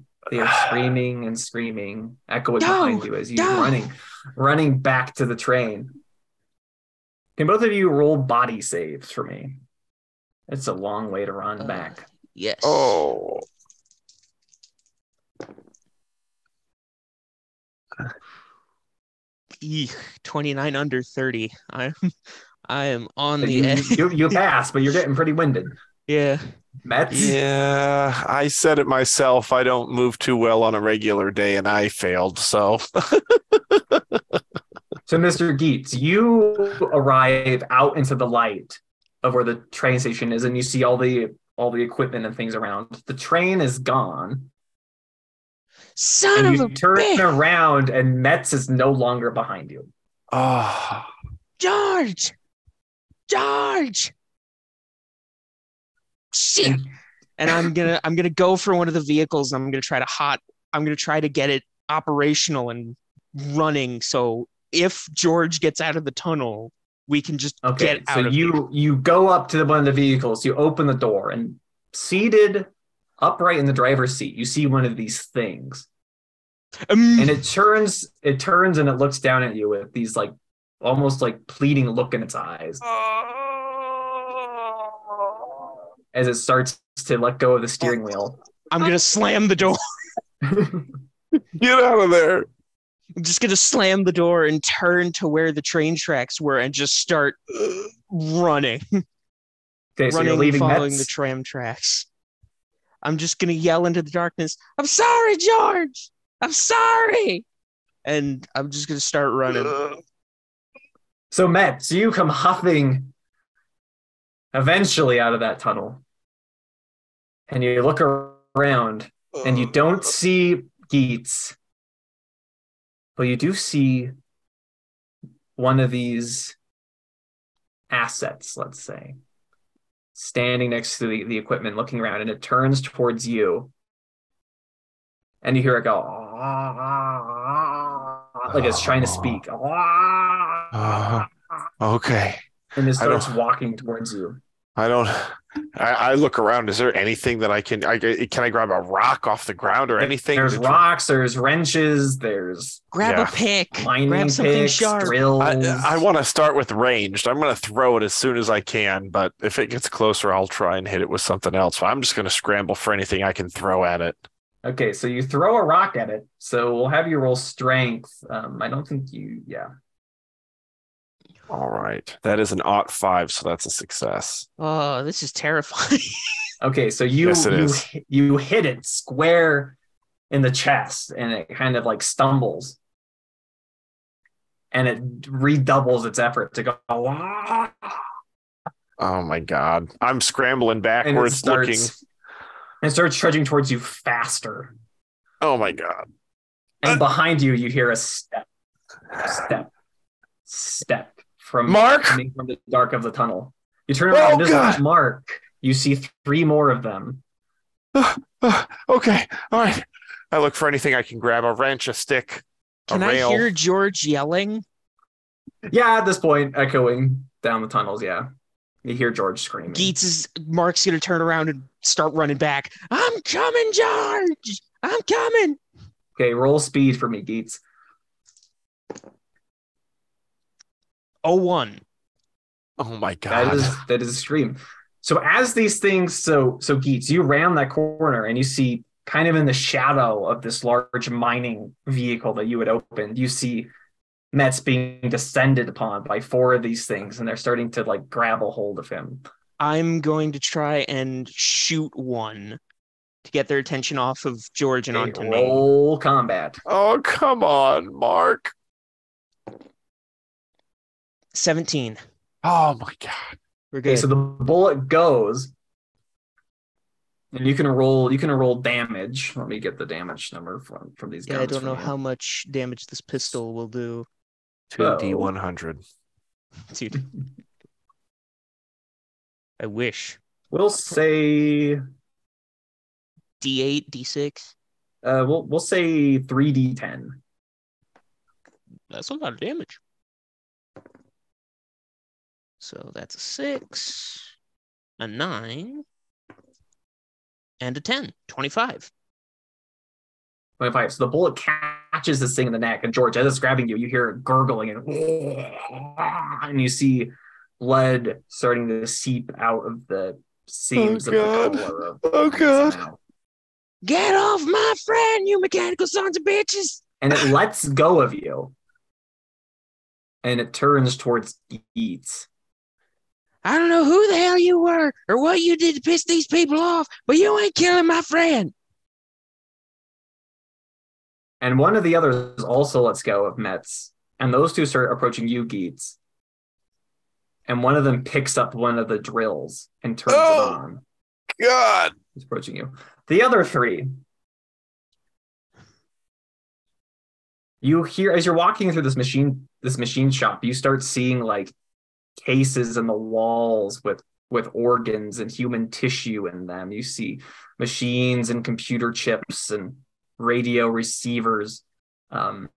screaming and screaming, echoing behind No, you as you no. running back to the train. Can both of you roll body saves for me? It's a long way to run back. Yes. Oh. 29 under 30. I am on But the edge. you pass, but you're getting pretty winded. Yeah. Mets? Yeah, I said it myself. I don't move too well on a regular day, and I failed. So, So, Mr. Geets, you arrive out into the light of where the train station is, and you see all the equipment and things around. The train is gone, Son and of you a turn bitch. around, and Metz is no longer behind you. oh, George. Shit. And I'm gonna go for one of the vehicles. I'm gonna try to get it operational and running. So if George gets out of the tunnel, we can just Okay, get so out of here. you go up to one of the vehicles, you open the door, and seated upright in the driver's seat, you see one of these things. And it turns and it looks down at you with these like almost like pleading look in its eyes as it starts to let go of the steering wheel. I'm gonna slam the door. get out of there. I'm just gonna slam the door and turn to where the train tracks were and just start running. Okay, so you're running, leaving following Metz. the tram tracks. I'm just gonna yell into the darkness, "I'm sorry, George! I'm sorry!" And I'm just gonna start running. So Metz, you come huffing eventually out of that tunnel. And you look around and you don't see Geets, but you do see one of these assets, let's say, standing next to the equipment, looking around, and it turns towards you. And you hear it go, like it's trying to speak. Okay. And it I don't. starts walking towards you. I don't. I look around. Is there anything that I can grab a rock off the ground or anything? There's rocks, there's wrenches, there's Grab a pick. mining Grab something picks, sharp. drills. I want to start with ranged. I'm going to throw it as soon as I can, but if it gets closer, I'll try and hit it with something else. So I'm just going to scramble for anything I can throw at it. Okay, so you throw a rock at it. So we'll have you roll strength. I don't think yeah. All right. That is an aught 5, so that's a success. Oh, this is terrifying. Okay, so you Yes, it is. you hit it square in the chest, and it kind of like stumbles, and it redoubles its effort to go. Oh my God. I'm scrambling And backwards looking. It starts trudging towards you faster. Oh my God. And behind you, you hear a step from Mark? coming from the dark of the tunnel. You turn around, and it is not Mark. You see 3 more of them. Okay. All right. I look for anything I can grab, a wrench, a stick, Can a rail. I hear George yelling? Yeah, at this point, echoing down the tunnels, yeah. You hear George screaming. Mark's gonna turn around and start running back. I'm coming, George! I'm coming! Okay, roll speed for me, Geets. 01. Oh my God. That is a scream. So as these things, so Geets, you round that corner and you see kind of in the shadow of this large mining vehicle that you had opened, you see Metz being descended upon by 4 of these things, and they're starting to like grab a hold of him. I'm going to try and shoot one to get their attention off of George and onto me. Roll combat. Oh, come on, Mark. 17. Oh my God. We're good. Okay, so the bullet goes, and you can roll damage. Let me get the damage number from these guns. I don't know from you. how much damage this pistol will do. 2d100. Dude. I wish. We'll say D8, D6. we'll say 3d10. That's a lot of damage. So that's a 6. a 9, and a 10. 25. 25. So the bullet catches this thing in the neck, and George, as it's grabbing you, you hear it gurgling, and you see blood starting to seep out of the seams of the collar of its mouth. Get off my friend, you mechanical sons of bitches! And it lets go of you. And it turns towards Geets. I don't know who the hell you were or what you did to piss these people off, but you ain't killing my friend. And one of the others also lets go of Metz. And those two start approaching you, Geets. And one of them picks up one of the drills and turns it on. God. He's approaching you. The other three. You hear, as you're walking through this machine shop, you start seeing like cases in the walls with organs and human tissue in them. You see machines and computer chips and radio receivers. And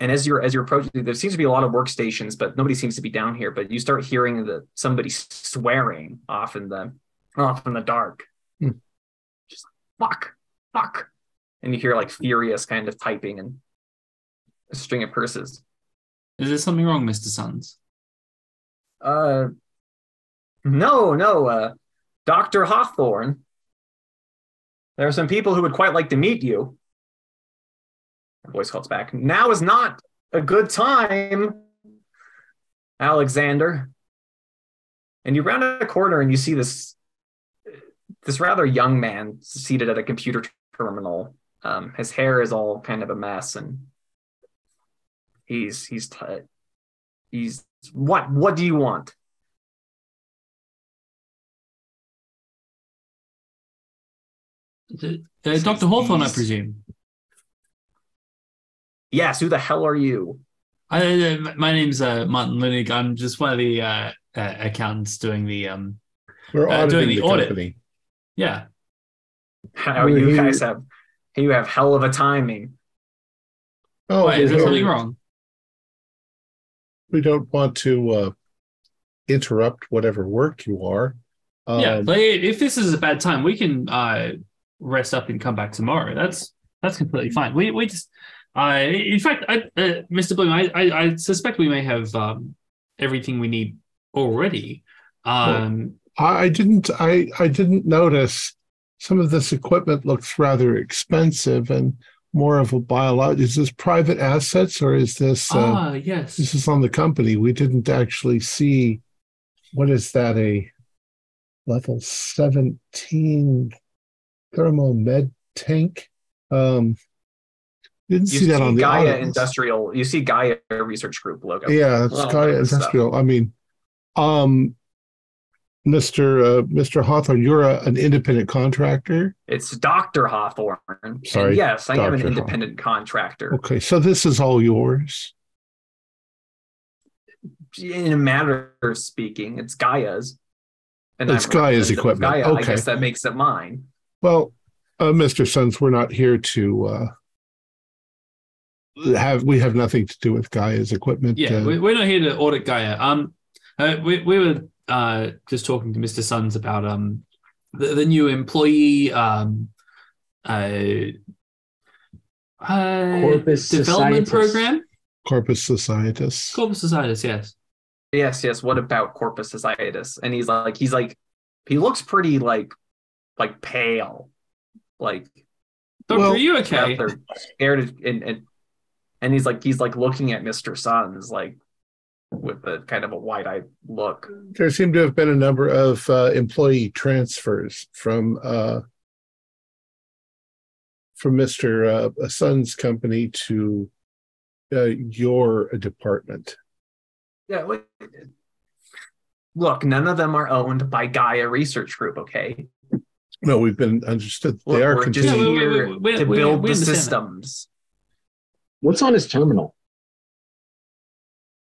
as you're approaching, there seems to be a lot of workstations, but nobody seems to be down here. But you start hearing somebody swearing off in the dark. Just fuck. And you hear like furious kind of typing and a string of curses. Is there something wrong, Mr. Sons? No, Dr. Hawthorne. There are some people who would quite like to meet you. Her voice calls back. Now is not a good time, Alexander. And you round a corner and you see this rather young man seated at a computer terminal. His hair is all kind of a mess, and he's what do you want? Dr. Hawthorne, I presume. Yes, who the hell are you? My name's Martin Linig. I'm just one of the accountants doing the We're auditing doing the audit. company. Yeah. How you guys have hell of a timing. Oh, Wait, is there something wrong? We don't want to interrupt whatever work you are. Yeah, but if this is a bad time, we can rest up and come back tomorrow. That's completely fine. We just, in fact, Mr. Bloom, I suspect we may have everything we need already. I didn't notice. Some of this equipment looks rather expensive and more of a biological. Is this private assets or is this? Yes. This is on the company. We didn't actually see. What is that? A level 17 thermal med tank. Didn't see that on the Gaia audit. Industrial. You see Gaia Research Group logo. Yeah, it's Gaia Industrial. I mean, Mr. Hawthorne, you're an independent contractor? It's Dr. Hawthorne. Sorry. And yes, I am an Dr. independent contractor. Okay, so this is all yours? In a matter of speaking, it's Gaia's. And It's Gaia's equipment. Gaia, Okay. I guess that makes it mine. Well, Mr. Sons, we're not here to we have nothing to do with Gaia's equipment. Yeah, we're not here to audit Gaia. We were just talking to Mr. Sons about the new employee Corpus development Societas. program. Corpus Societas. Corpus Societas, yes. Yes. What about Corpus Societas? And he's like, he looks pretty like pale, like. Doctor, Well, are you okay? They're scared and he's like looking at Mr. Sons like with a kind of a wide-eyed look. There seem to have been a number of employee transfers from Mr. Sons' company to your department. Yeah. Look, none of them are owned by Gaia Research Group. Okay. No, we've been understood. They Look, are we're just continuing. here to build we the understand that. systems. What's on his terminal?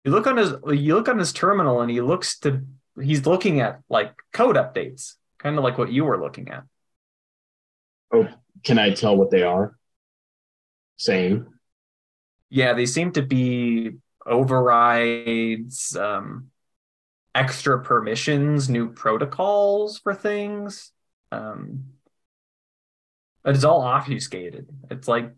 You look on his terminal, and he's looking at like code updates, kind of like what you were looking at. Oh, can I tell what they are saying? Yeah, they seem to be overrides, extra permissions, new protocols for things. It's all obfuscated. It's like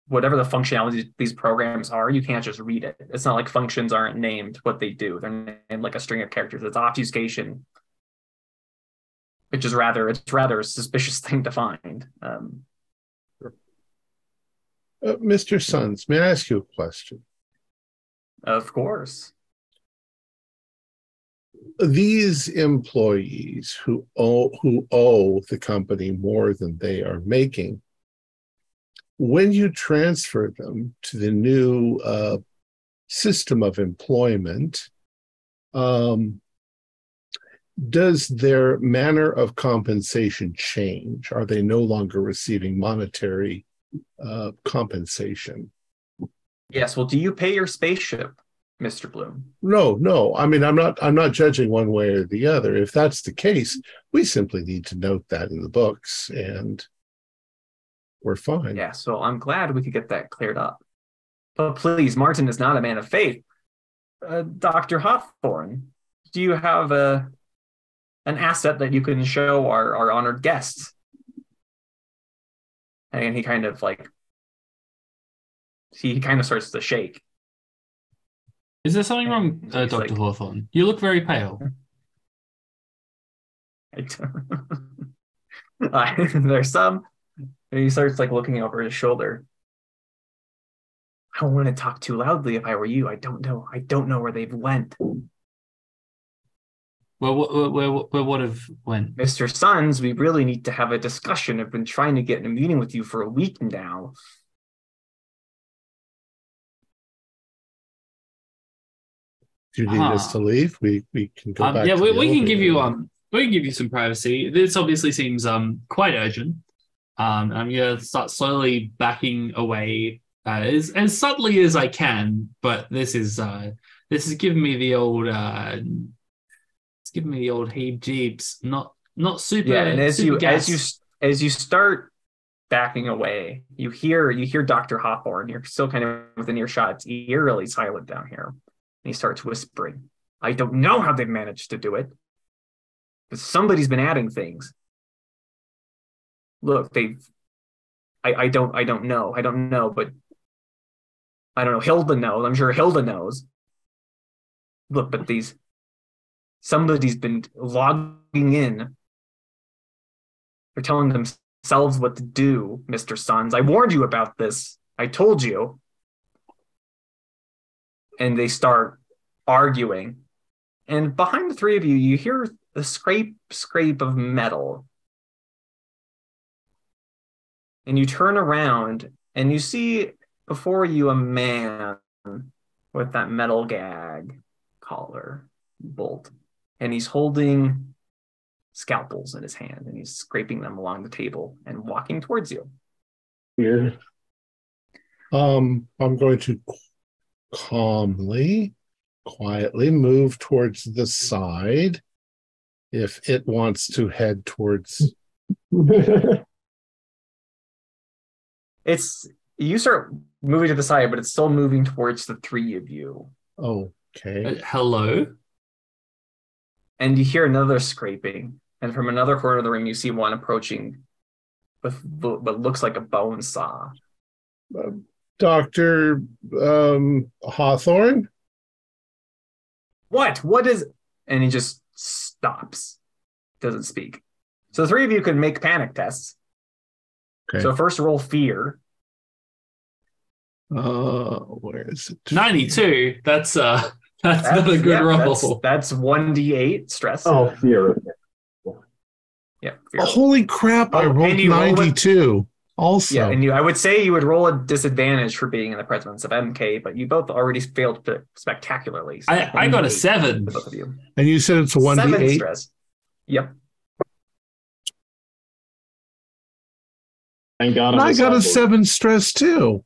whatever the functionality these programs are, you can't just read it. It's not like functions aren't named what they do. They're named like a string of characters. It's obfuscation, which is rather a suspicious thing to find. Mr. Sons, may I ask you a question? Of course. These employees who owe the company more than they are making, when you transfer them to the new system of employment, does their manner of compensation change? Are they no longer receiving monetary compensation? Yes. Well, do you pay your spaceship, Mr. Bloom? No. I mean, I'm not judging one way or the other. If that's the case, we simply need to note that in the books, and we're fine. Yeah. So I'm glad we could get that cleared up. But please, Martin is not a man of faith. Dr. Hawthorne, do you have an asset that you can show our honored guests? And he kind of starts to shake. Is there something wrong, Dr. Hawthorne? You look very pale. There's some. And he starts looking over his shoulder. I don't want to talk too loudly if I were you. I don't know where they've went. Well, what have went? Mr. Sons, we really need to have a discussion. I've been trying to get in a meeting with you for a week now. Do you need us to leave? We can go back. Yeah, to we can give you some privacy. This obviously seems quite urgent. I'm gonna start slowly backing away as subtly as I can. But this is giving me the old heebs-jeebs. Not super. Yeah, and as you start backing away, you hear Dr. Hawthorne. You're still kind of within earshot. It's eerily silent down here. And he starts whispering, I don't know how they've managed to do it, but somebody's been adding things. Look, I don't know, but I don't know. Hilda knows. I'm sure Hilda knows. Look, but somebody's been logging in. They're telling themselves what to do, Mr. Sons. I warned you about this. I told you. And they start arguing. And behind the three of you, you hear the scrape of metal. And you turn around and you see before you a man with that metal gag collar bolt. And he's holding scalpels in his hand and he's scraping them along the table and walking towards you. Here. I'm going to quietly move towards the side if it wants to head towards. You start moving to the side, but it's still moving towards the three of you. Okay. Hello? And you hear another scraping, and from another corner of the room you see one approaching with what looks like a bone saw. Dr. Hawthorne? What is... And he just stops. Doesn't speak. So the three of you can make panic tests. Okay. So first roll fear. Where is it? 92. That's not a good roll. That's 1d8 stress. Oh, fear. Yeah. Fear. Holy crap, I rolled 92. Also. Yeah, and I would say you would roll a disadvantage for being in the presence of MK, but you both already failed spectacularly. So I got a 7. both of you. And you said it's a 1d8? 7 stress. Yep. Thank God. I got a 7 stress too.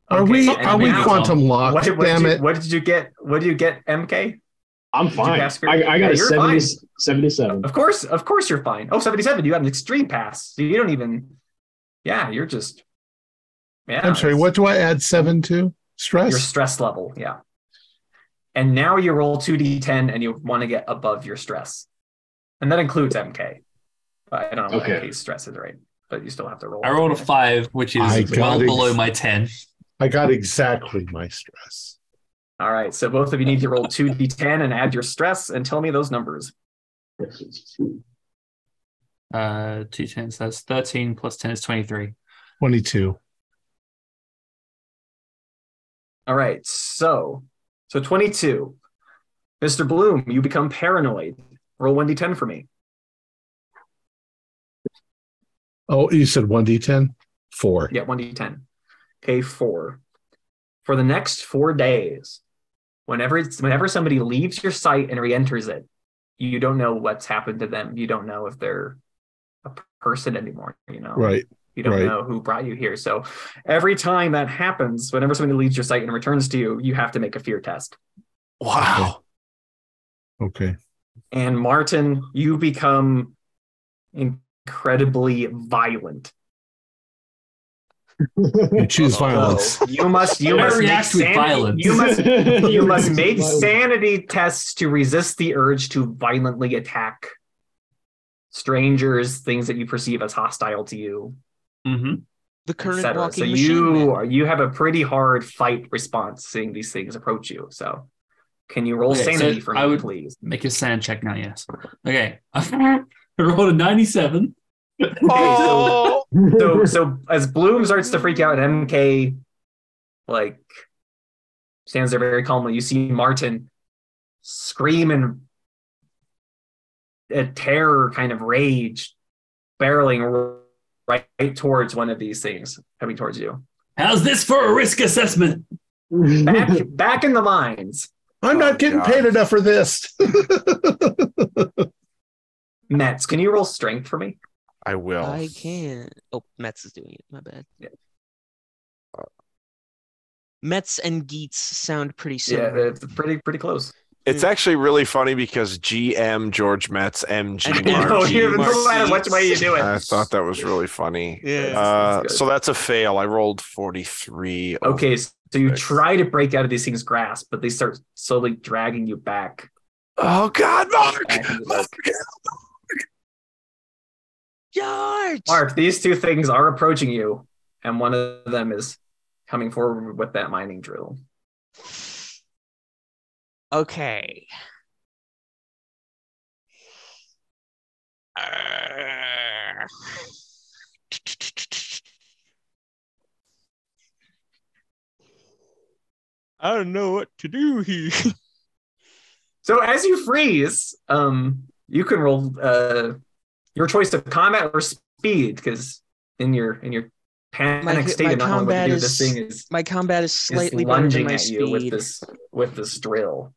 Are we quantum locked? Damn it! What did you get? What do you get, MK? I'm fine. I got a 77. Of course you're fine. Oh, 77. You got an extreme pass. So you don't even. Yeah, you're just. Yeah. I'm sorry. What do I add 7 to? Stress. Your stress level. Yeah. And now you roll 2d10 and you want to get above your stress. And that includes MK. I don't know what MK's stress is, right? But you still have to roll. I rolled a 5, which is well below my 10. I got exactly my stress. All right. So both of you need to roll 2d10 and add your stress and tell me those numbers. 2 10s, that's 13 plus 10 is 23. 22. All right. So 22. Mr. Bloom, you become paranoid. Roll 1d10 for me. Oh, you said 1d10? 4. Yeah, 1d10. Okay, 4. For the next 4 days, whenever somebody leaves your site and re-enters it, you don't know what's happened to them. You don't know if they're a person anymore, you know? Right. You don't know who brought you here. So every time that happens, whenever somebody leaves your site and returns to you, you have to make a fear test. Wow. Okay. And Martin, you become incredibly violent. You choose violence. So you must react with violence. You must make sanity tests to resist the urge to violently attack strangers, things that you perceive as hostile to you. Mm-hmm. The current walking so machine. you have a pretty hard fight response seeing these things approach you. So can you roll sanity for me, please? Make a sand check now, yes. Okay. I rolled a 97. Oh! So as Bloom starts to freak out and MK like stands there very calmly, you see Martin scream in a terror kind of rage, barreling right towards one of these things coming towards you. How's this for a risk assessment? Back in the mines. I'm not getting paid enough for this. Metz, can you roll strength for me? I will. I can't. Oh, Metz is doing it. My bad. Yeah. Metz and Geets sound pretty similar. Yeah, it's pretty close. It's actually really funny because GM George Metz, MG No matter which way you do it. I thought that was really funny. Yeah. So that's a fail. I rolled 43. Okay, so you try to break out of these things' grasp, but they start slowly dragging you back. Oh God, Mark! George! Mark, these two things are approaching you, and one of them is coming forward with that mining drill. Okay. I don't know what to do here. So as you freeze, you can roll your choice of combat or speed, because in your panic state and not knowing what to do, this thing is my combat is slightly better than lunging my at speed. you with this drill.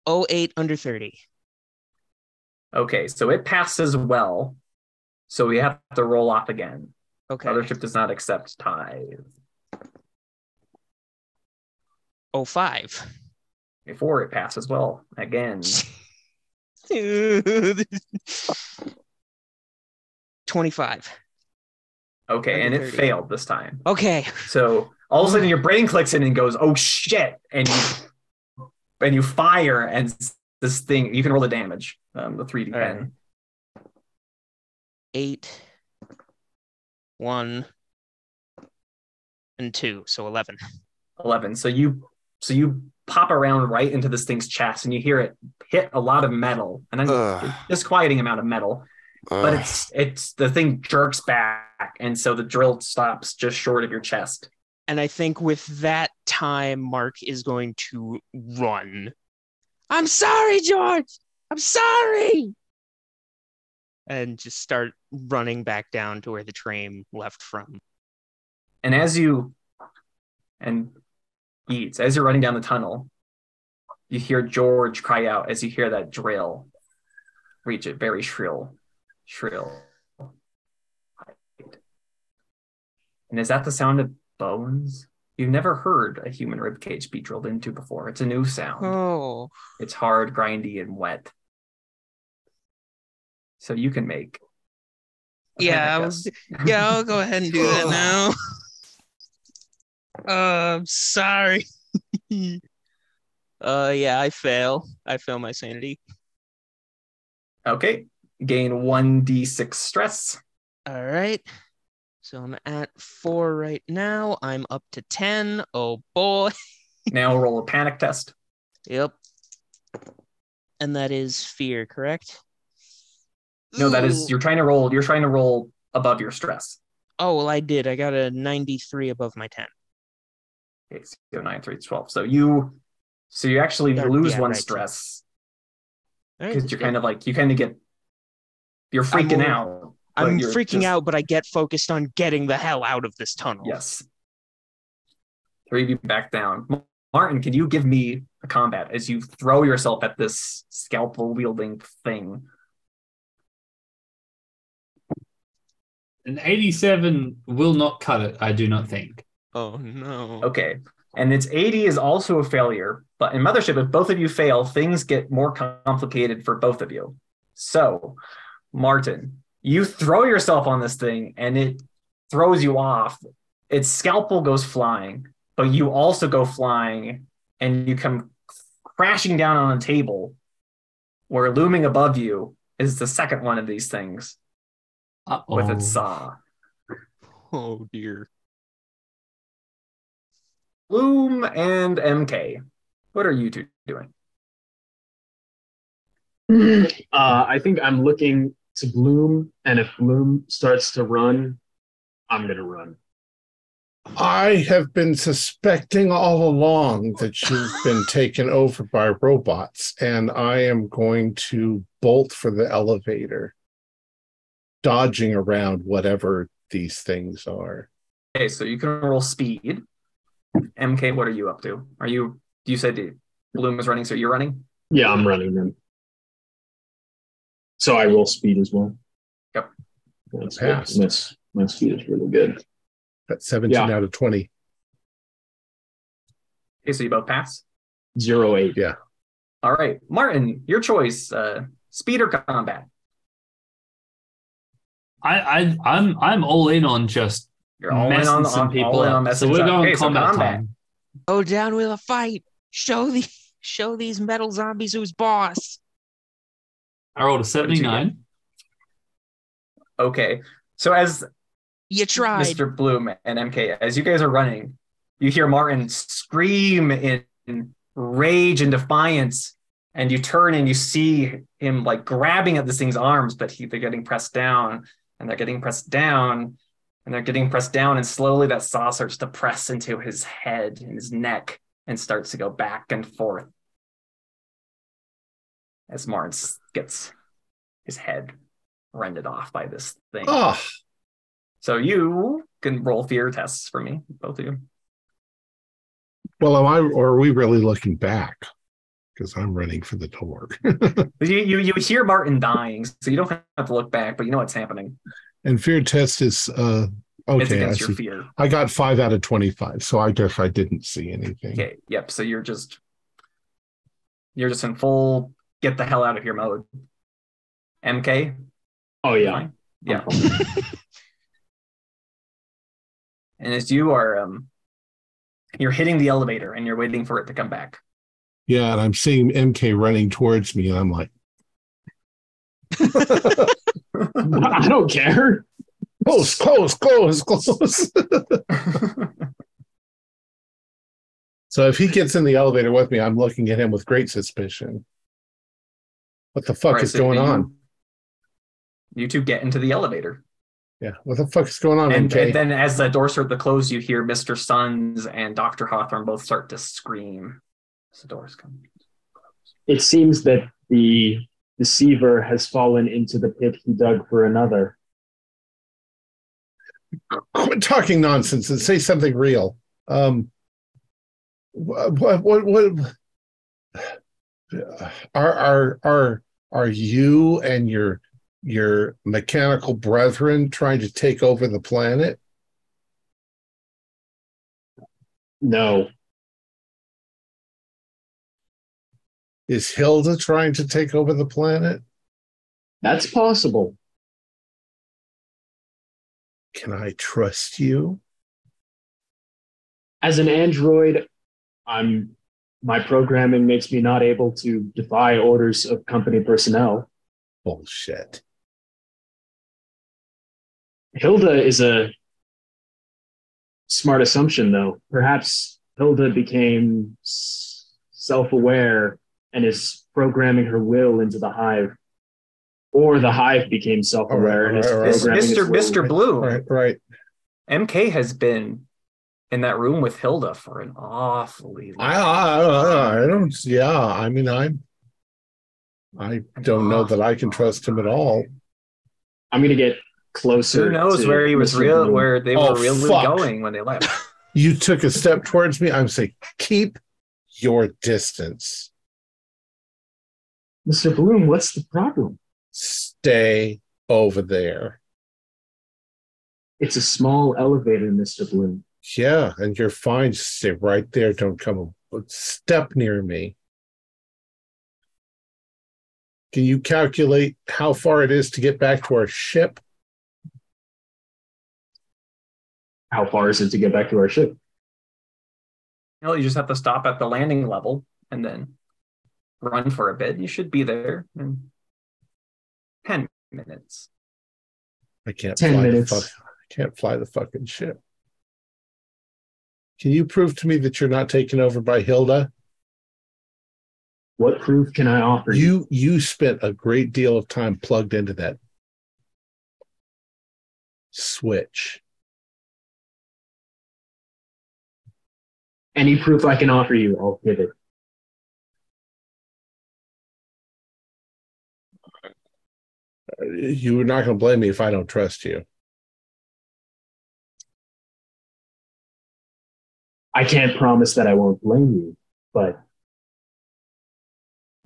08 under 30. Okay, so it passes well. So we have to roll off again. Okay. Mothership does not accept tithe. 05. Before it passes well again. 25. Okay, and it 30. failed this time. Okay. So all of a sudden your brain clicks in and goes, "Oh shit!" and you fire, and this thing, you can roll the damage, the 3d10. Right. 8, 1, and 2, so 11. 11. So you pop around right into this thing's chest, and you hear it hit a lot of metal, and a disquieting amount of metal. But it's the thing jerks back, and so the drill stops just short of your chest. And I think with that time, Mark is going to run. I'm sorry, George. I'm sorry. And just start running back down to where the train left from. And as you're running down the tunnel, you hear George cry out as you hear that drill reach it very shrill. And is that the sound of bones? You've never heard a human ribcage be drilled into before. It's a new sound. Oh. It's hard, grindy, and wet. So you can make. I'll go ahead and do that now. I'm sorry. Yeah, I fail. I fail my sanity. Okay. Gain 1d6 stress. All right. So I'm at 4 right now. I'm up to 10. Oh boy. Now roll a panic test. Yep. And that is fear, correct? No, that is Ooh. you're trying to roll above your stress. Oh, well, I did. I got a 93 above my 10. Okay, so 9, 3, 12. So you actually lose one right. stress All right, because that's you're good. kind of like you're freaking out. but I'm you're freaking just- out, but I get focused on getting the hell out of this tunnel. Yes. 3 of you back down. Martin, can you give me a combat as you throw yourself at this scalpel wielding thing? An 87 will not cut it, I do not think. Oh no. Okay. And its 80 is also a failure, but in Mothership, if both of you fail, things get more complicated for both of you. So, Martin, you throw yourself on this thing and it throws you off. Its scalpel goes flying, but you also go flying and you come crashing down on a table where looming above you is the second one of these things with its saw. Oh dear. Bloom and MK, what are you two doing? I think I'm looking to Bloom, and if Bloom starts to run, I'm going to run. I have been suspecting all along that you've been taken over by robots, and I am going to bolt for the elevator, dodging around whatever these things are. Okay, so you can roll speed. MK, what are you up to? You said Bloom is running, so you're running? Yeah, I'm running them. So I roll speed as well. Yep. That's Passed. good. My speed is really good. That's 17 out of 20. Okay, so you both pass? 0-8. Yeah. All right. Martin, your choice. Speed or combat? I'm all in on just You're all in messing on some people all in on up. So messing we're up. going Okay, so combat combat. time. Oh, down with a fight. Show these metal zombies who's boss. I rolled a What did you 79. Okay. So as You tried. Mr. Bloom and MK, as you guys are running, you hear Martin scream in rage and defiance, and you turn and you see him like grabbing at this thing's arms, but they're getting pressed down, and they're getting pressed down, and they're getting pressed down, and slowly that saw starts to press into his head and his neck and starts to go back and forth as Martin gets his head rended off by this thing. Oh, So you can roll fear tests for me, both of you. well, are we really looking back? Because I'm running for the door. You hear Martin dying, so you don't have to look back, but you know what's happening. And fear test is okay. It's against I your see. fear. I got 5 out of 25, so I guess I didn't see anything. Okay, yep. So you're just in full get the hell out of here mode. MK? Oh, yeah. Fine? Yeah. And as you are you're hitting the elevator and you're waiting for it to come back. Yeah, and I'm seeing MK running towards me, and I'm like, I don't care. close. So if he gets in the elevator with me, I'm looking at him with great suspicion. What the fuck Right, is so going on? You two get into the elevator. Yeah, what the fuck is going on, And MK? then as the doors start to close, you hear Mr. Sons and Dr. Hawthorne both start to scream as the doors come. It seems that the deceiver has fallen into the pit he dug for another. Quit talking nonsense and say something real. What are you and your mechanical brethren trying to take over the planet? No. Is Hilda trying to take over the planet? That's possible. Can I trust you? As an android, I'm My programming makes me not able to defy orders of company personnel. Bullshit. Hilda is a smart assumption, though. Perhaps Hilda became self-aware and is programming her will into the hive. Or the hive became self-aware and is programming its will. Mr. Bloom. Right. MK has been in that room with Hilda for an awfully long I don't. Yeah, I mean, I don't know that I can trust him at all. I'm going to get closer. Who knows where he was where they were really going when they left. You took a step towards me. I'm saying, keep your distance. Mr. Bloom, what's the problem? Stay over there. It's a small elevator, Mr. Bloom. Yeah, and you're fine. Just stay right there. Don't come a step near me. Can you calculate how far it is to get back to our ship? How far is it to get back to our ship? You just have to stop at the landing level and then run for a bit. You should be there in 10 minutes. I can't 10 fly minutes. I can't fly the fucking ship. Can you prove to me that you're not taken over by Hilda? What proof can I offer you? You spent a great deal of time plugged into that switch. Any proof I can offer you, I'll give it. You're not going to blame me if I don't trust you. I can't promise that I won't blame you, but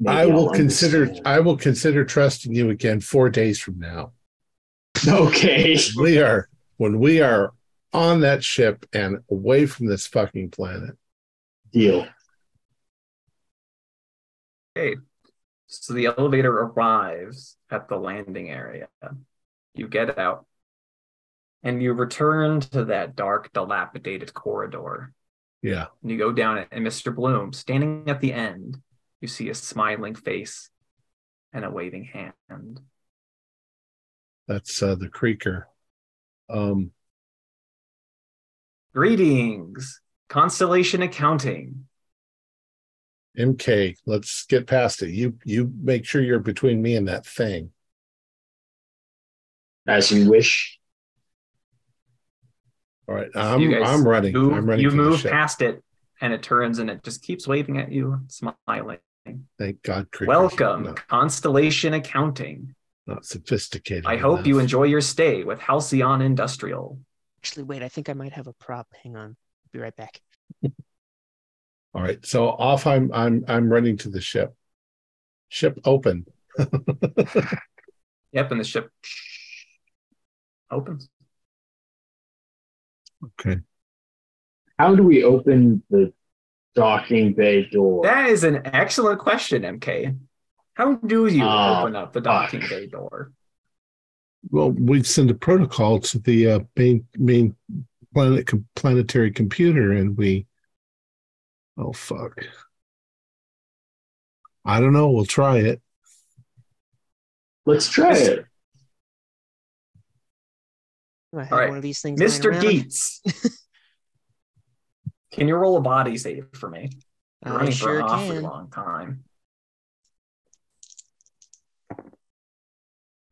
I will consider trusting you again 4 days from now. Okay. When we are on that ship and away from this fucking planet. Deal. Okay. So the elevator arrives at the landing area. You get out and you return to that dark, dilapidated corridor. Yeah. And you go down it, and Mr. Bloom, standing at the end, you see a smiling face and a waving hand. That's the creaker. Greetings, Constellation Accounting. MK, let's get past it. You make sure you're between me and that thing. As you wish. All right, I'm running. You move past it, and it turns, and it just keeps waving at you, smiling. Thank God. Welcome, Constellation Accounting. Not sophisticated. I hope you enjoy your stay with Halcyon Industrial. Actually, wait, I think I might have a prop. Hang on. Be right back. All right, so off I'm running to the ship. Ship open. Yep, and the ship opens. Okay. How do we open the docking bay door? That is an excellent question, MK. How do you open up the docking bay door? Well, we send a protocol to the main planetary computer, and we. Oh fuck! I don't know. We'll try it. Let's try it. I have All right, one of these things Mr. lying around. Geets. Can you roll a body save for me? You're running for an awfully long time.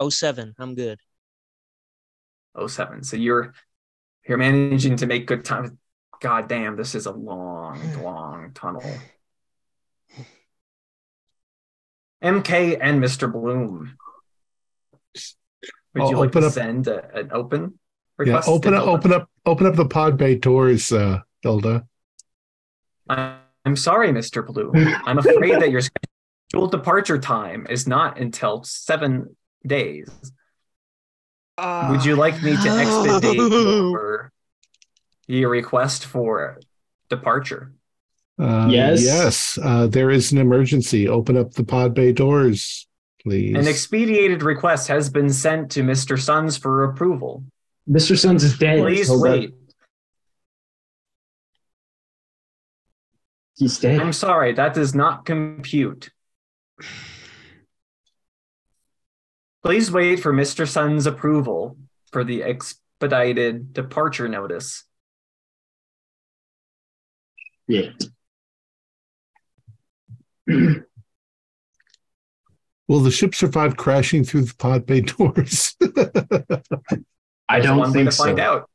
07. I'm good. 07. So you're managing to make good time. God damn, this is a long tunnel. MK and Mr. Bloom. Would you like to send an open request? Yeah, open up the pod bay doors, Hilda. I'm sorry, Mr. Bloom. I'm afraid that your scheduled departure time is not until 7 days. Would you like me to expedite your request for departure? Yes. Yes. There is an emergency. Open up the pod bay doors, please. An expedited request has been sent to Mr. Sons for approval. Mr. Sons is dead. Please wait. He's dead. I'm sorry, that does not compute. Please wait for Mr. Sun's approval for the expedited departure notice. Yeah. Will the ship survive crashing through the pod bay doors? I There's don't one way think to find so. out.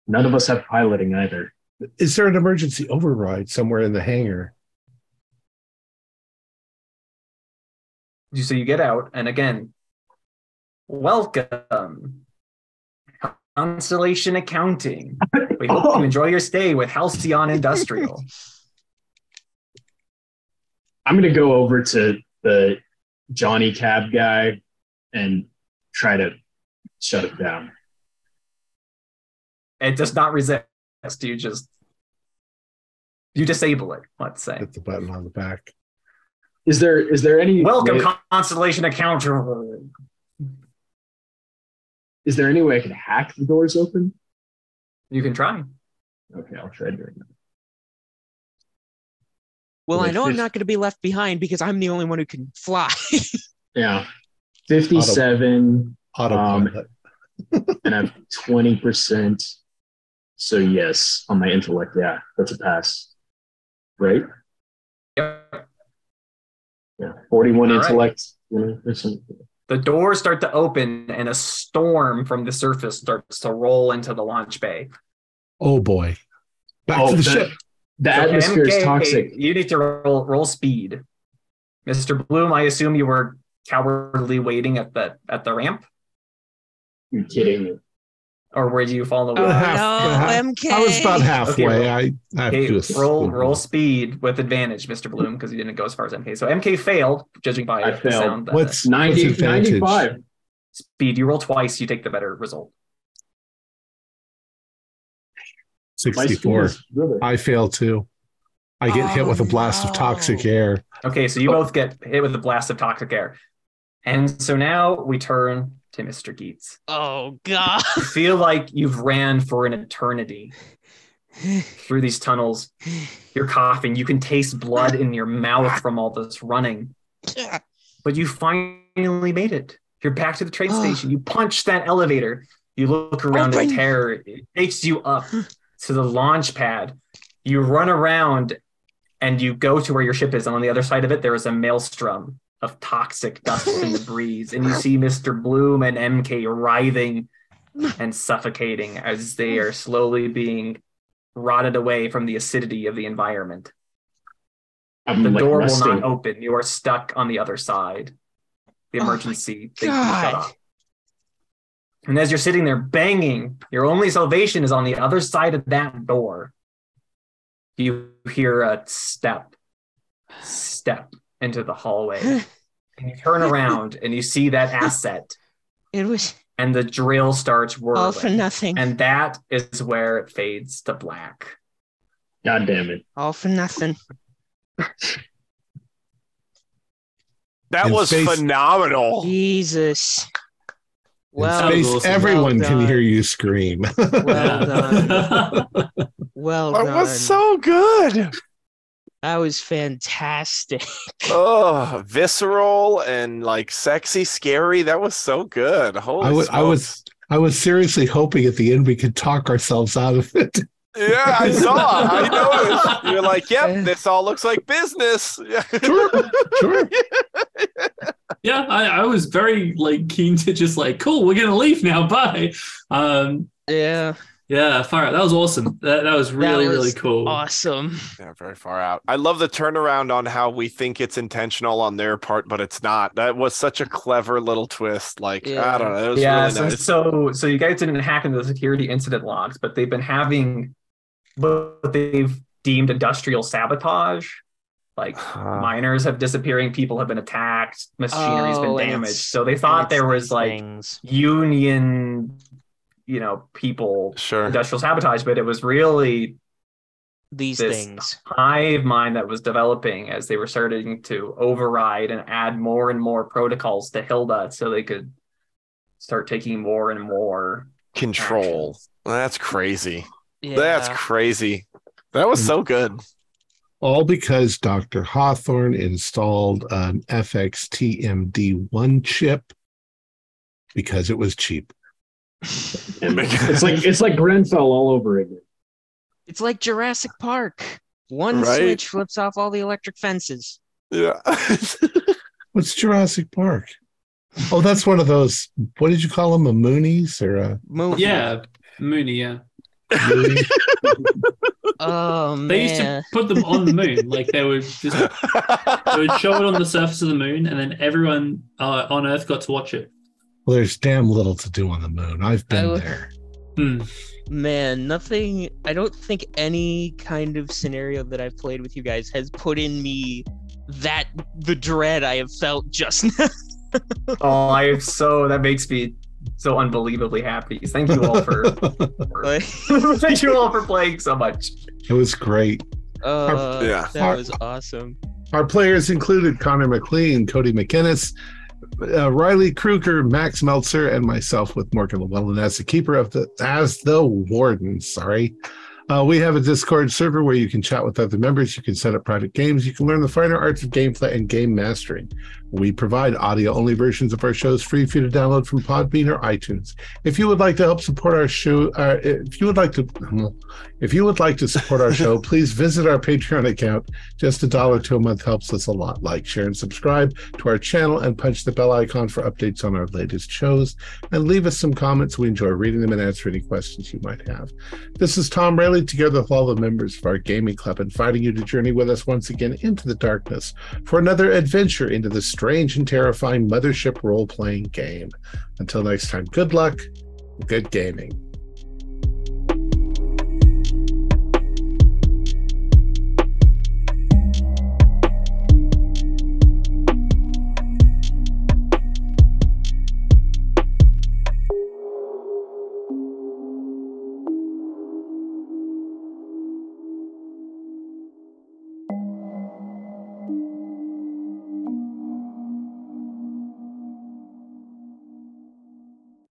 None of us have piloting either. Is there an emergency override somewhere in the hangar? So you get out, and again, welcome. Constellation Accounting. We hope you enjoy your stay with Halcyon Industrial. I'm going to go over to the Johnny Cab guy and try to shut it down. It does not resist. You disable it, let's say. Hit the button on the back. Is there any Welcome, way, Constellation Accounting. is there any way I can hack the doors open? You can try. Okay, I'll try doing that. Well, I Like know I'm 50 not going to be left behind because I'm the only one who can fly. Yeah. 57 Autopilot. and I have 20%. So yes, on my intellect, yeah, that's a pass. Right? Yep. Yeah. 41 All right. intellect. You know, there's some, The doors start to open, and a storm from the surface starts to roll into the launch bay. Oh boy. Back to the ship. The So atmosphere is MK, toxic. You need to roll speed. Mr. Bloom, I assume you were cowardly waiting at the ramp? You're kidding me. Or were you following? Oh, Half- no, half- MK. I was about halfway. Okay, I have Okay, to do a roll speed with advantage, Mr. Bloom, because you didn't go as far as MK. So MK failed, judging by I the failed. sound. What's 90, advantage? 95. Speed? You roll twice, you take the better result. My speed 64. is really. I fail too. I get hit with a blast of toxic air. Okay, so you both get hit with a blast of toxic air. And so now we turn to Mr. Geets. Oh, God. You feel like you've ran for an eternity through these tunnels. You're coughing. You can taste blood in your mouth from all this running. But you finally made it. You're back to the train station. You punch that elevator. You look around in terror. It takes you up to the launch pad. You run around and you go to where your ship is. And on the other side of it, there is a maelstrom of toxic dust in the breeze. And you see Mr. Bloom and MK writhing and suffocating as they are slowly being rotted away from the acidity of the environment. I'm The like door resting. will not open. You are stuck on the other side. The emergency thing shut off. And as you're sitting there banging, your only salvation is on the other side of that door. You hear a step into the hallway. And you turn around and you see that asset. It was And the drill starts whirling. all for nothing. And that is where it fades to black. God damn it. All for nothing. That In was space- phenomenal. Jesus. In Well, space, awesome. everyone Well can done. hear you scream. well done. Well That done. was so good. That was fantastic. Oh, visceral and like sexy, scary. That was so good. Holy I was seriously hoping at the end we could talk ourselves out of it. Yeah, I saw. I noticed. You're like, yep, this all looks like business. Sure. Yeah, I was very like keen to just like, cool, we're gonna leave now. Bye. Yeah. Yeah, fire. That was awesome. That was really, was really cool. Awesome. Yeah, very far out. I love the turnaround on how we think it's intentional on their part, but it's not. That was such a clever little twist. Like, Yeah. I don't know. It was Yeah, really nice. so you guys didn't hack into the security incident logs, but they've been having what they've deemed industrial sabotage. Like miners have disappearing, people have been attacked, machinery's been Oh, and damaged. it's- So they thought there was like things. union, people Sure. industrial sabotage, but it was really These this things. hive mind that was developing as they were starting to override and add more and more protocols to Hilda so they could start taking more and more control. actions. That's crazy. Yeah. That's crazy. That was so good. All because Dr. Hawthorne installed an FXTMD1 chip because it was cheap. And it's like Grenfell all over again. It's like Jurassic Park. One Right? switch flips off all the electric fences. Yeah. What's Jurassic Park? Oh, that's one of those. What did you call them? A Moonies or a Movie. Yeah, Mooney, yeah. Mooney? Oh They used to man. put them on the moon. Like they would show it on the surface of the moon, and then everyone on Earth got to watch it. Well, there's damn little to do on the moon. I've been Oh. there. Man, nothing. I don't think any kind of scenario that I've played with you guys has put in me the dread I have felt just now. Oh, that makes me so unbelievably happy. Thank you all for Like, thank you all for playing so much. It was great. Yeah. That was awesome. Our players included Connor McLean, Cody McInnes, Riley Kruger, Max Meltzer, and myself with Morgan Llewellyn as the warden. Sorry. We have a Discord server where you can chat with other members. You can set up private games. You can learn the finer arts of gameplay and game mastering. We provide audio-only versions of our shows free for you to download from Podbean or iTunes. If you would like to help support our show, if you would like to support our show, please visit our Patreon account. Just $1 a month helps us a lot. Like, share, and subscribe to our channel, and punch the bell icon for updates on our latest shows. And leave us some comments. We enjoy reading them and answering any questions you might have. This is Thom, Raley, together with all the members of our gaming club, inviting you to journey with us once again into the darkness for another adventure into the strange and terrifying Mothership role-playing game. Until next time, good luck, good gaming.